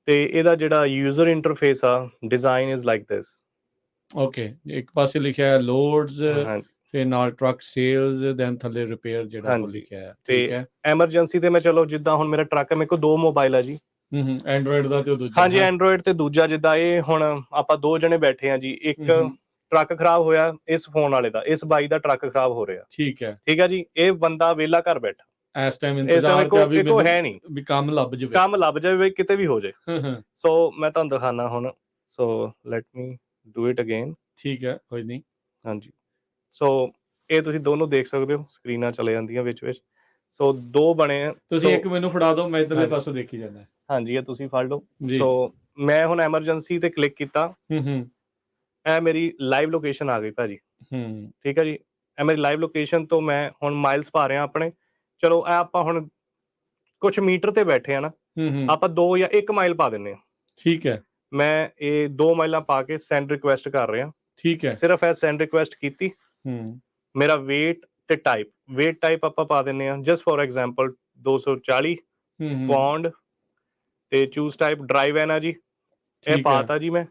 ਤੇ ਇਹਦਾ ਜਿਹੜਾ ਯੂਜ਼ਰ ਇੰਟਰਫੇਸ ਆ, design is like this. Okay, ਇੱਕ ਪਾਸੇ ਲਿਖਿਆ ਹੈ ਲੋਡਸ, ਫਿਰ ਨਾਲ ਟਰੱਕ ਸੇਲਸ, ਦੈਨ ਥੱਲੇ ਰਿਪੇਅਰ ਜਿਹੜਾ ਉਹ ਲਿਖਿਆ ਹੈ। ਠੀਕ ਹੈ। ਐਮਰਜੈਂਸੀ ਤੇ ਮੈਂ ਚਲੋ ਜਿੱਦਾਂ ਹੁਣ ਮੇਰਾ ਟਰੱਕ ਹੈ, ਮੇਰੇ ਕੋਲ 2 ਮੋਬਾਈਲ ਆ ਜੀ। ਐਂਡਰੋਇਡ ਦਾ ਤੇ ਦੂਜਾ। ਹਾਂਜੀ ਐਂਡਰੋਇਡ ਤੇ ਦੂਜਾ। ਜਿੱਦਾਂ ਇਹ ਹੁਣ ਆਪਾਂ 2 ਜਣੇ ਬੈਠੇ ਆ ਜੀ, ਇੱਕ ਟਰੱਕ ਖਰਾਬ ਹੋਇਆ ਇਸ ਫੋਨ ਵਾਲੇ ਦਾ, ਇਸ ਬਾਈ ਦਾ ਟਰੱਕ ਖਰਾਬ ਹੋ ਰਿਹਾ। ਠੀਕ ਹੈ ਜੀ। ਇਹ ਬੰਦਾ ਵਿਹਲਾ ਘਰ ਬੈਠਾ ਇਸ ਟਾਈਮ ਇੰਤਜ਼ਾਰ ਚ ਵੀ ਕੋਈ ਹੈ ਨਹੀਂ, ਵੀ ਕੰਮ ਲੱਭ ਜਾਵੇ ਕਿਤੇ ਵੀ ਹੋ ਜਾਏ। ਸੋ ਮੈਂ ਤੁਹਾਨੂੰ ਦਿਖਾਣਾ ਹੁਣ। ਸੋ let me do it again. ਠੀਕ ਹੈ, ਕੋਈ ਨਹੀਂ। ਹਾਂਜੀ ਸੋ ਇਹ ਤੁਸੀਂ ਦੋਨੋਂ ਦੇਖ ਸਕਦੇ ਹੋ, ਸਕਰੀਨਾਂ ਚਲੇ ਜਾਂਦੀਆਂ ਵਿੱਚ। ਸੋ 2 ਬਣੇ ਆ। ਤੁਸੀਂ ਇੱਕ ਮੈਨੂੰ ਫੜਾ ਦਿਓ, ਮੈਂ ਇੱਧਰਲੇ ਪਾਸੋਂ ਦੇਖੀ ਜਾਂਦਾ। ਹਾਂਜੀ ਇਹ ਤੁਸੀਂ ਫੜ ਲਓ। ਸੋ ਮੈਂ ਹੁਣ ਐਮਰਜੈਂਸੀ ਤੇ ਕਲਿੱਕ ਕੀਤਾ, ਇਹ ਮੇਰੀ ਲਾਈਵ ਲੋਕੇਸ਼ਨ ਆ ਗਈ ਭਾਜੀ। ਠੀਕ ਹੈ ਜੀ। ਇਹ ਮੇਰੀ ਲਾਈਵ ਲੋਕੇਸ਼ਨ ਤੋਂ ਮੈਂ ਹੁਣ ਮਾਈਲਸ ਪਾ ਰਿਹਾ ਆਪਣੇ। ਚਲੋ ਇਹ ਆਪਾਂ ਹੁਣ ਕੁਛ ਮੀਟਰ ਤੇ ਬੈਠੇ ਆ ਨਾ, ਆਪਾਂ 2 ਜਾਂ 1 ਮਾਈਲ ਪਾ ਦਿੰਦੇ ਹਾਂ। ਠੀਕ ਹੈ। ਮੈਂ ਇਹ 2 ਮਾਈਲਾਂ ਪਾ ਕੇ ਸੈਂਡ ਰਿਕੁਐਸਟ ਕਰ ਰਿਹਾ। ਠੀਕ ਹੈ। ਸਿਰਫ ਇਹ ਸੈਂਡ ਰਿਕੁਐਸਟ ਕੀਤੀ। ਮੇਰਾ ਵੇਟ ਤੇ ਟਾਈਪ ਆਪਾਂ ਪਾ ਦਿੰਦੇ ਹਾਂ। ਜਸਟ ਫॉर ਐਗਜ਼ਾਮਪਲ 240 ਪੌਂਡ ਤੇ ਚੂਜ਼ ਟਾਈਪ ਡਰਾਈਵ ਹੈ ਨਾ ਜੀ, ਇਹ ਪਾਤਾ ਜੀ ਮੈਂ।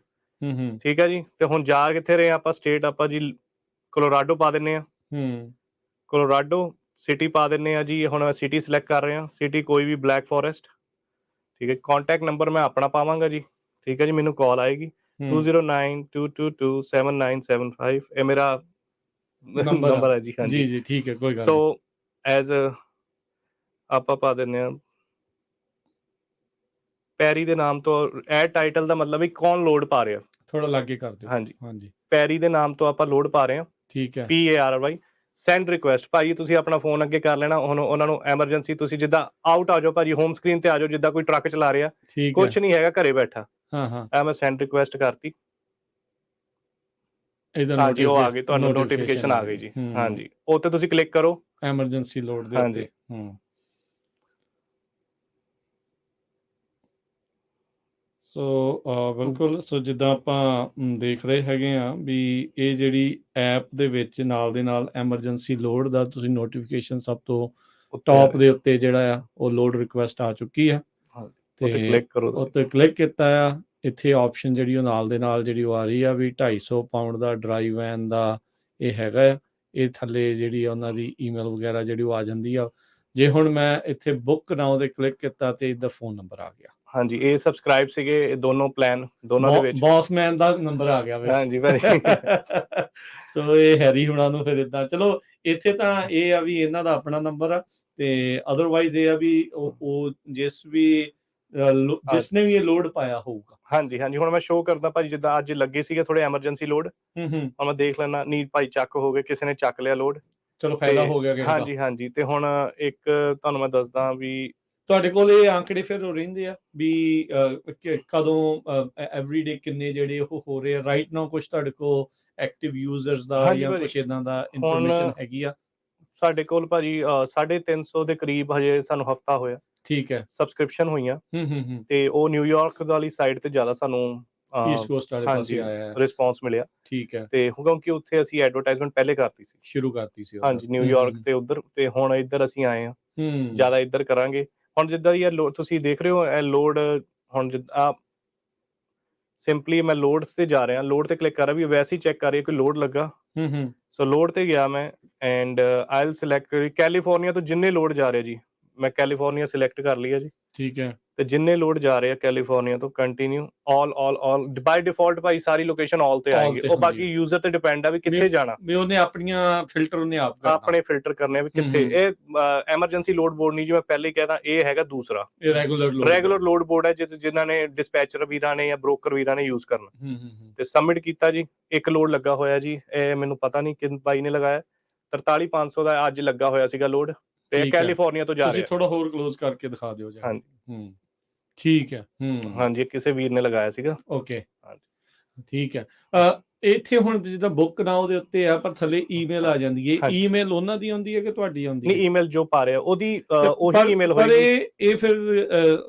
ਠੀਕ ਹੈ ਜੀ। ਤੇ ਹੁਣ ਜਾ ਕਿੱਥੇ ਰਹੇ ਆਪਾਂ, ਸਟੇਟ ਆਪਾਂ ਜੀ ਕੋਲੋਰਾਡੋ ਪਾ ਦਿੰਦੇ ਹਾਂ। ਕੋਲੋਰਾਡੋ ਸਿਟੀ ਪਾ ਦਿੰਦੇ ਹਾਂ ਜੀ। ਹੁਣ ਮੈਂ ਸਿਟੀ ਸਿਲੈਕਟ ਕਰ ਰਿਹਾ, ਸਿਟੀ ਕੋਈ ਵੀ ਬਲੈਕ ਫੋਰੈਸਟ। ਠੀਕ ਹੈ। ਕੰਟੈਕਟ ਨੰਬਰ ਮੈਂ ਆਪਣਾ ਪਾਵਾਂਗਾ ਜੀ। ਠੀਕ ਹੈ ਜੀ। ਮੈਨੂੰ ਕਾਲ ਆਏਗੀ 2092227975। ਇਹ ਮੇਰਾ ਨੰਬਰ ਹੈ ਜੀ। ਹਾਂਜੀ ਜੀ ਠੀਕ ਹੈ, ਕੋਈ ਗੱਲ ਨਹੀਂ। ਸੋ ਐਜ਼ ਆਪਾਂ ਪਾ ਦਿੰਦੇ ਹਾਂ ਪੈਰੀ ਦੇ ਨਾਮ ਤੋਂ ਐਡ ਟਾਈਟਲ ਦਾ ਮਤਲਬ ਵੀ ਕੌਣ ਲੋਡ ਪਾ ਰਿਹਾ। ਥੋੜਾ ਲਾਗੇ ਕਰ ਦਿਓ। ਹਾਂਜੀ ਹਾਂਜੀ ਪੈਰੀ ਦੇ ਨਾਮ ਤੋਂ ਆਪਾਂ ਲੋਡ ਪਾ ਰਹੇ ਹਾਂ, ਠੀਕ ਹੈ। PARY। ਸੈਂਡ ਰਿਕੁਐਸਟ ਭਾਜੀ ਤੁਸੀਂ ਆਪਣਾ ਫੋਨ ਅੱਗੇ ਕਰ ਲੈਣਾ। ਹੁਣ ਉਹਨਾਂ ਨੂੰ ਐਮਰਜੈਂਸੀ ਤੁਸੀਂ ਜਿੱਦਾਂ ਆਊਟ ਆ ਜਾਓ ਭਾਜੀ, ਹੋਮ ਸਕਰੀਨ ਤੇ ਆ ਜਾਓ, ਜਿੱਦਾਂ ਕੋਈ ਟਰੱਕ ਚਲਾ ਰਿਹਾ, ਠੀਕ ਹੈ। ਕੁਝ ਨਹੀਂ ਹੈਗਾ, ਘਰੇ ਬੈਠਾ। ਹਾਂ ਮੈਂ ਸੈਂਡ ਰਿਕੁਐਸਟ ਕਰਤੀ, ਇਹਦਾ ਹਾਂਜੀ ਉਹ ਆ ਗਈ, ਤੁਹਾਨੂੰ ਨੋਟੀਫਿਕੇਸ਼ਨ ਆ ਗਈ ਜੀ। ਹਾਂਜੀ ਉਹ ਤੇ ਤੁਸੀਂ ਕਲਿੱਕ ਕਰੋ ਐਮਰਜੈਂਸੀ ਲੋਡ ਦੇ ਉੱਤੇ। ਸੋ ਬਿਲਕੁਲ, ਸੋ ਜਿੱਦਾਂ ਆਪਾਂ ਦੇਖ ਰਹੇ ਹੈਗੇ ਆ ਵੀ ਇਹ ਜਿਹੜੀ ਐਪ ਦੇ ਵਿੱਚ ਨਾਲ ਦੇ ਨਾਲ ਐਮਰਜੈਂਸੀ ਲੋਡ ਦਾ ਤੁਸੀਂ ਨੋਟੀਫਿਕੇਸ਼ਨ ਸਭ ਤੋਂ ਟੌਪ ਦੇ ਉੱਤੇ ਜਿਹੜਾ ਆ ਉਹ ਲੋਡ ਰਿਕੁਐਸਟ ਆ ਚੁੱਕੀ ਆ, ਤੇ ਕਲਿੱਕ ਕਰੋ। ਉੱਤੇ ਕਲਿੱਕ ਕੀਤਾ ਆ, ਇੱਥੇ ਆਪਸ਼ਨ ਜਿਹੜੀ ਉਹ ਨਾਲ ਦੇ ਨਾਲ ਜਿਹੜੀ ਉਹ ਆ ਰਹੀ ਆ ਵੀ 250 ਪਾਉਂਡ ਦਾ ਡਰਾਈ ਵੈਨ ਦਾ ਇਹ ਹੈਗਾ ਆ। ਇਹ ਥੱਲੇ ਜਿਹੜੀ ਉਹਨਾਂ ਦੀ ਈਮੇਲ ਵਗੈਰਾ ਜਿਹੜੀ ਉਹ ਆ ਜਾਂਦੀ ਆ। ਜੇ ਹੁਣ ਮੈਂ ਇੱਥੇ ਬੁੱਕ ਨਾਓ ਤੇ ਕਲਿੱਕ ਕੀਤਾ ਤੇ ਇਹਦਾ ਫੋਨ ਨੰਬਰ ਆ ਗਿਆ। ਹਾਂਜੀ ਇਹ ਸਬਸਕ੍ਰਾਈਬ ਸੀਗੇ, ਇਹ ਦੋਨੋਂ ਪਲਾਨ ਦੋਨਾਂ ਦੇ ਵਿੱਚ ਬੌਸਮੈਨ ਦਾ ਨੰਬਰ ਆ ਗਿਆ ਵਿੱਚ। ਹਾਂਜੀ ਭਾਜੀ ਸੋ ਇਹ ਹੈਰੀ ਹੁਣਾਂ ਨੂੰ ਫਿਰ ਇਦਾਂ, ਚਲੋ ਇੱਥੇ ਤਾਂ ਇਹ ਆ ਵੀ ਇਹਨਾਂ ਦਾ ਆਪਣਾ ਨੰਬਰ ਆ, ਤੇ ਅਦਰਵਾਈਜ਼ ਇਹ ਆ ਵੀ ਉਹ ਜਿਸਨੇ ਵੀ ਇਹ ਲੋਡ ਪਾਇਆ ਹੋਊਗਾ। ਹਾਂਜੀ ਹੁਣ ਮੈਂ ਸ਼ੋਅ ਕਰਦਾ ਭਾਜੀ, ਜਿੱਦਾਂ ਅੱਜ ਲੱਗੇ ਸੀਗੇ ਥੋੜੇ ਐਮਰਜੈਂਸੀ ਲੋਡ, ਹੁਣ ਮੈਂ ਦੇਖ ਲੈਣਾ ਨੀਡ ਭਾਈ ਚੱਕ ਹੋ ਗਏ, ਕਿਸੇ ਨੇ ਚੱਕ ਲਿਆ ਲੋਡ, ਚਲੋ ਫਾਇਦਾ ਹੋ ਗਿਆ। ਹਾਂਜੀ ਤੇ ਹੁਣ ਇੱਕ ਤੁਹਾਨੂੰ ਮੈਂ ਦੱਸਦਾ ਵੀ ਤੁਹਾਡੇ ਕੋਲ ਇਹ ਆંકੜੇ ਫਿਰ ਰਹਿੰਦੇ ਆ ਵੀ ਕਦੋਂ ਐਵਰੀਡੇ ਕਿੰਨੇ ਜਿਹੜੇ ਉਹ ਹੋ ਰਹੇ ਆ ਰਾਈਟ ਨਾਓ, ਕੁਝ ਤੁਹਾਡੇ ਕੋਲ ਐਕਟਿਵ ਯੂਜ਼ਰਸ ਦਾ ਜਾਂ ਕੁਝ ਇਦਾਂ ਦਾ ਇਨਫੋਰਮੇਸ਼ਨ ਹੈਗੀ ਆ? ਸਾਡੇ ਕੋਲ ਭਾਜੀ 350 ਦੇ ਕਰੀਬ ਹਜੇ ਸਾਨੂੰ ਹਫਤਾ ਹੋਇਆ, ਠੀਕ ਹੈ, ਸਬਸਕ੍ਰਿਪਸ਼ਨ ਹੋਈਆਂ, ਤੇ ਉਹ ਨਿਊਯਾਰਕ ਵਾਲੀ ਸਾਈਡ ਤੇ ਜ਼ਿਆਦਾ ਸਾਨੂੰ ਈਸਟ ਕੋਸਟ ਵਾਲੇ ਪਾਸੇ ਆਇਆ ਰਿਸਪੌਂਸ ਮਿਲਿਆ, ਠੀਕ ਹੈ, ਤੇ ਕਿਉਂਕਿ ਉੱਥੇ ਅਸੀਂ ਐਡਵਰਟਾਈਜ਼ਮੈਂਟ ਪਹਿਲੇ ਸ਼ੁਰੂ ਕਰਤੀ ਸੀ ਹਾਂਜੀ ਨਿਊਯਾਰਕ ਤੇ ਉਧਰ, ਤੇ ਹੁਣ ਇੱਧਰ ਅਸੀਂ ਆਏ ਆ, ਜ਼ਿਆਦਾ ਇੱਧਰ ਕਰਾਂਗੇ। ਹੁਣ ਜਿੱਦਾਂ ਦੀ ਇਹ ਤੁਸੀਂ ਦੇਖ ਰਹੇ ਹੋ ਇਹ ਲੋਡ, ਹੁਣ ਜਿੱਦਾਂ ਸਿੰਪਲੀ ਮੈਂ ਲੋਡਸ ਤੇ ਜਾ ਰਿਹਾ, ਲੋਡ ਤੇ ਕਲਿੱਕ ਕਰ ਰਿਹਾ ਵੀ ਵੈਸੇ ਹੀ ਚੈੱਕ ਕਰ ਰਹੀ ਕੋਈ ਲੋਡ ਲੱਗਾ। ਸੋ ਲੋਡ ਤੇ ਗਿਆ ਮੈਂ, ਐਂਡ ਆਈਲ ਸਿਲੈਕਟ ਕੈਲੀਫੋਰਨੀਆ ਤੋਂ ਜਿੰਨੇ ਲੋਡ ਜਾ ਰਹੇ ਜੀ, ਮੈਂ ਕੈਲੀਫੋਰਨੀਆ ਸਿਲੈਕਟ ਕਰ ਲਿਆ ਜੀ, ਠੀਕ ਹੈ, ਤੇ ਜਿੰਨੇ ਲੋਡ ਜਾ ਰਹੇ ਆ ਕੈਲੀਫੋਰਨੀਆ ਤੋਂ ਕੰਟੀਨਿਊ ਆਲ ਬਾਈ ਡਿਫਾਲਟ ਭਾਈ ਸਾਰੀ ਲੋਕੇਸ਼ਨ ਆਲ ਤੇ ਆਏਗੀ, ਉਹ ਬਾਕੀ ਯੂਜ਼ਰ ਤੇ ਡਿਪੈਂਡ ਆ ਵੀ ਕਿੱਥੇ ਜਾਣਾ, ਵੀ ਉਹਨੇ ਆਪਣੀਆਂ ਫਿਲਟਰ ਉਹਨੇ ਆਪ ਕਰਨਾ, ਆਪਣੇ ਫਿਲਟਰ ਕਰਨੇ ਵੀ ਕਿੱਥੇ। ਇਹ ਐਮਰਜੈਂਸੀ ਲੋਡ ਬੋਰਡ ਨਹੀਂ, ਜਿਵੇਂ ਪਹਿਲੇ ਹੀ ਕਹਿਦਾ, ਇਹ ਹੈਗਾ ਦੂਸਰਾ, ਇਹ ਰੈਗੂਲਰ ਲੋਡ ਬੋਰਡ ਹੈ ਜਿਨ੍ਹਾਂ ਨੇ ਡਿਸਪੈਚਰ ਵੀਰਾਂ ਨੇ ਜਾਂ ਬ੍ਰੋਕਰ ਵੀਰਾਂ ਨੇ ਯੂਜ਼ ਕਰਨਾ। ਤੇ ਸਬਮਿਟ ਕੀਤਾ ਜੀ, ਇੱਕ ਲੋਡ ਲੱਗਾ ਹੋਇਆ ਜੀ, ਇਹ ਮੈਨੂੰ ਪਤਾ ਨਹੀਂ ਕਿੰਨ ਬਾਈ ਨੇ ਲਗਾਇਆ, 43500 ਦਾ ਅੱਜ ਲੱਗਾ ਹੋਇਆ ਸੀਗਾ ਲੋਡ, ਤੇ ਕੈਲੀਫੋਰਨੀਆ ਤੋਂ ਜਾ ਰਿਹਾ। ਤੁਸੀਂ ਥੋੜਾ ਹੋਰ ਕਲੋਜ਼ ਕਰਕੇ ਦਿਖਾ ਦਿਓ ਜੀ। ਹਾਂਜੀ ਠੀਕ ਹੈ। ਹਾਂਜੀ ਕਿਸੇ ਵੀਰ ਨੇ ਲਗਾਇਆ ਸੀਗਾ। ਓਕੇ ਠੀਕ ਹੈ। ਇੱਥੇ ਹੁਣ ਜਿੱਦਾਂ ਬੁੱਕ ਨਾਓ ਦੇ ਉੱਤੇ ਆ, ਪਰ ਥੱਲੇ ਈਮੇਲ ਆ ਜਾਂਦੀ ਹੈ, ਈਮੇਲ ਉਹਨਾਂ ਦੀ ਆਉਂਦੀ ਹੈ ਕਿ ਤੁਹਾਡੀ ਆਉਂਦੀ ਹੈ? ਨਹੀਂ, ਈਮੇਲ ਜੋ ਪਾ ਰਿਹਾ ਉਹਦੀ ਉਹੀ ਈਮੇਲ ਹੋਏਗੀ। ਪਰ ਇਹ ਫਿਰ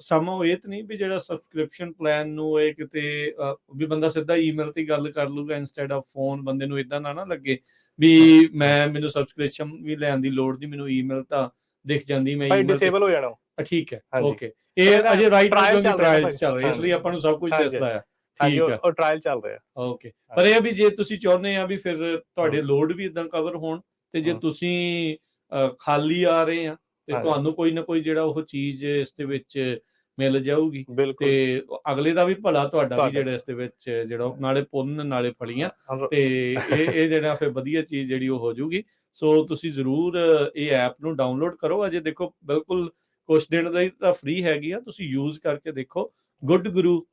ਸਮਾਂ ਇਹ ਤਾਂ ਨਹੀਂ ਵੀ ਜਿਹੜਾ ਸਬਸਕ੍ਰਿਪਸ਼ਨ ਪਲਾਨ ਨੂੰ ਇਹ ਕਿਤੇ ਵੀ ਬੰਦਾ ਸਿੱਧਾ ਈਮੇਲ ਤੇ ਗੱਲ ਕਰ ਲੂਗਾ ਇੰਸਟੈਡ ਆਫ ਫੋਨ, ਬੰਦੇ ਨੂੰ ਇਦਾਂ ਨਾ ਲੱਗੇ ਵੀ ਮੈਨੂੰ ਸਬਸਕ੍ਰਿਪਸ਼ਨ ਵੀ ਲੈਣ ਦੀ ਲੋੜ ਨਹੀਂ, ਮੈਨੂੰ ਈਮੇਲ ਤਾਂ ਦਿਖ ਜਾਂਦੀ, ਮੈਂ ਈਮੇਲ ਡਿਸੇਬਲ ਹੋ ਜਾਣਾ। ਠੀਕ ਹੈ, ਓਕੇ, ਇਹ ਅਜੇ ਰਾਈਟ ਟਰਾਇਲ ਚੱਲ ਰਿਹਾ, ਇਸ ਲਈ ਆਪਾਂ ਨੂੰ ਸਭ ਕੁਝ ਦਿਸਦਾ ਹੈ। ਠੀਕ ਹੈ, ਉਹ ਟਰਾਇਲ ਚੱਲ ਰਿਹਾ। ਓਕੇ, ਪਰ ਇਹ ਵੀ ਜੇ ਤੁਸੀਂ ਚਾਹੁੰਦੇ ਆ ਵੀ ਫਿਰ ਤੁਹਾਡੇ ਲੋਡ ਵੀ ਇਦਾਂ ਕਵਰ ਹੋਣ, ਤੇ ਜੇ ਤੁਸੀਂ ਖਾਲੀ ਆ ਰਹੇ ਆ ਤੇ ਤੁਹਾਨੂੰ ਕੋਈ ਨਾ ਕੋਈ ਜਿਹੜਾ ਉਹ ਚੀਜ਼ ਇਸ ਦੇ ਵਿੱਚ ਮਿਲ ਜਾਊਗੀ, ਤੇ ਅਗਲੇ ਦਾ ਵੀ ਭਲਾ, ਤੁਹਾਡਾ ਵੀ ਜਿਹੜਾ ਇਸ ਦੇ ਵਿੱਚ ਜਿਹੜਾ ਨਾਲੇ ਪੁੰਨ ਨਾਲੇ ਫਲੀਆਂ, ਤੇ ਇਹ ਜਿਹੜਾ ਫਿਰ ਵਧੀਆ ਚੀਜ਼ ਜਿਹੜੀ ਉਹ ਹੋ ਜਾਊਗੀ। ਸੋ ਤੁਸੀਂ ਜ਼ਰੂਰ ਇਹ ਐਪ ਨੂੰ ਡਾਊਨਲੋਡ ਕਰੋ। ਅਜੇ ਦੇਖੋ ਬਿਲਕੁਲ ਕੁਛ ਦਿਨ ਲਈ ਤਾਂ ਫ੍ਰੀ ਹੈਗੀ ਆ, ਤੁਸੀਂ ਯੂਜ਼ ਕਰਕੇ ਦੇਖੋ। ਗੁੱਡ ਗੁਰੂ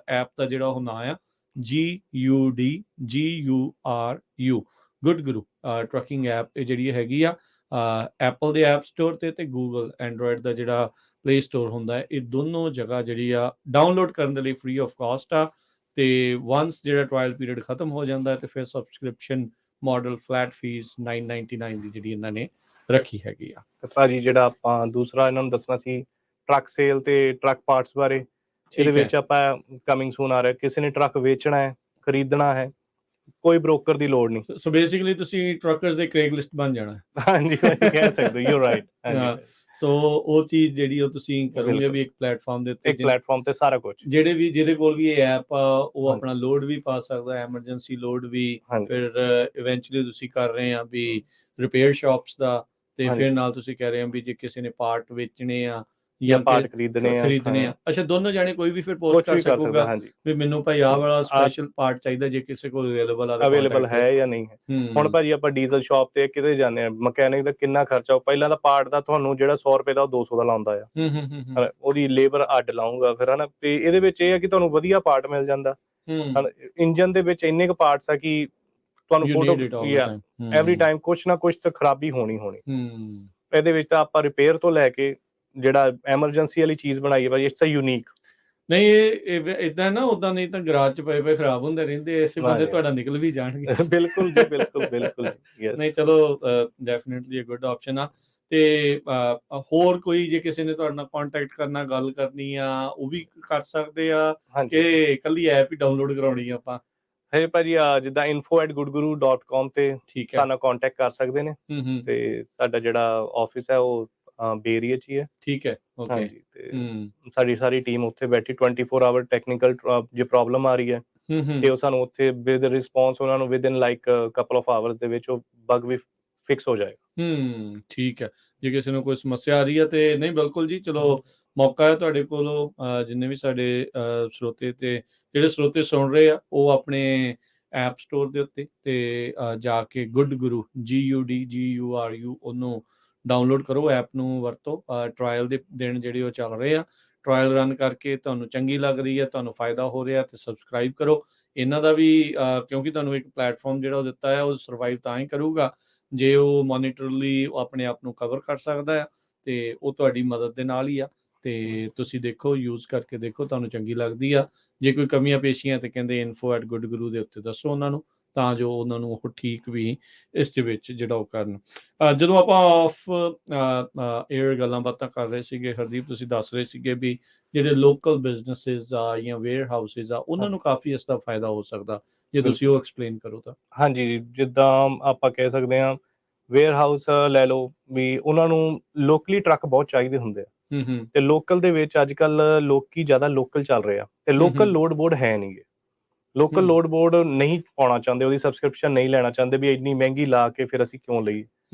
ਐਪ ਦਾ ਜਿਹੜਾ ਉਹ ਨਾਂ ਆ, GUDGURU, ਗੁੱਡ ਗੁਰੂ ਟਰੱਕਿੰਗ ਐਪ, ਇਹ ਜਿਹੜੀ ਹੈਗੀ ਆ ਐਪਲ ਦੇ ਐਪ ਸਟੋਰ ਤੇ ਗੂਗਲ ਐਂਡਰੋਇਡ ਦਾ ਜਿਹੜਾ ਪਲੇ ਸਟੋਰ ਹੁੰਦਾ ਹੈ, ਇਹ ਦੋਨੋਂ ਜਗ੍ਹਾ ਜਿਹੜੀ ਆ ਡਾਊਨਲੋਡ ਕਰਨ ਦੇ ਲਈ ਫ੍ਰੀ ਆਫ ਕਾਸਟ ਆ। ਤੇ ਵਾਂਸ ਜਿਹੜਾ ਟ੍ਰਾਇਲ ਪੀਰੀਅਡ ਖਤਮ ਹੋ ਜਾਂਦਾ ਤੇ ਫਿਰ ਸਬਸਕ੍ਰਿਪਸ਼ਨ ਮਾਡਲ ਫਲੈਟ ਫੀਸ 999 ਦੀ ਜਿਹੜੀ ਇਹਨਾਂ ਨੇ ਰੱਖੀ ਹੈਗੀ ਆ। ਤੇ ਭਾਜੀ ਜਿਹੜਾ ਆਪਾਂ ਦੂਸਰਾ ਇਹਨਾਂ ਨੂੰ ਦੱਸਣਾ ਸੀ ਟਰੱਕ ਸੇਲ ਤੇ ਟਰੱਕ ਪਾਰਟਸ ਬਾਰੇ, ਇਹਦੇ ਵਿੱਚ ਆਪਾਂ ਕਮਿੰਗ ਸੂਨ ਆ ਰਿਹਾ, ਕਿਸੇ ਨੇ ਟਰੱਕ ਵੇਚਣਾ ਹੈ, ਖਰੀਦਣਾ ਹੈ, ਕੋਈ ਬ੍ਰੋਕਰ ਦੀ ਲੋੜ ਨਹੀਂ। ਸੋ ਬੇਸਿਕਲੀ ਤੁਸੀਂ ਟਰੱਕਰਸ ਦੇ ਕ੍ਰੇਗਲਿਸਟ ਬਣ ਜਾਣਾ। ਹਾਂਜੀ ਕਹਿ ਸਕਦੇ, ਯੂ ਰਾਈਟ। ਸੋ ਉਹ ਚੀਜ਼ ਜਿਹੜੀ ਉਹ ਤੁਸੀਂ ਕਰੋਗੇ ਵੀ ਇੱਕ ਪਲੇਟਫਾਰਮ ਦੇ ਉੱਤੇ, ਇੱਕ ਪਲੇਟਫਾਰਮ ਤੇ ਸਾਰਾ ਕੁਝ, ਜਿਹਦੇ ਕੋਲ ਵੀ ਇਹ ਐਪ ਆ ਉਹ ਆਪਣਾ ਲੋਡ ਵੀ ਪਾ ਸਕਦਾ, ਐਮਰਜੈਂਸੀ ਲੋਡ ਵੀ, ਫਿਰ ਇਵੈਂਚੁਅਲੀ ਤੁਸੀਂ ਕਰ ਰਹੇ ਆ ਵੀ ਰਿਪੇਅਰ ਸ਼ਾਪਸ ਦਾ, ਤੇ ਫਿਰ ਨਾਲ ਤੁਸੀਂ ਕਹਿ ਰਹੇ ਆ ਵੀ ਜੇ ਕਿਸੇ ਨੇ ਪਾਰਟ ਵੇਚਣੇ ਆ ਜਾਂ ਪਾਰਟ ਖਰੀਦਣੇ ਆ। ਅੱਛਾ, ਦੋਨੋਂ ਜਾਣੇ ਕੋਈ ਵੀ ਫਿਰ ਪੋਸਟ ਕਰ ਸਕੂਗਾ ਵੀ ਮੈਨੂੰ ਭਾਈ ਆਹ ਵਾਲਾ ਸਪੈਸ਼ਲ ਪਾਰਟ ਚਾਹੀਦਾ, ਜੇ ਕਿਸੇ ਕੋਲ ਅਵੇਲੇਬਲ ਹੈ ਜਾਂ ਨਹੀਂ ਹੈ। ਹੁਣ ਭਾਜੀ ਆਪਾਂ ਡੀਜ਼ਲ ਸ਼ਾਪ ਤੇ ਕਿਤੇ ਜਾਂਦੇ ਆ, ਮਕੈਨਿਕ ਦਾ ਕਿੰਨਾ ਖਰਚਾ, ਪਹਿਲਾਂ ਦਾ ਪਾਰਟ ਦਾ ਤੁਹਾਨੂੰ ਜਿਹੜਾ 100 ਰੁਪਏ ਦਾ ਉਹ 200 ਦਾ ਲਾਉਂਦਾ ਆ, ਉਹਦੀ ਲੇਬਰ ਅੱਡ ਲਾਉਂਗਾ ਫਿਰ, ਹਨਾ। ਤੇ ਇਹਦੇ ਵਿੱਚ ਇਹ ਆ ਕਿ ਤੁਹਾਨੂੰ ਵਧੀਆ ਪਾਰਟ ਮਿਲ ਜਾਂਦਾ। ਇੰਜਨ ਦੇ ਵਿੱਚ ਇੰਨੇ ਕੁ ਪਾਰਟਸ ਆ ਕਿ ਤੁਹਾਨੂੰ ਐਵਰੀ ਟਾਈਮ ਕੁਛ ਨਾ ਕੁਛ ਤਾਂ ਖਰਾਬੀ ਹੋਣੀ। ਇਹਦੇ ਵਿੱਚ ਤਾਂ ਆਪਾਂ ਰਿਪੇਅਰ ਤੋਂ ਲੈ ਕੇ ਜਿਹੜਾ ਐਮਰਜੈਂਸੀ ਵਾਲੀ ਚੀਜ਼ ਬਣਾਈ ਹੈ ਭਾਜੀ, ਇਟਸ ਅ ਯੂਨੀਕ। ਨਹੀਂ ਇਹ ਇਦਾਂ ਨਾ, ਉਦਾਂ ਨਹੀਂ ਤਾਂ ਗਰਾਜ 'ਚ ਪਏ ਖਰਾਬ ਹੁੰਦੇ ਰਹਿੰਦੇ, ਇਸੇ ਬੰਦੇ ਤੁਹਾਡਾ ਨਿਕਲ ਵੀ ਜਾਣਗੇ। ਬਿਲਕੁਲ ਜੀ, ਬਿਲਕੁਲ। ਨਹੀਂ ਚਲੋ, ਡੈਫੀਨਿਟਲੀ ਗੁੱਡ ਆਪਸ਼ਨ ਆ। ਤੇ ਹੋਰ ਕੋਈ ਜੇ ਕਿਸੇ ਨੇ ਤੁਹਾਡੇ ਨਾਲ ਕੰਟੈਕਟ ਕਰਨਾ, ਗੱਲ ਕਰਨੀ ਆ, ਉਹ ਵੀ ਕਰ ਸਕਦੇ ਆ ਕਿ ਇਕੱਲੀ ਐਪ ਹੀ ਡਾਊਨਲੋਡ ਕਰਾਉਣੀ ਆ ਆਪਾਂ? ਹੈ ਭਾਜੀ, ਜਿੱਦਾਂ info@goodguru.com ਤੇ ਸਾਨੂੰ ਕੰਟੈਕਟ ਕਰ ਸਕਦੇ ਨੇ। ਤੇ ਸਾਡਾ ਜਿਹੜਾ ਆਫਿਸ ਹੈ ਉਹ ਬੇ ਏਰੀਆ 'ਚ ਹੀ ਹੈ। ਠੀਕ ਹੈ, ਹਾਂਜੀ। ਤੇ ਸਾਡੀ ਸਾਰੀ ਟੀਮ ਉੱਥੇ ਬੈਠੀ 24 ਆਵਰ। ਟੈਕਨੀਕਲ ਜੇ ਪ੍ਰੋਬਲਮ ਆ ਰਹੀ ਹੈ ਤੇ ਉਹ ਸਾਨੂੰ ਉੱਥੇ ਵਿਦ ਰਿਸਪੌਂਸ, ਉਹਨਾਂ ਨੂੰ with in like couple of hours ਦੇ ਵਿੱਚ ਉਹ ਬਗ ਵੀ ਫਿਕਸ ਹੋ ਜਾਏਗਾ। ਠੀਕ ਹੈ। ਜੇ ਕਿਸੇ ਨੂੰ ਕੋਈ ਸਮੱਸਿਆ ਆ ਰਹੀ ਹੈ ਤੇ ਨਹੀਂ, ਬਿਲਕੁਲ ਜੀ, ਚਲੋ ਮੌਕਾ ਹੈ ਤੁਹਾਡੇ ਕੋਲੋਂ। ਜਿੰਨੇ ਵੀ ਸਾਡੇ ਸਰੋਤੇ ਤੇ ਜਿਹੜੇ ਸਰੋਤੇ ਸੁਣ ਰਹੇ ਆ, ਉਹ ਆਪਣੇ ਐਪ ਸਟੋਰ ਦੇ ਉੱਤੇ ਤੇ ਜਾ ਕੇ ਗੁੱਡ ਗੁਰੂ GUDGURU ਉਹਨੂੰ ਡਾਊਨਲੋਡ ਕਰੋ, ਐਪ ਨੂੰ ਵਰਤੋ। ਟਰਾਇਲ ਦੇ ਦਿਨ ਜਿਹੜੇ ਉਹ ਚੱਲ ਰਹੇ ਆ, ਟਰਾਇਲ ਰਨ ਕਰਕੇ ਤੁਹਾਨੂੰ ਚੰਗੀ ਲੱਗ ਰਹੀ ਹੈ, ਤੁਹਾਨੂੰ ਫਾਇਦਾ ਹੋ ਰਿਹਾ, ਤੇ ਸਬਸਕ੍ਰਾਈਬ ਕਰੋ। ਇਹਨਾਂ ਦਾ ਵੀ ਕਿਉਂਕਿ ਤੁਹਾਨੂੰ ਇੱਕ ਪਲੇਟਫਾਰਮ ਜਿਹੜਾ ਉਹ ਦਿੱਤਾ ਹੈ, ਉਹ ਸਰਵਾਈਵ ਤਾਂ ਹੀ ਕਰੂਗਾ ਜੇ ਉਹ ਮੋਨੀਟਰਲੀ ਆਪਣੇ ਆਪ ਨੂੰ ਕਵਰ ਕਰ ਸਕਦਾ ਆ, ਤੇ ਉਹ ਤੁਹਾਡੀ ਮਦਦ ਦੇ ਨਾਲ ਹੀ ਆ। ਤੇ ਤੁਸੀਂ ਦੇਖੋ, ਯੂਜ਼ ਕਰਕੇ ਦੇਖੋ, ਤੁਹਾਨੂੰ ਚੰਗੀ ਲੱਗਦੀ ਆ। ਜੇ ਕੋਈ ਕਮੀਆਂ ਪੇਸ਼ੀਆਂ ਤੇ ਕਹਿੰਦੇ info@goodguru ਦੇ ਉੱਤੇ ਦੱਸੋ ਉਹਨਾਂ ਨੂੰ, ਤਾਂ ਜੋ ਉਹਨਾਂ ਨੂੰ ਉਹ ਠੀਕ ਵੀ ਇਸ ਦੇ ਵਿੱਚ ਜਿਹੜਾ ਉਹ ਕਰਨ। ਜਦੋਂ ਆਪਾਂ ਆਫ ਏਅਰ ਗੱਲਾਂ ਬਾਤਾਂ ਕਰ ਰਹੇ ਸੀਗੇ, ਹਰਦੀਪ, ਤੁਸੀਂ ਦੱਸ ਰਹੇ ਸੀਗੇ ਵੀ ਜਿਹੜੇ ਲੋਕਲ ਬਿਜ਼ਨਸਿਸ ਆ ਜਾਂ ਵੇਅਰ ਹਾਊਸਿਸ ਆ, ਉਹਨਾਂ ਨੂੰ ਕਾਫੀ ਇਸ ਦਾ ਫਾਇਦਾ ਹੋ ਸਕਦਾ। ਜੇ ਤੁਸੀਂ ਉਹ ਐਕਸਪਲੇਨ ਕਰੋ ਤਾਂ। ਹਾਂਜੀ, ਜਿੱਦਾਂ ਆਪਾਂ ਕਹਿ ਸਕਦੇ ਹਾਂ, ਵੇਅਰ ਹਾਊਸ ਲੈ ਲਓ ਵੀ, ਉਹਨਾਂ ਨੂੰ ਲੋਕਲੀ ਟਰੱਕ ਬਹੁਤ ਚਾਹੀਦੇ ਹੁੰਦੇ ਆ। ਤੇ ਲੋਕਲ ਦੇ ਵਿੱਚ ਅੱਜ ਕੱਲ ਲੋਕੀ ਜ਼ਿਆਦਾ ਲੋਕਲ ਚੱਲ ਰਹੇ ਆ, ਤੇ ਲੋਕਲ ਲੋਡ ਬੋਰਡ ਹੈ ਨਹੀਂਗੇ। ਲੋਕਲ ਲੋਡ ਬੋਰਡ ਨਹੀਂ ਪਾਉਣਾ ਚਾਹੁੰਦੇ, ਉਹਦੀ ਸਬਸਕ੍ਰਿਪਸ਼ਨ ਨਹੀਂ ਲੈਣਾ ਚਾਹੁੰਦੇ ਵੀ ਇੰਨੀ ਮਹਿੰਗੀ ਲਾ ਕੇ ਫਿਰ ਅਸੀਂ ਕਿਉਂ ਲਈਏ।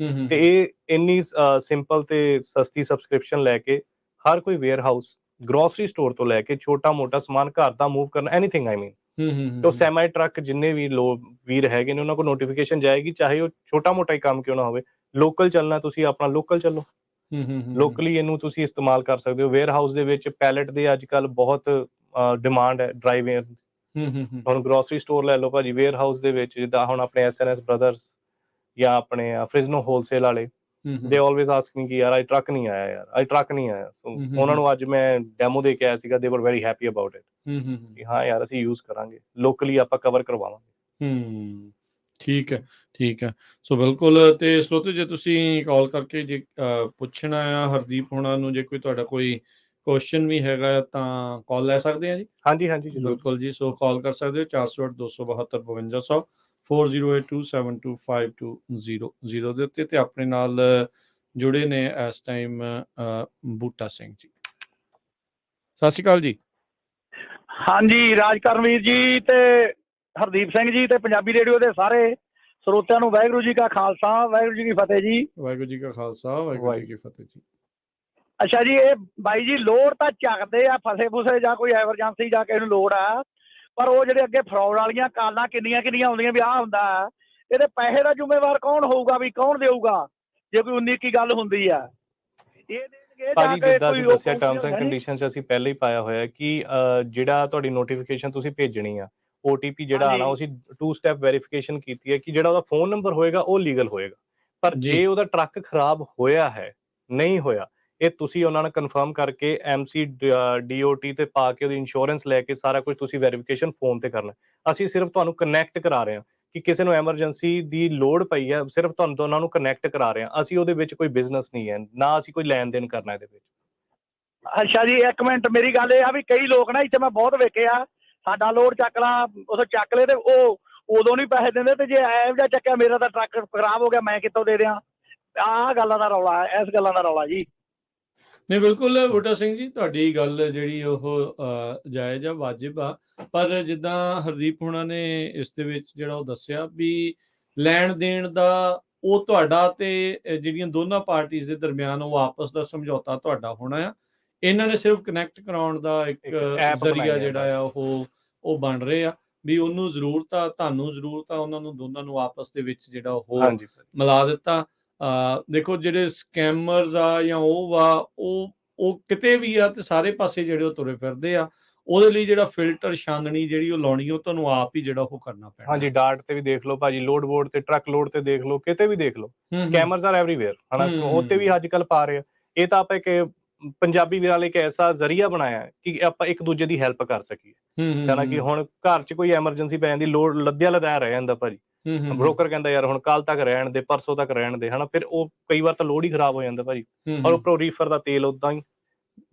ਤੇ ਇਹ ਇੰਨੀ ਸਿੰਪਲ ਤੇ ਸਸਤੀ ਸਬਸਕ੍ਰਿਪਸ਼ਨ ਲੈ ਕੇ ਹਰ ਕੋਈ ਵੇਅਰ ਹਾਊਸ, ਗਰੋਸਰੀ ਸਟੋਰ ਤੋਂ ਲੈ ਕੇ ਛੋਟਾ ਮੋਟਾ ਸਮਾਨ ਘਰ ਦਾ ਮੂਵ ਕਰਨਾ, ਐਨੀਥਿੰਗ ਆਈ ਮੀਨ, ਤੇ ਸੈਮੀ ਟਰੱਕ ਜਿੰਨੇ ਵੀ ਵੀਰ ਹੈਗੇ ਨੇ, ਉਹਨਾਂ ਕੋਲ ਨੋਟੀਫਿਕੇਸ਼ਨ ਜਾਏਗੀ, ਚਾਹੇ ਉਹ ਛੋਟਾ ਮੋਟਾ ਹੀ ਕੰਮ ਕਿਉਂ ਨਾ ਹੋਵੇ। ਲੋਕਲ ਚੱਲਣਾ, ਤੁਸੀਂ ਆਪਣਾ ਲੋਕਲ ਚੱਲੋ, ਲੋਕਲੀ ਇਹਨੂੰ ਤੁਸੀਂ ਇਸਤੇਮਾਲ ਕਰ ਸਕਦੇ ਹੋ। ਵੇਅਰ ਹਾਊਸ ਦੇ ਵਿੱਚ ਪੈਲਟ ਦੇ ਅੱਜ ਕੱਲ ਬਹੁਤ ਡਿਮਾਂਡ ਹੈ, ਡਰਾਈ ਵੇਅਰ। ਹੁਣ ਗਰੋਸਰੀ ਸਟੋਰ ਲੈ ਲਓ ਭਾਜੀ, ਵੇਅਰ ਹਾਊਸ ਦੇ ਵਿੱਚ ਜਿੱਦਾਂ ਹੁਣ ਆਪਣੇ SNS ਬ੍ਰਦਰਸ ਜਾਂ ਆਪਣੇ ਫ੍ਰਿਜ਼ਨੋ ਹੋਲਸੇਲ ਵਾਲੇ, ਦੇ ਆਲਵੇਜ਼ ਆਸਕਿੰਗ ਕਿ ਯਾਰ ਟਰੱਕ ਨਹੀਂ ਆਇਆ, ਸੋ ਉਹਨਾਂ ਨੂੰ ਅੱਜ ਮੈਂ ਡੈਮੋ ਦੇ ਕੇ ਆਇਆ ਸੀਗਾ, ਦੇ ਵਰ ਵੈਰੀ ਹੈਪੀ ਅਬਾਊਟ ਇਟ ਕਿ ਹਾਂ ਯਾਰ, ਅਸੀਂ ਯੂਜ਼ ਕਰਾਂਗੇ, ਲੋਕਲੀ ਆਪਾਂ ਕਵਰ ਕਰਵਾਵਾਂਗੇ। ਠੀਕ ਹੈ। ਸੋ ਬਿਲਕੁਲ। ਤੇ ਸਰੋਤੇ, ਜੇ ਤੁਸੀਂ ਕਾਲ ਕਰਕੇ ਜੇ ਪੁੱਛਣਾ ਆ ਹਰਦੀਪ ਹੋਣਾ ਨੂੰ, ਜੇ ਕੋਈ ਤੁਹਾਡਾ ਕੋਈ ਕੁਐਸਚਨ ਵੀ ਹੈਗਾ ਤਾਂ ਕਾਲ ਲੈ ਸਕਦੇ ਆ ਜੀ? ਹਾਂਜੀ, ਬਿਲਕੁਲ ਜੀ। ਸੋ ਕਾਲ ਕਰ ਸਕਦੇ ਹੋ 408-272-5200 4082725200 ਦੇ ਉੱਤੇ। ਤੇ ਆਪਣੇ ਨਾਲ ਜੁੜੇ ਨੇ ਇਸ ਟਾਈਮ ਬੂਟਾ ਸਿੰਘ ਜੀ। ਸਤਿ ਸ਼੍ਰੀ ਅਕਾਲ ਜੀ। ਹਾਂਜੀ, ਰਾਜਕਰਨਵੀਰ ਜੀ ਤੇ ਹਰਦੀਪ ਸਿੰਘ ਜੀ ਤੇ ਪੰਜਾਬੀ ਰੇਡੀਓ ਦੇ ਸਾਰੇ ਸਰੋਤਿਆਂ ਨੂੰ ਵਾਹਿਗੁਰੂ ਜੀ ਕਾ ਖਾਲਸਾ, ਵਾਹਿਗੁਰੂ ਜੀ ਕੀ ਫਤਿਹ ਜੀ। ਵਾਹਿਗੁਰੂ ਜੀ ਕਾ ਖਾਲਸਾ, ਵਾਹਿਗੁਰੂ ਜੀ ਕੀ ਫਤਿਹ ਜੀ। ਅੱਛਾ ਜੀ, ਇਹ ਬਾਈ ਜੀ ਲੋੜ ਤਾਂ ਚੱਕਦੇ ਆ, ਫਸੇ ਜਾਂ ਕੋਈ ਐਮਰਜੈਂਸੀ ਜਾਂ ਕਿਸੇ ਨੂੰ ਲੋੜ ਆ, ਪਰ ਉਹ ਜਿਹੜੇ ਅੱਗੇ ਫਰਾਡ ਵਾਲੀਆਂ ਕਾਲਾਂ ਕਿੰਨੀਆਂ ਆਉਂਦੀਆਂ ਵੀ ਆਹ ਹੁੰਦਾ, ਇਹਦੇ ਪੈਸੇ ਦਾ ਜ਼ਿੰਮੇਵਾਰ ਕੌਣ ਹੋਊਗਾ, ਵੀ ਕੌਣ ਦੇਊਗਾ ਜੇ ਕੋਈ 19 ਕੀ ਗੱਲ ਹੁੰਦੀ ਆ? ਇਹ ਭਾਜੀ, ਜਿੱਦਾਂ ਅਸੀਂ ਦੱਸਿਆ, ਟਰਮਸ ਐਂਡ ਕੰਡੀਸ਼ਨਸ ਅਸੀਂ ਪਹਿਲਾਂ ਹੀ ਪਾਇਆ ਹੋਇਆ ਕਿ ਜਿਹੜਾ ਤੁਹਾਡੀ ਨੋਟੀਫਿਕੇਸ਼ਨ ਤੁਸੀਂ ਭੇਜਣੀ ਆ, OTP ਜਿਹੜਾ ਆਣਾ, ਅਸੀਂ 2 ਸਟੈਪ ਵੈਰੀਫਿਕੇਸ਼ਨ ਕੀਤੀ ਹੈ ਕਿ ਜਿਹੜਾ ਉਹਦਾ ਫੋਨ ਨੰਬਰ ਹੋਏਗਾ ਉਹ ਲੀਗਲ ਹੋਏਗਾ। ਪਰ ਜੇ ਉਹਦਾ ਟਰੱਕ ਖਰਾਬ ਹੋਇਆ ਹੈ, ਨਹੀਂ ਹੋਇਆ, ਇਹ ਤੁਸੀਂ ਉਹਨਾਂ ਨਾਲ ਕਨਫਰਮ ਕਰਕੇ MC DOT ਤੇ ਪਾ ਕੇ ਉਹਦੀ ਇੰਸ਼ੋਰੈਂਸ ਲੈ ਕੇ ਸਾਰਾ ਕੁਝ ਤੁਸੀਂ ਵੈਰੀਫਿਕੇਸ਼ਨ ਫੋਨ ਤੇ ਕਰਨਾ। ਅਸੀਂ ਸਿਰਫ ਤੁਹਾਨੂੰ ਕਨੈਕਟ ਕਰਾ ਰਹੇ ਹਾਂ ਕਿ ਕਿਸੇ ਨੂੰ ਐਮਰਜੈਂਸੀ ਦੀ ਲੋੜ ਪਈ ਹੈ, ਸਿਰਫ ਤੁਹਾਨੂੰ ਦੋਨਾਂ ਨੂੰ ਕਨੈਕਟ ਕਰਾ ਰਹੇ ਹਾਂ। ਅਸੀਂ ਉਹਦੇ ਵਿੱਚ ਕੋਈ ਬਿਜ਼ਨਸ ਨਹੀਂ ਹੈ, ਨਾ ਅਸੀਂ ਕੋਈ ਲੈਣ ਦੇਣ ਕਰਨਾ ਇਹਦੇ ਵਿੱਚ। ਅੱਛਾ ਜੀ, ਇੱਕ ਮਿੰਟ, ਮੇਰੀ ਗੱਲ ਇਹ ਆ ਵੀ ਕਈ ਲੋਕ ਨਾ ਇੱਥੇ ਮੈਂ ਬਹੁਤ ਵੇਖੇ ਆ, ਸਾਡਾ ਲੋਡ ਚੱਕ ਲਾ, ਉਥੋਂ ਚੱਕ ਲਏ ਤੇ ਉਹ ਉਦੋਂ ਨਹੀਂ ਪੈਸੇ ਦਿੰਦੇ, ਤੇ ਜੇ ਐਵ ਜਿਹਾ ਚੱਕਿਆ ਮੇਰਾ ਤਾਂ ਟਰੱਕ ਖਰਾਬ ਹੋ ਗਿਆ, ਮੈਂ ਕਿੱਥੋਂ ਦੇ ਦਿਆਂ? ਆਹ ਗੱਲਾਂ ਦਾ ਰੌਲਾ, ਇਸ ਗੱਲਾਂ ਦਾ ਰੌਲਾ ਜੀ। ਨਹੀਂ, ਬਿਲਕੁਲ ਬੂਟਾ ਸਿੰਘ ਜੀ, ਤੁਹਾਡੀ ਗੱਲ ਜਿਹੜੀ ਉਹ ਜਾਇਜ਼ ਆ, ਵਾਜਿਬ ਆ। ਪਰ ਜਿੱਦਾਂ ਹਰਦੀਪ ਹੋਣਾ ਨੇ ਇਸ ਦੇ ਵਿੱਚ ਜਿਹੜਾ ਉਹ ਦੱਸਿਆ ਵੀ ਲੈਣ ਦੇਣ ਦਾ, ਉਹ ਤੁਹਾਡਾ ਤੇ ਜਿਹੜੀਆਂ ਦੋਨਾਂ ਪਾਰਟੀਆਂ ਦੇ ਦਰਮਿਆਨ ਉਹ ਆਪਸ ਦਾ ਸਮਝੌਤਾ ਤੁਹਾਡਾ ਹੋਣਾ ਆ। ਇਹਨਾਂ ਨੇ ਸਿਰਫ ਕਨੈਕਟ ਕਰਾਉਣ ਦਾ ਇੱਕ app ਜ਼ਰੀਆ ਬਣਾਈ ਆ ਜਿਹੜਾ ਆ ਬਸ। ਉਹ ਬਣ ਰਹੇ ਆ ਵੀ ਉਹਨੂੰ ਜ਼ਰੂਰਤ ਆ, ਤੁਹਾਨੂੰ ਜ਼ਰੂਰਤ ਆ, ਉਹਨਾਂ ਨੂੰ ਦੋਨਾਂ ਨੂੰ ਆਪਸ ਦੇ ਵਿੱਚ ਜਿਹੜਾ ਉਹ ਹਾਂਜੀ ਮਿਲਾ ਦਿੱਤਾ। ਦੇਖੋ ਜਿਹੜੇ ਸਕੈਮਰਸ ਆ ਜਾਂ ਉਹ ਕਿਤੇ ਵੀ ਆ ਤੇ ਸਾਰੇ ਪਾਸੇ ਜਿਹੜੇ ਉਹ ਤੁਰੇ ਫਿਰਦੇ ਆ। ਉਹਦੇ ਲਈ ਜਿਹੜਾ ਫਿਲਟਰ ਛਾਨਣੀ ਜਿਹੜੀ ਉਹ ਲਾਉਣੀ ਉਹ ਤੁਹਾਨੂੰ ਆਪ ਹੀ ਜਿਹੜਾ ਉਹ ਕਰਨਾ ਪੈਣਾ। ਹਾਂਜੀ, ਡਾਟ ਤੇ ਵੀ ਦੇਖ ਲਓ ਭਾਜੀ, ਲੋਡ ਬੋਰਡ ਤੇ, ਟਰੱਕ ਲੋਡ ਤੇ ਦੇਖ ਲਓ, ਕਿਤੇ ਵੀ ਦੇਖ ਲਓ, ਸਕੈਮਰਸ ਆਰ ਐਵਰੀਵੇਅਰ ਹਨਾ। ਉਹ ਤੇ ਵੀ ਅੱਜ ਕੱਲ ਪਾ ਰਹੇ ਆ। ਇਹ ਤਾਂ ਆਪਾਂ ਇੱਕ ਪੰਜਾਬੀ ਵੀਰਾਂ ਲਈ ਇੱਕ ਐਸਾ ਜ਼ਰੀਆ ਬਣਾਇਆ ਕਿ ਆਪਾਂ ਇੱਕ ਦੂਜੇ ਦੀ ਹੈਲਪ ਕਰ ਸਕੀਏ ਹਨਾ। ਕਿ ਹੁਣ ਘਰ 'ਚ ਕੋਈ ਐਮਰਜੈਂਸੀ ਪੈ ਜਾਂਦੀ, ਲੋਡ ਲੱਦਿਆ ਰਹਿ ਜਾਂਦਾ ਭਾਜੀ, ਬ੍ਰੋਕਰ ਕਹਿੰਦਾ ਯਾਰ ਹੁਣ ਕੱਲ ਤੱਕ ਰਹਿਣ ਦੇ, ਪਰਸੋਂ ਤੱਕ ਰਹਿਣ ਦੇ ਹਨਾ। ਫਿਰ ਉਹ ਕਈ ਵਾਰ ਤਾਂ ਲੋਡ ਹੀ ਖਰਾਬ ਹੋ ਜਾਂਦਾ ਭਾਜੀ, ਔਰ ਉੱਪਰੋਂ ਰੀਫਰ ਦਾ ਤੇਲ ਉਦਾਂ ਹੀ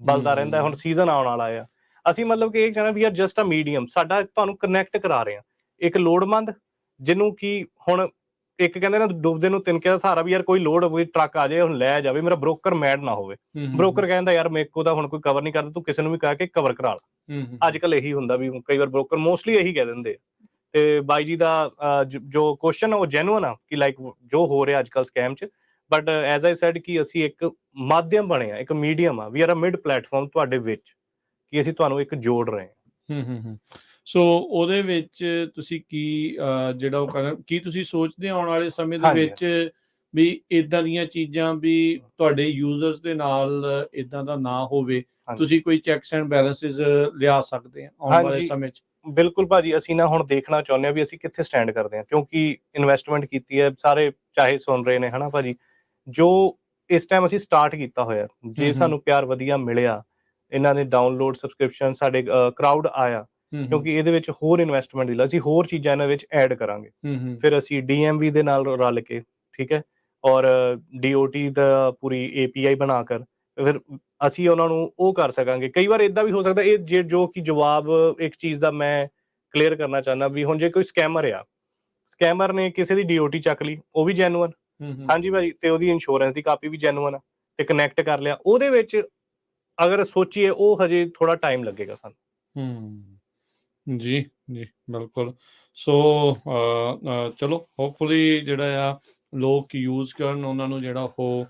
ਬਲਦਾ ਰਹਿੰਦਾ। ਹੁਣ ਸੀਜ਼ਨ ਆਉਣ ਵਾਲਾ ਆ, ਅਸੀਂ ਮਤਲਬ ਕਿ ਇਹ ਚਾਹੁੰਦੇ we are just a medium, ਸਾਡਾ ਤੁਹਾਨੂੰ ਕਨੈਕਟ ਕਰਾ ਰਹੇ ਹਾਂ ਇੱਕ ਲੋੜਮੰਦ ਜਿਹਨੂੰ ਕਿ ਹੁਣ ਇੱਕ ਕਹਿੰਦੇ ਨਾ ਡੁੱਬਦੇ ਨੂੰ ਤਿਨਕੇ ਦਾ ਸਹਾਰਾ, ਵੀ ਯਾਰ ਕੋਈ ਲੋਡ ਹੋਵੇ, ਟਰੱਕ ਆ ਜਾਏ, ਹੁਣ ਲੈ ਜਾਵੇ, ਮੇਰਾ ਬ੍ਰੋਕਰ ਮੈਡ ਨਾ ਹੋਵੇ। ਬ੍ਰੋਕਰ ਕਹਿੰਦਾ ਯਾਰ ਮੇਰੇ ਕੋਲ ਤਾਂ ਹੁਣ ਕੋਈ ਕਵਰ ਨਹੀਂ ਕਰਦਾ, ਤੂੰ ਕਿਸੇ ਨੂੰ ਵੀ ਕਹਿ ਕੇ ਕਵਰ ਕਰਾ ਲਾ। ਅੱਜ ਕੱਲ ਇਹੀ ਹੁੰਦਾ ਵੀ ਕਈ ਵਾਰ ਬ੍ਰੋਕਰ ਮੋਸਟਲੀ ਇਹੀ ਕਹਿ ਦਿੰਦੇ ਆ। ਤੇ ਬਾਈ ਜੀ ਦਾ ਜੋ ਕੁਐਸਚਨ ਉਹ ਜੈਨੂਅਨ ਆ ਕਿ ਲਾਈਕ ਜੋ ਹੋ ਰਿਹਾ ਅੱਜ ਕੱਲ ਸਕੈਮ 'ਚ, ਬਟ ਐਜ਼ ਆਈ ਸੈਡ ਕਿ ਅਸੀਂ ਇੱਕ ਮਾਧਿਅਮ ਬਣੇ ਆ, ਇੱਕ ਮੀਡੀਅਮ ਆ, we are a mid platform ਤੁਹਾਡੇ ਵਿੱਚ, ਕਿ ਅਸੀਂ ਤੁਹਾਨੂੰ ਇੱਕ ਜੋੜ ਰਹੇ ਹਾਂ। ਸੋ ਉਹਦੇ ਵਿੱਚ ਤੁਸੀਂ ਕੀ ਜਿਹੜਾ ਉਹ ਕਰਨਾ, ਕੀ ਤੁਸੀਂ ਸੋਚਦੇ ਆਉਣ ਵਾਲੇ ਸਮੇਂ ਦੇ ਵਿੱਚ ਵੀ ਇਦਾਂ ਦੀਆਂ ਚੀਜ਼ਾਂ ਵੀ ਤੁਹਾਡੇ ਯੂਜ਼ਰਸ ਦੇ ਨਾਲ ਇਦਾਂ ਦਾ ਨਾ ਹੋਵੇ, ਤੁਸੀਂ ਕੋਈ ਚੈਕਸ ਐਂਡ ਬੈਲੈਂਸਿਸ ਲਿਆ ਸਕਦੇ ਆ ਆਉਣ ਵਾਲੇ ਸਮੇਂ 'ਚ? ਬਿਲਕੁਲ ਭਾਜੀ, ਅਸੀਂ ਨਾ ਹੁਣ ਦੇਖਣਾ ਚਾਹੁੰਦੇ ਹਾਂ ਵੀ ਅਸੀਂ ਕਿੱਥੇ ਸਟੈਂਡ ਕਰਦੇ ਹਾਂ, ਕਿਉਂਕਿ ਇਨਵੈਸਟਮੈਂਟ ਕੀਤੀ ਹੈ, ਸਾਰੇ ਚਾਹੇ ਸੁਣ ਰਹੇ ਨੇ ਹਨਾ ਭਾਜੀ। ਜੋ ਇਸ ਟਾਈਮ ਅਸੀਂ ਸਟਾਰਟ ਕੀਤਾ ਹੋਇਆ, ਜੇ ਸਾਨੂੰ ਪਿਆਰ ਵਧੀਆ ਮਿਲਿਆ, ਇਹਨਾਂ ਨੇ ਡਾਊਨਲੋਡ, ਸਬਸਕ੍ਰਿਪਸ਼ਨ, ਸਾਡੇ ਕਰਾਊਡ ਆਇਆ, ਕਿਉਂਕਿ ਇਹਦੇ ਵਿੱਚ ਹੋਰ ਇਨਵੈਸਟਮੈਂਟ ਦੀ ਅਸੀਂ ਹੋਰ ਚੀਜ਼ਾਂ ਇਹਨਾਂ ਵਿੱਚ ਐਡ ਕਰਾਂਗੇ। ਫਿਰ ਅਸੀਂ DMV ਦੇ ਨਾਲ ਰਲ ਕੇ, ਠੀਕ ਹੈ, ਔਰ DOT ਦਾ ਪੂਰੀ API ਬਣਾ ਕਰ ਫਿਰ ਅਸੀਂ ਉਹਨਾਂ ਨੂੰ ਉਹ ਕਰ ਸਕਾਂਗੇ। ਕਈ ਵਾਰ ਇਦਾਂ ਵੀ ਹੋ ਸਕਦਾ, ਇਹ ਜੋ ਕਿ ਜਵਾਬ ਇੱਕ ਚੀਜ਼ ਦਾ ਮੈਂ ਕਲੀਅਰ ਕਰਨਾ ਚਾਹੁੰਦਾ ਵੀ ਹੁਣ ਜੇ ਕੋਈ ਸਕੈਮਰ ਨੇ ਕਿਸੇ ਦੀ DOT ਚੱਕ ਲਈ, ਉਹ ਵੀ ਜੈਨੂਅਨ, ਹਾਂਜੀ ਭਾਜੀ, ਤੇ ਉਹਦੀ ਇੰਸ਼ੋਰੈਂਸ ਦੀ ਕਾਪੀ ਵੀ ਜੈਨੂਅਨ ਆ, ਤੇ ਕਨੈਕਟ ਕਰ ਲਿਆ ਉਹਦੇ ਵਿੱਚ, ਅਗਰ ਸੋਚੀਏ ਉਹ ਹਜੇ ਥੋੜਾ ਟਾਈਮ ਲੱਗੇਗਾ ਸਾਨੂੰ। ਜੀ ਬਿਲਕੁਲ। ਸੋ ਚਲੋ ਹੋਪਫੁਲੀ ਜਿਹੜਾ ਆ ਲੋਕ ਯੂਜ਼ ਕਰਨ, ਉਹਨਾਂ ਨੂੰ ਜਿਹੜਾ ਉਹ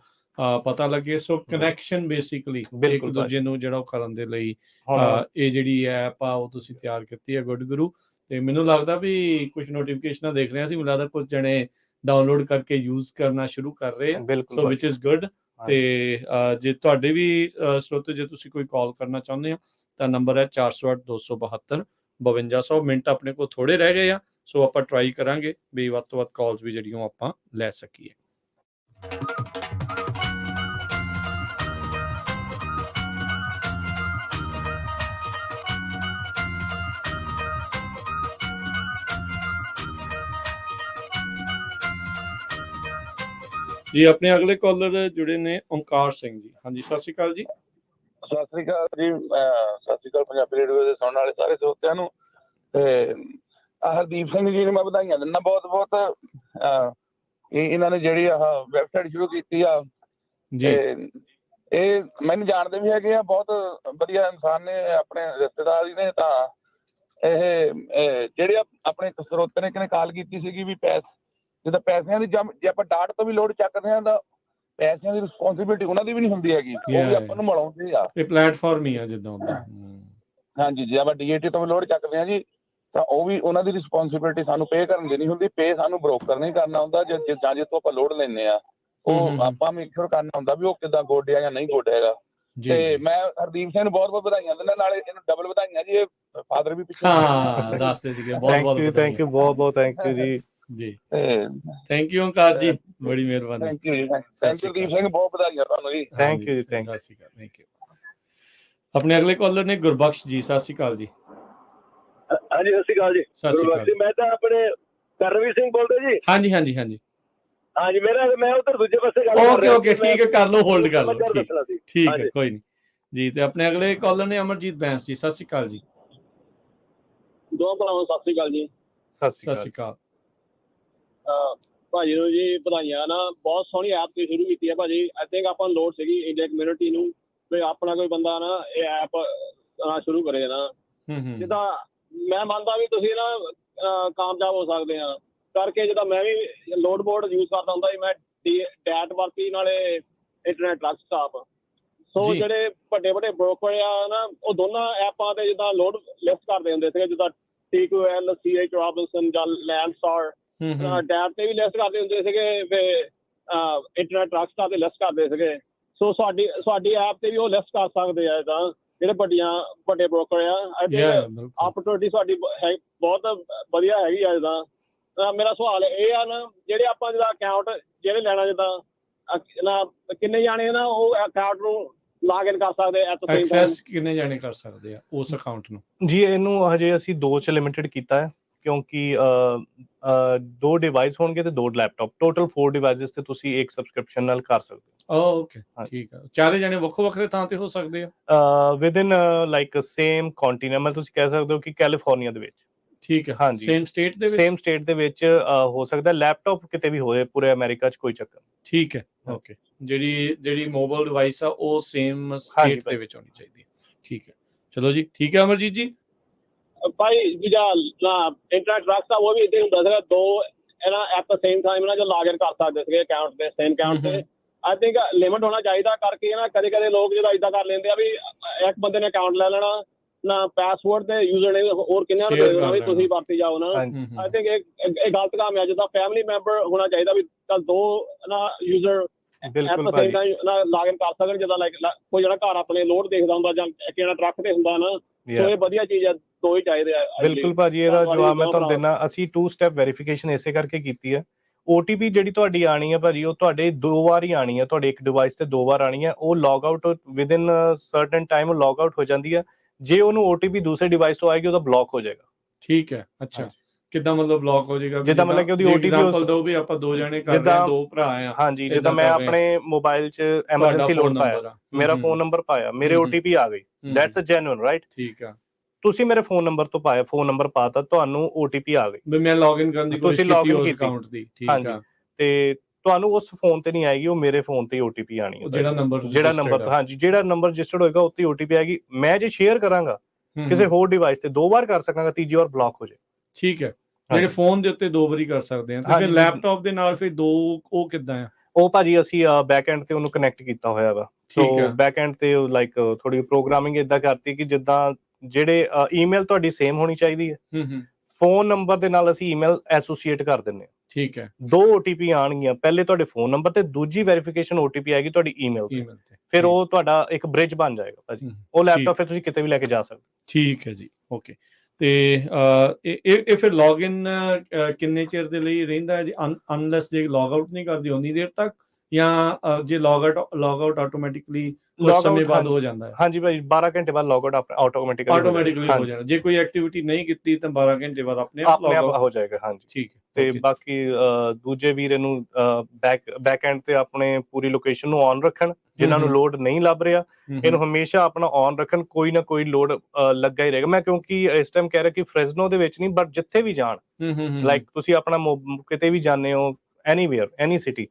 ਪਤਾ ਲੱਗੇ। ਸੋ ਕਨੈਕਸ਼ਨ ਬੇਸਿਕਲੀ ਇੱਕ ਦੂਜੇ ਨੂੰ ਜਿਹੜਾ ਉਹ ਕਰਨ ਦੇ ਲਈ ਇਹ ਜਿਹੜੀ ਐਪ ਆ ਉਹ ਤੁਸੀਂ ਤਿਆਰ ਕੀਤੀ ਹੈ, ਗੁੱਡ ਗੁਰੂ। ਤੇ ਮੈਨੂੰ ਲੱਗਦਾ ਵੀ ਕੁਝ ਨੋਟੀਫਿਕੇਸ਼ਨਾਂ ਦੇਖ ਰਹੇ ਸੀ, ਮੈਨੂੰ ਲੱਗਦਾ ਕੁਝ ਜਣੇ ਡਾਊਨਲੋਡ ਕਰਕੇ ਯੂਜ਼ ਕਰਨਾ ਸ਼ੁਰੂ ਕਰ ਰਹੇ ਆ, ਸੋ ਵਿਚ ਇਜ਼ ਗੁੱਡ। ਤੇ ਜੇ ਤੁਹਾਡੇ ਵੀ ਸਰੋਤੇ, ਜੇ ਤੁਸੀਂ ਕੋਈ ਕਾਲ ਕਰਨਾ ਚਾਹੁੰਦੇ ਆ ਤਾਂ ਨੰਬਰ ਹੈ 408 272 5200। ਮਿੰਟ ਆਪਣੇ ਕੋਲ ਥੋੜੇ ਰਹਿ ਗਏ ਆ, ਸੋ ਆਪਾਂ ਟਰਾਈ ਕਰਾਂਗੇ ਵੀ ਵੱਧ ਤੋਂ ਵੱਧ ਕਾਲਸ ਵੀ ਜਿਹੜੀਆਂ ਆਪਾਂ ਲੈ ਸਕੀਏ। ਜੀ ਆਪਣੇ ਅਗਲੇ ਕਾਲਰ ਜੁੜੇ ਨੇ ਓਮਕਾਰ ਸਿੰਘ ਜੀ। ਹਾਂਜੀ, ਸਤਿ ਸ਼੍ਰੀ ਅਕਾਲ ਜੀ। ਸਤਿ ਸ੍ਰੀ ਅਕਾਲ ਜੀ, ਸਤਿ ਸ੍ਰੀ ਅਕਾਲ ਪੰਜਾਬੀ ਰੇਡੀਓ ਦੇ ਸੁਣਨ ਵਾਲੇ ਸਾਰੇ ਸਰੋਤਿਆਂ ਨੂੰ। ਤੇ ਹਰਦੀਪ ਸਿੰਘ ਜੀ ਨੂੰ ਮੈਂ ਵਧਾਈਆਂ ਦਿੰਦਾ ਬਹੁਤ ਬਹੁਤ। ਇਹਨਾਂ ਨੇ ਜਿਹੜੀ ਆਹ ਵੈਬਸਾਈਟ ਸ਼ੁਰੂ ਕੀਤੀ ਆ, ਤੇ ਇਹ ਮੈਨੂੰ ਜਾਣਦੇ ਵੀ ਹੈਗੇ ਆ, ਬਹੁਤ ਵਧੀਆ ਇਨਸਾਨ ਨੇ, ਆਪਣੇ ਰਿਸ਼ਤੇਦਾਰ ਹੀ ਨੇ। ਤਾਂ ਇਹ ਜਿਹੜੇ ਆਪਣੇ ਸਰੋਤੇ ਨੇ ਕਿਨੇ ਕਾਲ ਕੀਤੀ ਸੀਗੀ ਵੀ ਜਿੱਦਾਂ ਪੈਸਿਆਂ ਦੀ ਜੇ ਆਪਾਂ ਡਾਟ ਤੋਂ ਵੀ ਲੋਡ ਚੱਕਦੇ ਹਾਂ ਤਾਂ ਪੈਸਿਆਂ ਦੀ ਰਿਸਪੌਂਸਿਬਿਲਿਟੀ ਉਹਨਾਂ ਦੀ ਵੀ ਨਹੀਂ ਹੁੰਦੀ ਹੈਗੀ, ਉਹ ਵੀ ਆਪਾਂ ਨੂੰ ਮਿਲਾਉਂਦੇ ਆ। ਇਹ ਪਲੇਟਫਾਰਮ ਹੀ ਆ ਜਿੱਦਾਂ ਹੁੰਦਾ। ਹਾਂਜੀ, ਜੇ ਆਪਾਂ DAT ਤੋਂ ਵੀ ਲੋਡ ਚੱਕਦੇ ਹਾਂ ਜੀ, ਤਾਂ ਉਹ ਵੀ ਉਹਨਾਂ ਦੀ ਰਿਸਪੌਂਸਿਬਿਲਿਟੀ ਸਾਨੂੰ ਪੇ ਕਰਨ ਦੀ ਨਹੀਂ ਹੁੰਦੀ। ਪੇ ਸਾਨੂੰ ਬ੍ਰੋਕਰ ਨਹੀਂ ਕਰਨਾ ਹੁੰਦਾ। ਜਾਂ ਜਿੱਥੋਂ ਆਪਾਂ ਲੋਡ ਲੈਂਦੇ ਆ, ਉਹ ਆਪਾਂ ਮੇਕ ਸ਼ੋਰ ਕਰਨਾ ਹੁੰਦਾ ਵੀ ਉਹ ਕਿੱਦਾਂ ਗੋਡਿਆ ਜਾਂ ਨਹੀਂ ਗੋਡਿਆ ਹੈਗਾ। ਤੇ ਮੈਂ ਹਰਦੀਪ ਸਿੰਘ ਨੂੰ ਬਹੁਤ ਬਹੁਤ ਵਧਾਈਆਂ ਦਿੰਦਾ, ਨਾਲੇ ਇਹਨੂੰ ਡਬਲ ਵਧਾਈਆਂ ਜੀ। ਇਹ ਫਾਦਰ ਵੀ ਪਿੱਛੇ ਦੱਸਦੇ ਸੀਗੇ। ਬਹੁਤ ਬਹੁਤ ਥੈਂਕ ਯੂ, ਬਹੁਤ ਬਹੁਤ ਥੈਂਕ ਯੂ ਜੀ। ਜੀ ਥੈਂਕ ਯੂ ਓਮਕਾਰ ਜੀ, ਬੜੀ ਮਿਹਰਬਾਨੀ। ਥੈਂਕ ਯੂ ਜੀ, ਥੈਂਕ ਯੂ ਹਰਦੀਪ ਸਿੰਘ, ਬਹੁਤ ਵਧਾਈਆਂ ਤੁਹਾਨੂੰ ਜੀ। ਥੈਂਕ ਯੂ ਜੀ, ਥੈਂਕ ਸਤਿ ਸ਼੍ਰੀ ਅਕਾਲ, ਥੈਂਕ ਯੂ। ਆਪਣੇ ਅਗਲੇ ਕਾਲਰ ਨੇ ਗੁਰਬਖਸ਼ ਜੀ। ਸਤਿ ਸ਼੍ਰੀ ਅਕਾਲ ਜੀ। ਹਾਂਜੀ, ਸਤਿ ਸ਼੍ਰੀ ਅਕਾਲ ਜੀ। ਸਤਿ ਸ਼੍ਰੀ ਅਕਾਲ। ਮੈਂ ਤਾਂ ਆਪਣੇ ਕਰਨਵੀਰ ਸਿੰਘ ਬੋਲਦੇ ਜੀ। ਹਾਂਜੀ ਹਾਂਜੀ ਹਾਂਜੀ ਹਾਂਜੀ, ਮੈਂ ਉਧਰ ਦੂਜੇ ਪਾਸੇ ਗੱਲ ਕਰ ਰਿਹਾ। ਓਕੇ ਠੀਕ ਹੈ, ਕਰ ਲਓ, ਹੋਲਡ ਕਰ ਲਓ। ਠੀਕ ਹੈ, ਕੋਈ ਨਹੀਂ ਜੀ। ਤੇ ਆਪਣੇ ਅਗਲੇ ਕਾਲਰ ਨੇ ਅਮਰਜੀਤ ਬੈਂਸ ਜੀ। ਸਤਿ ਸ਼੍ਰੀ ਅਕਾਲ ਜੀ। ਦੋ ਭਰਾਵਾਂ ਸਤਿ ਸ਼੍ਰੀ ਅਕਾਲ ਜੀ। ਸਤਿ ਸ਼੍ਰੀ ਅਕਾਲ ਭਾਜੀ ਨੂੰ ਜੀ ਵਧਾਈਆਂ ਨਾ, ਬਹੁਤ ਸੋਹਣੀ ਐਪ ਤੁਸੀਂ ਸ਼ੁਰੂ ਕੀਤੀ ਹੈ ਭਾਜੀ। ਆਈ ਥਿੰਕ ਆਪਾਂ ਨੂੰ ਲੋੜ ਸੀਗੀ ਇੰਡੀਆ ਕਮਿਊਨਿਟੀ ਨੂੰ ਵੀ ਆਪਣਾ ਕੋਈ ਬੰਦਾ ਨਾ ਇਹ ਐਪ ਸ਼ੁਰੂ ਕਰੇ ਨਾ। ਜਿੱਦਾਂ ਮੈਂ ਮੰਨਦਾ ਵੀ ਤੁਸੀਂ ਨਾ ਕਾਮਯਾਬ ਹੋ ਸਕਦੇ ਆ ਕਰਕੇ। ਜਿੱਦਾਂ ਮੈਂ ਵੀ ਲੋਡ ਬੋਰਡ ਯੂਜ਼ ਕਰਦਾ ਹੁੰਦਾ ਸੀ, ਮੈਂ ਡੈਟ ਵਰਤੀ ਨਾਲੇ ਇੰਟਰਨੈਟ ਟਰੱਕ ਸਟਾਪ। ਸੋ ਜੀ। ਜਿਹੜੇ ਵੱਡੇ ਵੱਡੇ ਬ੍ਰੋਕਰ ਆ ਨਾ ਉਹ ਦੋਨਾਂ ਐਪਾਂ ਤੇ ਜਿੱਦਾਂ ਲੋਡ ਲਿਸਟ ਕਰਦੇ ਹੁੰਦੇ ਸੀਗੇ, ਜਿੱਦਾਂ TQL, CH Robinson ਜਾਂ ਲੈਂਡਸਟਾਰ ਡੈਪ ਤੇ ਵੀ ਲਿਸਟ ਕਰਦੇ ਹੁੰਦੇ ਸੀਗੇ, ਤੇ ਇੰਟਰਨੈਟ ਟਰੱਕਸ ਤੇ ਲਿਸਟ ਕਰਦੇ ਸੀਗੇ। ਸੋ ਸਾਡੀ ਐਪ ਤੇ ਵੀ ਉਹ ਲਿਸਟ ਕਰ ਸਕਦੇ ਆ ਜਿੱਦਾਂ ਜਿਹੜੇ ਵੱਡੇ ਬ੍ਰੋਕਰ ਆ। ਆਈ ਥਿੰਕ ਆਪਰਚੁਨਿਟੀ ਸਾਡੀ ਬਹੁਤ ਵਧੀਆ ਹੈਗੀ ਆ। ਜਿੱਦਾਂ ਮੇਰਾ ਸਵਾਲ ਇਹ ਆ ਨਾ, ਜਿਹੜੇ ਆਪਾਂ ਜਿੱਦਾਂ ਅਕਾਊਂਟ ਜਿਹੜੇ ਲੈਣਾ, ਜਿੱਦਾਂ ਕਿੰਨੇ ਜਾਣੇ ਨਾ ਉਹ ਅਕਾਊਂਟ ਨੂੰ ਲੌਗ ਇਨ ਕਰ ਸਕਦੇ at the same time? Access ਕਿੰਨੇ ਜਾਣੇ ਕਰ ਸਕਦੇ ਆ ਉਸ ਅਕਾਊਂਟ ਨੂੰ? ਜੀ ਇਹਨੂੰ ਹਜੇ ਅਸੀਂ 2 'ਚ ਲਿਮਿਟਡ ਕੀਤਾ ਹੈ, ਕਿਉਂਕਿ 2 ਡਿਵਾਈਸ ਹੋਣਗੇ ਤੇ 2 ਲੈਪਟਾਪ, ਟੋਟਲ 4 ਡਿਵਾਈਸਿਸ ਤੇ ਤੁਸੀਂ ਇੱਕ ਸਬਸਕ੍ਰਿਪਸ਼ਨ ਨਾਲ ਕਰ ਸਕਦੇ ਹੋ। ਓਕੇ, ਠੀਕ ਆ। ਚਾਰੇ ਜਾਣੇ ਵੱਖੋ ਵੱਖਰੇ ਥਾਂ ਤੇ ਹੋ ਸਕਦੇ ਆ? ਵਿਦਿਨ ਲਾਈਕ ਸੇਮ ਕੰਟੀਨੈਂਟ, ਮਤਲਬ ਤੁਸੀਂ ਕਹਿ ਸਕਦੇ ਹੋ ਕਿ ਕੈਲੀਫੋਰਨੀਆ ਦੇ ਵਿੱਚ। ਠੀਕ ਹੈ, ਹਾਂਜੀ, ਸੇਮ ਸਟੇਟ ਦੇ ਵਿੱਚ? ਸੇਮ ਸਟੇਟ ਦੇ ਵਿੱਚ ਹੋ ਸਕਦਾ। ਲੈਪਟਾਪ ਕਿਤੇ ਵੀ ਹੋਏ ਪੂਰੇ ਅਮਰੀਕਾ 'ਚ, ਕੋਈ ਚੱਕਰ ਨਹੀਂ। ਠੀਕ ਹੈ, ਓਕੇ। ਜਿਹੜੀ ਮੋਬਾਈਲ ਡਿਵਾਈਸ ਆ ਉਹ ਸੇਮ ਸਟੇਟ ਦੇ ਵਿੱਚ ਹੋਣੀ ਚਾਹੀਦੀ ਹੈ। ਠੀਕ ਹੈ, ਚਲੋ ਜੀ, ਠੀਕ ਹੈ ਅਮਰਜੀਤ ਜੀ। ਭਾਈ ਜਿਹੜਾ ਇੰਟਰਨੈਟ ਟਰੱਕਸ ਆ ਉਹ ਵੀ ਇੱਦਾਂ ਹੁੰਦਾ ਸੀਗਾ, 2 ਐਟ ਦ ਸੇਮ ਟਾਈਮ ਨਾ ਜੋ ਲੌਗ ਇਨ ਕਰ ਸਕਦੇ ਸੀਗੇ ਅਕਾਊਂਟ ਤੇ, ਸੇਮ ਅਕਾਊਂਟ ਤੇ। ਆਈ ਥਿੰਕ ਲਿਮਿਟ ਹੋਣਾ ਚਾਹੀਦਾ, ਕਰਕੇ ਨਾ ਕਦੇ ਲੋਕ ਜਿਹੜਾ ਇੱਦਾਂ ਕਰ ਲੈਂਦੇ ਆ ਵੀ ਇੱਕ ਬੰਦੇ ਨੇ ਅਕਾਊਂਟ ਲੈ ਲੈਣਾ ਨਾ, ਪਾਸਵਰਡ ਤੇ ਯੂਜ਼ਰ ਨੇ ਹੋਰ ਕਿੰਨਿਆਂ ਨੂੰ ਦੇ ਦੇਣਾ ਵੀ ਤੁਸੀਂ ਵਰਤੀ ਜਾਓ ਨਾ। ਆਈ ਥਿੰਕ ਇਹ ਗਲਤ ਕੰਮ ਹੈ। ਜਿੱਦਾਂ ਫੈਮਿਲੀ ਮੈਂਬਰ ਹੋਣਾ ਚਾਹੀਦਾ ਵੀ ਚੱਲ 2 ਨਾ ਯੂਜ਼ਰ ਬਿਲਕੁਲ ਭਾਜੀ ਲੌਗ ਇਨ ਕਰ ਸਕਣ। ਜਿੱਦਾਂ ਲਾਈਕ ਕੋਈ ਜਿਹੜਾ ਘਰ ਆਪਣੇ ਲੋਡ ਦੇਖਦਾ ਹੁੰਦਾ ਜਾਂ ਕਿਹੜਾ ਟਰੱਕ ਤੇ ਹੁੰਦਾ ਨਾ, ਸੋ ਇਹ ਵਧੀਆ ਚੀਜ਼ ਹੈ, 2 ਹੀ ਚਾਹੀਦੇ ਆ। ਬਿਲਕੁਲ ਭਾਜੀ, ਇਹਦਾ ਜਵਾਬ ਮੈਂ ਤੁਹਾਨੂੰ ਦਿੰਦਾ। ਅਸੀਂ 2 ਸਟੈਪ ਵੈਰੀਫਿਕੇਸ਼ਨ ਇਸੇ ਕਰਕੇ ਕੀਤੀ ਹੈ। OTP ਜਿਹੜੀ ਤੁਹਾਡੀ ਆਣੀ ਹੈ ਭਾਜੀ, ਉਹ ਤੁਹਾਡੇ 2 ਵਾਰ ਹੀ ਆਣੀ ਹੈ, ਤੁਹਾਡੇ ਇੱਕ ਡਿਵਾਈਸ ਤੇ 2 ਵਾਰ ਆਣੀ ਹੈ। ਉਹ log out within certain time log out ਹੋ ਜਾਂਦੀ ਹੈ। ਜੇ ਉਹਨੂੰ OTP ਦੂਸਰੇ ਡਿਵਾਈਸ ਤੋਂ ਆਏਗੀ ਉਹਦਾ ਬਲੌਕ ਹੋ ਜਾਏਗਾ। ਠੀਕ ਹੈ, ਅੱਛਾ। ਕਿੱਦਾਂ ਮਤਲਬ ਬਲੌਕ ਹੋ ਜਾਏਗਾ? ਜਿੱਦਾਂ ਮਤਲਬ ਕਿ ਉਹਦੀ ਐਗਜ਼ਾਮਪਲ ਦਿਓ ਵੀ ਆਪਾਂ 2 ਜਣੇ ਕਰ ਰਹੇ ਹਾਂ, 2 ਭਰਾ ਆ। ਹਾਂਜੀ, ਜਿੱਦਾਂ ਮੈਂ ਆਪਣੇ ਮੋਬਾਈਲ 'ਚ ਐਮਰਜੈਂਸੀ ਲੋਡ ਪਾਇਆ, ਮੇਰਾ ਫੋਨ ਨੰਬਰ ਪਾਇਆ, ਮੇਰੇ OTP ਆ ਗਈ, ਦੈਟਸ ਅ ਜੈਨੂਇਨ, ਰਾਈਟ? ਠੀਕ ਆ। ਤੁਸੀਂ ਮੇਰੇ ਫੋਨ ਨੰਬਰ ਤੋਂ ਪਾਇਆ, ਫੋਨ ਨੰਬਰ ਪਾਤਾ, ਤੁਹਾਨੂੰ OTP ਆ ਗਈ, ਵੀ ਮੈਂ ਲੌਗਇਨ ਕਰਨ ਦੀ ਕੋਸ਼ਿਸ਼ ਕੀਤੀ ਉਸ ਅਕਾਊਂਟ ਦੀ। ਠੀਕ ਆ, ਤੇ ਤੁਹਾਨੂੰ ਉਸ ਫੋਨ ਤੇ ਨਹੀਂ ਆਏਗੀ, ਉਹ ਮੇਰੇ ਫੋਨ ਤੇ OTP ਆਣੀ ਹੈ। ਜਿਹੜਾ ਨੰਬਰ ਹਾਂਜੀ, ਜਿਹੜਾ ਨੰਬਰ ਰਜਿਸਟਰਡ ਹੋਏਗਾ ਉੱਤੇ OTP ਆਏਗੀ। ਮੈਂ ਜੇ ਸ਼ੇਅਰ ਕਰਾਂਗਾ ਕਿਸੇ ਹੋਰ ਡਿਵਾਈਸ ਤੇ 2 ਵਾਰ ਕਰ ਸਕਾਂਗਾ, ਤੀਜੀ ਵਾਰ ਬਲੌਕ ਹੋ ਜਾਏ। ਠੀਕ ਹੈ, ਜਿਹੜੇ ਫੋਨ ਦੇ ਉੱਤੇ 2 ਵਾਰੀ ਕਰ ਸਕਦੇ ਆ, ਤੇ ਫਿਰ ਲੈਪਟਾਪ ਦੇ ਨਾਲ ਫਿਰ 2 ਉਹ ਕਿੱਦਾਂ ਆ? ਉਹ ਭਾਜੀ ਅਸੀਂ ਬੈਕ ਐਂਡ ਤੇ ਉਹਨੂੰ ਕਨੈਕਟ ਕੀਤਾ ਹੋਇਆ ਵਾ। ਸੋ ਬੈਕ ਐਂਡ ਤੇ ਲਾਈਕ ਥੋੜੀ ਪ੍ਰੋਗਰਾਮਿੰਗ ਇਦਾਂ ਕਰਤੀ ਕਿ ਜਿੱਦਾਂ ਜਿਹੜੇ ਈਮੇਲ ਤੁਹਾਡੀ ਸੇਮ ਹੋਣੀ ਚਾਹੀਦੀ ਹੈ, ਫੋਨ ਨੰਬਰ ਦੇ ਨਾਲ ਅਸੀਂ ਈਮੇਲ ਐਸੋਸੀਏਟ ਕਰ ਦਿੰਦੇ ਹਾਂ। ਠੀਕ ਹੈ, 2 OTP ਆਣਗੀਆਂ, ਪਹਿਲੇ ਤੁਹਾਡੇ ਫੋਨ ਨੰਬਰ ਤੇ, ਦੂਜੀ ਵੈਰੀਫਿਕੇਸ਼ਨ OTP ਆਏਗੀ ਤੁਹਾਡੀ ਈਮੇਲ ਤੇ। ਫਿਰ ਉਹ ਤੁਹਾਡਾ ਇੱਕ ਬ੍ਰਿਜ ਬਣ ਜਾਏਗਾ ਭਾਜੀ। ਉਹ ਲੈਪਟਾਪ ਫਿਰ ਤੁਸੀਂ ਕਿਤੇ ਵੀ ਲੈ ਕੇ ਜਾ ਸਕਦੇ। ਠੀਕ ਹੈ ਜੀ, ਓਕੇ। ਤੇ ਇਹ ਫਿਰ ਲੌਗਇਨ ਕਿੰਨੇ ਚਿਰ ਦੇ ਲਈ ਰਹਿੰਦਾ ਹੈ ਜੀ? ਅਨਲੈਸ ਜੇ ਲੌਗ ਆਊਟ ਨਹੀਂ ਕਰਦੀ ਉਨੀ ਦੇਰ ਤੱਕ, ਜਾਂ ਜੇ ਲੌਗ ਆਊਟ ਆਟੋਮੈਟਿਕਲੀ ਕੁਝ ਸਮੇਂ ਬਾਅਦ ਹੋ ਜਾਂਦਾ ਹੈ? ਹਾਂਜੀ ਭਾਈ, 12 ਘੰਟੇ ਬਾਅਦ ਲੌਗ ਆਊਟ ਆਟੋਮੈਟਿਕਲੀ ਹੋ ਜਾਣਾ। ਜੇ ਕੋਈ ਐਕਟੀਵਿਟੀ ਨਹੀਂ ਕੀਤੀ ਤਾਂ 12 ਘੰਟੇ ਬਾਅਦ ਆਪਣੇ ਆਪ ਲੌਗ ਆਊਟ ਹੋ ਜਾਏਗਾ। ਹਾਂਜੀ, ਠੀਕ ਹੈ। ਤੇ ਬਾਕੀ ਦੂਜੇ ਵੀਰ ਇਹਨੂੰ ਬੈਕ ਐਂਡ ਤੇ ਆਪਣੇ ਪੂਰੀ ਲੋਕੇਸ਼ਨ ਨੂੰ ਔਨ ਰੱਖਣ, ਜਿਨ੍ਹਾਂ ਨੂੰ ਲੋਡ ਨਹੀਂ ਲੱਭ ਰਿਹਾ ਇਹਨੂੰ ਹਮੇਸ਼ਾ ਆਪਣਾ ਔਨ ਰੱਖਣ, ਕੋਈ ਨਾ ਕੋਈ ਲੋਡ ਲੱਗਾ ਹੀ ਰਹੇਗਾ। ਮੈਂ ਕਿਉਂਕਿ ਇਸ ਟਾਈਮ ਕਹਿ ਰਿਹਾ ਕਿ ਫ੍ਰੈਜ਼ਨੋ ਦੇ ਵਿੱਚ ਨਹੀਂ, ਬਟ ਜਿੱਥੇ ਵੀ ਜਾਣ, ਲਾਈਕ ਤੁਸੀਂ ਆਪਣਾ ਕਿਤੇ ਵੀ ਜਾਂਦੇ ਹੋ, ਐਨੀਵੇਅਰ, ਐਨੀ ਸਿਟੀ,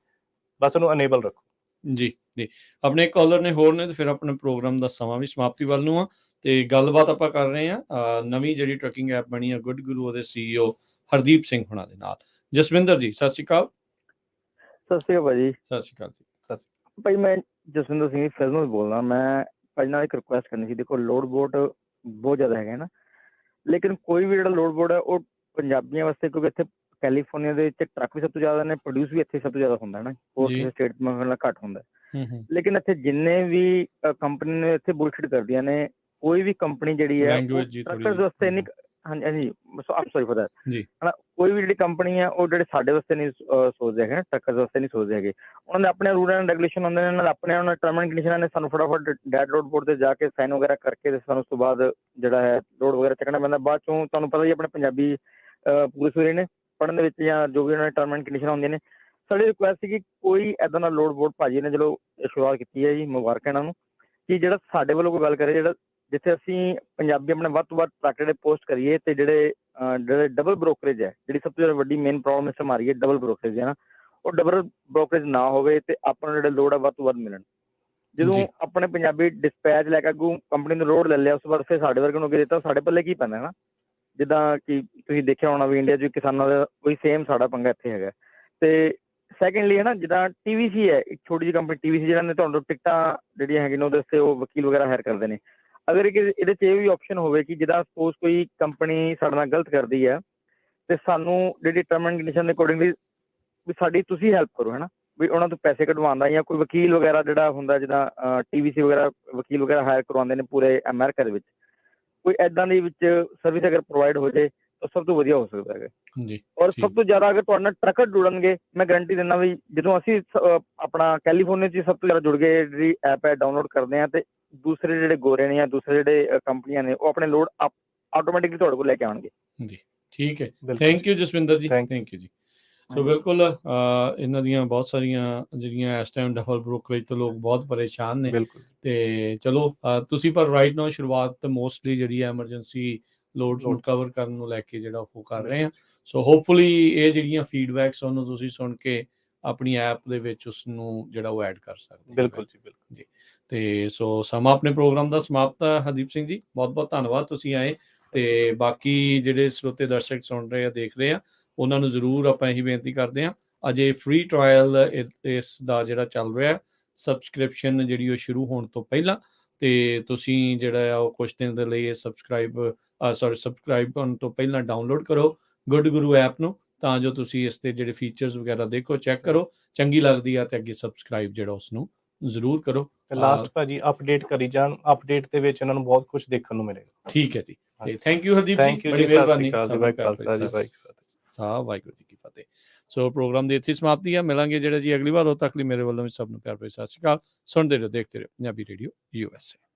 ਬਸ ਉਹਨੂੰ ਅਨੇਬਲ ਰੱਖੋ। ਜੀ ਜੀ, ਆਪਣੇ ਕਾਲਰ ਨੇ ਹੋਰ ਨੇ, ਤੇ ਫਿਰ ਆਪਣੇ ਪ੍ਰੋਗਰਾਮ ਦਾ ਸਮਾਂ ਵੀ ਸਮਾਪਤੀ ਵੱਲ ਨੂੰ ਆ, ਤੇ ਗੱਲਬਾਤ ਆਪਾਂ ਕਰ ਰਹੇ ਹਾਂ ਨਵੀਂ ਜਿਹੜੀ ਟਰੱਕਿੰਗ ਐਪ ਬਣੀ ਆ ਗੁੱਡ ਗੁਰੂ, ਉਹਦੇ CEO ਹਰਦੀਪ ਸਿੰਘ ਹੁਣਾਂ ਦੇ ਨਾਲ। ਜਸਵਿੰਦਰ ਜੀ ਸਤਿ ਸ਼੍ਰੀ ਅਕਾਲ। ਸਤਿ ਸ਼੍ਰੀ ਅਕਾਲ ਭਾਜੀ। ਸਤਿ ਸ਼੍ਰੀ ਅਕਾਲ ਜੀ। ਸਤਿ ਸ਼੍ਰੀ ਭਾਈ, ਮੈਂ ਜਸਵਿੰਦਰ ਸਿੰਘ ਫ੍ਰੈਜ਼ਨੋ ਤੋਂ ਬੋਲਦਾ। ਮੈਂ ਭਾਜੀ ਨਾਲ ਇੱਕ ਰਿਕੁਐਸਟ ਕਰਨੀ ਸੀ। ਦੇਖੋ, ਲੋਡ ਬੋਟ ਬਹੁਤ ਜ਼ਿਆਦਾ ਹੈਗੇ ਨਾ, ਲੇਕਿਨ ਕੋਈ ਵੀ ਜਿਹੜਾ ਲੋਡ ਬੋਟ ਹੈ ਉਹ ਪੰਜਾਬੀਆਂ ਵਾਸਤੇ, ਕਿਉਂਕਿ ਇੱਥੇ ਕੈਲੀਫੋਰਨੀਆ ਦੇ ਵਿੱਚ ਟਰੱਕ ਵੀ ਸਭ ਤੋਂ ਜ਼ਿਆਦਾ ਨੇ, ਪ੍ਰੋਡਿਊਸ ਵੀ ਇੱਥੇ ਸਭ ਤੋਂ ਜ਼ਿਆਦਾ ਹੁੰਦਾ ਹੈ ਨਾ, ਹੋਰ ਕਿਸੇ ਸਟੇਟ ਨਾਲ ਘੱਟ ਹੁੰਦਾ। ਲੇਕਿਨ ਇੱਥੇ ਜਿੰਨੇ ਵੀ ਕੰਪਨੀ ਨੇ ਇੱਥੇ ਬੁਲਸ਼ਿਟ ਕਰਦੀਆਂ ਨੇ, ਕੋਈ ਵੀ ਕੰਪਨੀ ਜਿਹੜੀ ਹੈ ਟਰੱਕਰਸ ਵਾਸਤੇ ਨਹੀਂ, ਹਾਂਜੀ ਸੌਰੀ ਫॉर दैट ਜੀ, ਹਨਾ, ਕੋਈ ਵੀ ਜਿਹੜੀ ਕੰਪਨੀ ਹੈ ਉਹ ਜਿਹੜੇ ਸਾਡੇ ਵਾਸਤੇ ਨਹੀਂ ਸੋਚਦੇ ਹੈਗੇ, ਟਰੱਕਰਸ ਵਾਸਤੇ ਨਹੀਂ ਸੋਚਦੇ ਹੈਗੇ। ਉਹਨਾਂ ਦੇ ਆਪਣੇ ਰੂਲ ਐਂਡ ਰੈਗੂਲੇਸ਼ਨ ਹੁੰਦੇ ਨੇ, ਉਹਨਾਂ ਦੇ ਆਪਣੇ ਟਰਮ ਐਂਡ ਕੰਡੀਸ਼ਨਾਂ ਨੇ। ਸਾਨੂੰ ਫਟਾਫਟ ਡੈਡ ਲੋਡ ਬੋਰਡ ਤੇ ਜਾ ਕੇ ਸਾਈਨ ਵਗੈਰਾ ਕਰਕੇ ਤੇ ਸਾਨੂੰ ਉਸ ਤੋਂ ਬਾਅਦ ਜਿਹੜਾ ਹੈ ਲੋਡ ਵਗੈਰਾ ਚੱਕਣਾ ਪੈਂਦਾ। ਬਾਅਦ ਚੋਂ ਤੁਹਾਨੂੰ ਪਤਾ ਹੀ ਆਪਣੇ ਪੰਜਾਬੀ ਪੂਰੇ ਸੂਰੇ ਨੇ ਪੜ੍ਹਨ ਦੇ ਵਿੱਚ, ਜਾਂ ਜੋ ਵੀ ਉਹਨਾਂ ਦੇ ਟਰਮ ਐਂਡ ਕੰਡੀਸ਼ਨਾਂ ਹੁੰਦੀਆਂ ਨੇ। ਸਾਡੀ ਰਿਕੁਐਸਟ ਸੀ ਕਿ ਕੋਈ ਇੱਦਾਂ ਦਾ ਲੋਡ ਬੋਰਡ, ਭਾਜੀ ਨੇ ਚਲੋ ਸ਼ੁਰੂਆਤ ਕੀਤੀ ਹੈ ਜੀ, ਮੁਬਾਰਕ ਇਹਨਾਂ ਨੂੰ, ਕਿ ਜਿਹੜਾ ਸਾਡੇ ਵੱਲੋਂ ਕੋਈ ਗੱਲ ਕਰੇ, ਜਿਹੜਾ ਜਿੱਥੇ ਅਸੀਂ ਪੰਜਾਬੀ ਆਪਣੇ ਵੱਧ ਤੋਂ ਵੱਧ ਟਰੱਕ ਜਿਹੜੇ ਪੋਸਟ ਕਰੀਏ, ਤੇ ਜਿਹੜੇ ਡਬਲ ਬ੍ਰੋਕਰੇਜ ਹੈ, ਜਿਹੜੀ ਸਭ ਤੋਂ ਜ਼ਿਆਦਾ ਵੱਡੀ ਮੇਨ ਪ੍ਰੋਬਲਮ ਇਸ ਮਾਰੀ ਹੈ ਡਬਲ ਬ੍ਰੋਕਰੇਜ ਹੈ ਨਾ, ਉਹ ਡਬਲ ਬ੍ਰੋਕਰੇਜ ਨਾ ਹੋਵੇ ਤੇ ਆਪਾਂ ਨੂੰ ਜਿਹੜੇ ਲੋਡ ਆ ਵੱਧ ਤੋਂ ਵੱਧ ਮਿਲਣ। ਜਦੋਂ ਆਪਣੇ ਪੰਜਾਬੀ ਡਿਸਪੈਚ ਲੈ ਕੇ ਅੱਗੋਂ ਕੰਪਨੀ ਨੂੰ ਲੋਡ ਲੈ ਲਿਆ, ਉਸ ਤੋਂ ਬਾਅਦ ਫਿਰ ਸਾਡੇ ਵਰਗੇ ਨੂੰ ਅੱਗੇ ਦਿੱਤਾ, ਸਾਡੇ ਪੱਲੇ ਕੀ ਪੈਂਦਾ ਨਾ। ਜਿੱਦਾਂ ਕਿ ਤੁਸੀਂ ਦੇਖਿਆ ਹੋਣਾ ਵੀ ਇੰਡੀਆ 'ਚ ਕਿਸਾਨਾਂ ਦਾ ਕੋਈ ਸੇਮ ਸਾਡਾ ਪੰਗਾ ਇੱਥੇ ਹੈਗਾ। ਤੇ ਸੈਕੰਡਲੀ ਹੈ ਨਾ, ਜਿੱਦਾਂ TVC ਹੈ, ਇੱਕ ਛੋਟੀ ਜਿਹੀ ਕੰਪਨੀ TVC, ਜਿਹਨਾਂ ਨੇ ਤੁਹਾਨੂੰ ਟਿਕਟਾਂ ਜਿਹੜੀਆਂ ਹੈਗੀਆਂ ਨੇ ਉਹਦੇ ਵਾਸਤੇ ਉਹ ਵਕੀਲ ਵਗੈਰਾ ਹਾਇਰ ਕਰਦੇ ਨੇ। ਅਗਰ ਇਹਦੇ 'ਚ ਇਹ ਵੀ ਆਪਸ਼ਨ ਹੋਵੇ ਕਿ ਜਿੱਦਾਂ ਸਪੋਜ਼ ਕੋਈ ਕੰਪਨੀ ਸਾਡੇ ਨਾਲ ਗਲਤ ਕਰਦੀ ਹੈ ਤੇ ਸਾਨੂੰ ਜਿਹੜੀ ਟਰਮ ਐਂਡ ਕੰਡੀਸ਼ਨ ਦੇ ਅਕੋਰਡਿੰਗਲੀ ਵੀ ਸਾਡੀ ਤੁਸੀਂ ਹੈਲਪ ਕਰੋ, ਹੈ ਨਾ, ਵੀ ਉਹਨਾਂ ਤੋਂ ਪੈਸੇ ਕਢਵਾਉਣ ਦਾ, ਜਾਂ ਕੋਈ ਵਕੀਲ ਵਗੈਰਾ ਜਿਹੜਾ ਹੁੰਦਾ, ਜਿੱਦਾਂ TVC ਵਗੈਰਾ ਵਕੀਲ ਵਗੈਰਾ ਹਾਇਰ ਕਰਵਾਉਂਦੇ ਨੇ ਪੂਰੇ ਅਮਰੀਕਾ ਦੇ ਵਿੱਚ, ਕੋਈ ਇੱਦਾਂ ਦੀ ਵਿੱਚ ਸਰਵਿਸ ਅਗਰ ਪ੍ਰੋਵਾਈਡ ਹੋ ਜਾਏ ਤਾਂ ਸਭ ਤੋਂ ਵਧੀਆ ਹੋ ਸਕਦਾ ਹੈਗਾ ਜੀ। ਔਰ ਸਭ ਤੋਂ ਜ਼ਿਆਦਾ ਅਗਰ ਤੁਹਾਡੇ ਨਾਲ ਟਰੱਕਰ ਜੁੜਨਗੇ, ਮੈਂ ਗਰੰਟੀ ਦਿੰਦਾ ਵੀ ਜਦੋਂ ਅਸੀਂ ਆਪਣਾ ਕੈਲੀਫੋਰਨੀਆ 'ਚ ਸਭ ਤੋਂ ਜ਼ਿਆਦਾ ਜੁੜ ਗਏ, ਜਿਹੜੀ ਐਪ ਹੈ ਡਾਊਨਲੋਡ ਕਰਦੇ ਹਾਂ, ਤੇ ਦੂਸਰੇ ਜਿਹੜੇ ਗੋਰੇ ਨੇ ਜਾਂ ਦੂਸਰੇ ਜਿਹੜੇ ਕੰਪਨੀਆਂ ਨੇ ਉਹ ਆਪਣੇ ਲੋਡ ਆਟੋਮੈਟਿਕਲੀ ਤੁਹਾਡੇ ਕੋਲ ਲੈ ਕੇ ਆਉਣਗੇ ਜੀ ਠੀਕ ਹੈ। ਬਿਲਕੁਲ। ਥੈਂਕ ਯੂ ਜਸਵਿੰਦਰ ਜੀ, Thank ਥੈਂਕ ਯੂ ਜੀ। ਸੋ ਬਿਲਕੁਲ ਇਹਨਾਂ ਦੀਆਂ ਬਹੁਤ ਸਾਰੀਆਂ ਜਿਹੜੀਆਂ ਇਸ ਟਾਈਮ ਡਬਲ ਬ੍ਰੋਕਰੇਜ ਤੋਂ ਲੋਕ ਬਹੁਤ ਪਰੇਸ਼ਾਨ ਨੇ, ਬਿਲਕੁਲ ਤੇ ਚਲੋ ਤੁਸੀਂ ਪਰ ਰਾਈਟ ਨਾਓ ਸ਼ੁਰੂਆਤ ਮੋਸਟਲੀ ਜਿਹੜੀ ਹੈ ਐਮਰਜੈਂਸੀ ਲੋਡਸ ਨੂੰ ਕਵਰ ਕਰਨ ਨੂੰ ਲੈ ਕੇ ਜਿਹੜਾ ਉਹ ਕਰ ਰਹੇ ਆ। ਸੋ ਹੋਪਫੁਲੀ ਇਹ ਜਿਹੜੀਆਂ ਫੀਡਬੈਕਸ ਉਹਨੂੰ ਤੁਸੀਂ ਸੁਣ ਕੇ ਆਪਣੀ ਐਪ ਦੇ ਵਿੱਚ ਉਸ ਨੂੰ ਜਿਹੜਾ ਉਹ ਐਡ ਕਰ ਸਕਦੇ ਹੋ। ਬਿਲਕੁਲ ਜੀ, ਬਿਲਕੁਲ ਜੀ। ਤੇ ਸੋ ਸਮਾਂ ਆਪਣੇ ਪ੍ਰੋਗਰਾਮ ਦਾ ਸਮਾਪਤ ਹੈ। ਹਰਦੀਪ ਸਿੰਘ ਜੀ, ਬਹੁਤ ਬਹੁਤ ਧੰਨਵਾਦ ਤੁਸੀਂ ਆਏ, ਤੇ ਬਾਕੀ ਜਿਹੜੇ ਸਰੋਤੇ ਦਰਸ਼ਕ ਸੁਣ ਰਹੇ ਆ, ਦੇਖ ਰਹੇ ਆ, ਉਹਨਾਂ ਨੂੰ ਜ਼ਰੂਰ ਆਪਾਂ ਇਹੀ ਬੇਨਤੀ ਕਰਦੇ ਹਾਂ, ਅਜੇ ਫ੍ਰੀ ਟਰਾਇਲ ਇਸ ਦਾ ਜਿਹੜਾ ਚੱਲ ਰਿਹਾ, ਸਬਸਕ੍ਰਿਪਸ਼ਨ ਜਿਹੜੀ ਉਹ ਸ਼ੁਰੂ ਹੋਣ ਤੋਂ ਪਹਿਲਾਂ, ਤੇ ਤੁਸੀਂ ਜਿਹੜਾ ਆ ਉਹ ਕੁਝ ਦਿਨ ਦੇ ਲਈ ਇਹ ਸਬਸਕ੍ਰਾਈਬ ਕਰਨ ਤੋਂ ਪਹਿਲਾਂ ਡਾਊਨਲੋਡ ਕਰੋ ਗੁੱਡ ਗੁਰੂ ਐਪ ਨੂੰ, ਤਾਂ ਜੋ ਤੁਸੀਂ ਇਸ ਦੇ ਜਿਹੜੇ ਫੀਚਰਸ ਵਗੈਰਾ ਦੇਖੋ, ਚੈੱਕ ਕਰੋ, ਚੰਗੀ ਲੱਗਦੀ ਆ ਤੇ ਅੱਗੇ ਸਬਸਕ੍ਰਾਈਬ ਜਿਹੜਾ ਉਸ ਨੂੰ ਜ਼ਰੂਰ ਕਰੋ। ਲਾਸਟ ਭਾਜੀ ਅਪਡੇਟ ਕਰੀ ਜਾਣ, ਅਪਡੇਟ ਦੇ ਵਿੱਚ ਇਹਨਾਂ ਨੂੰ ਬਹੁਤ ਕੁਝ ਦੇਖਣ ਨੂੰ ਮਿਲੇਗਾ। ਠੀਕ ਹੈ ਜੀ, ਤੇ ਥੈਂਕ ਯੂ ਹਰਦੀਪ ਥੈਂਕ ਜੀ, ਯੂ ਬੜੀ ਜੀ, ਸਤਿ ਮਿਹਰਬਾਨੀ। ਸ਼੍ਰੀ ਅਕਾਲ ਜੀ, ਵਾਹਿਗੁਰੂ ਵਾਹਿਗੁਰੂ ਜੀ ਕੀ ਫਤਿਹ। ਸੋ ਪ੍ਰੋਗਰਾਮ ਦੀ ਇੱਥੇ ਸਮਾਪਤੀ ਹੈ, ਮਿਲਾਂਗੇ ਜਿਹੜਾ ਜੀ ਅਗਲੀ ਵਾਰ, ਉਦੋਂ ਤੱਕ ਲਈ ਮੇਰੇ ਵੱਲੋਂ ਵੀ ਸਭ ਨੂੰ ਪਿਆਰ ਭਰੀ ਸਤਿ ਸ਼੍ਰੀ ਅਕਾਲ। ਸੁਣਦੇ ਰਹੋ, ਦੇਖਦੇ ਰਹੋ ਪੰਜਾਬੀ ਰੇਡੀਓ USA।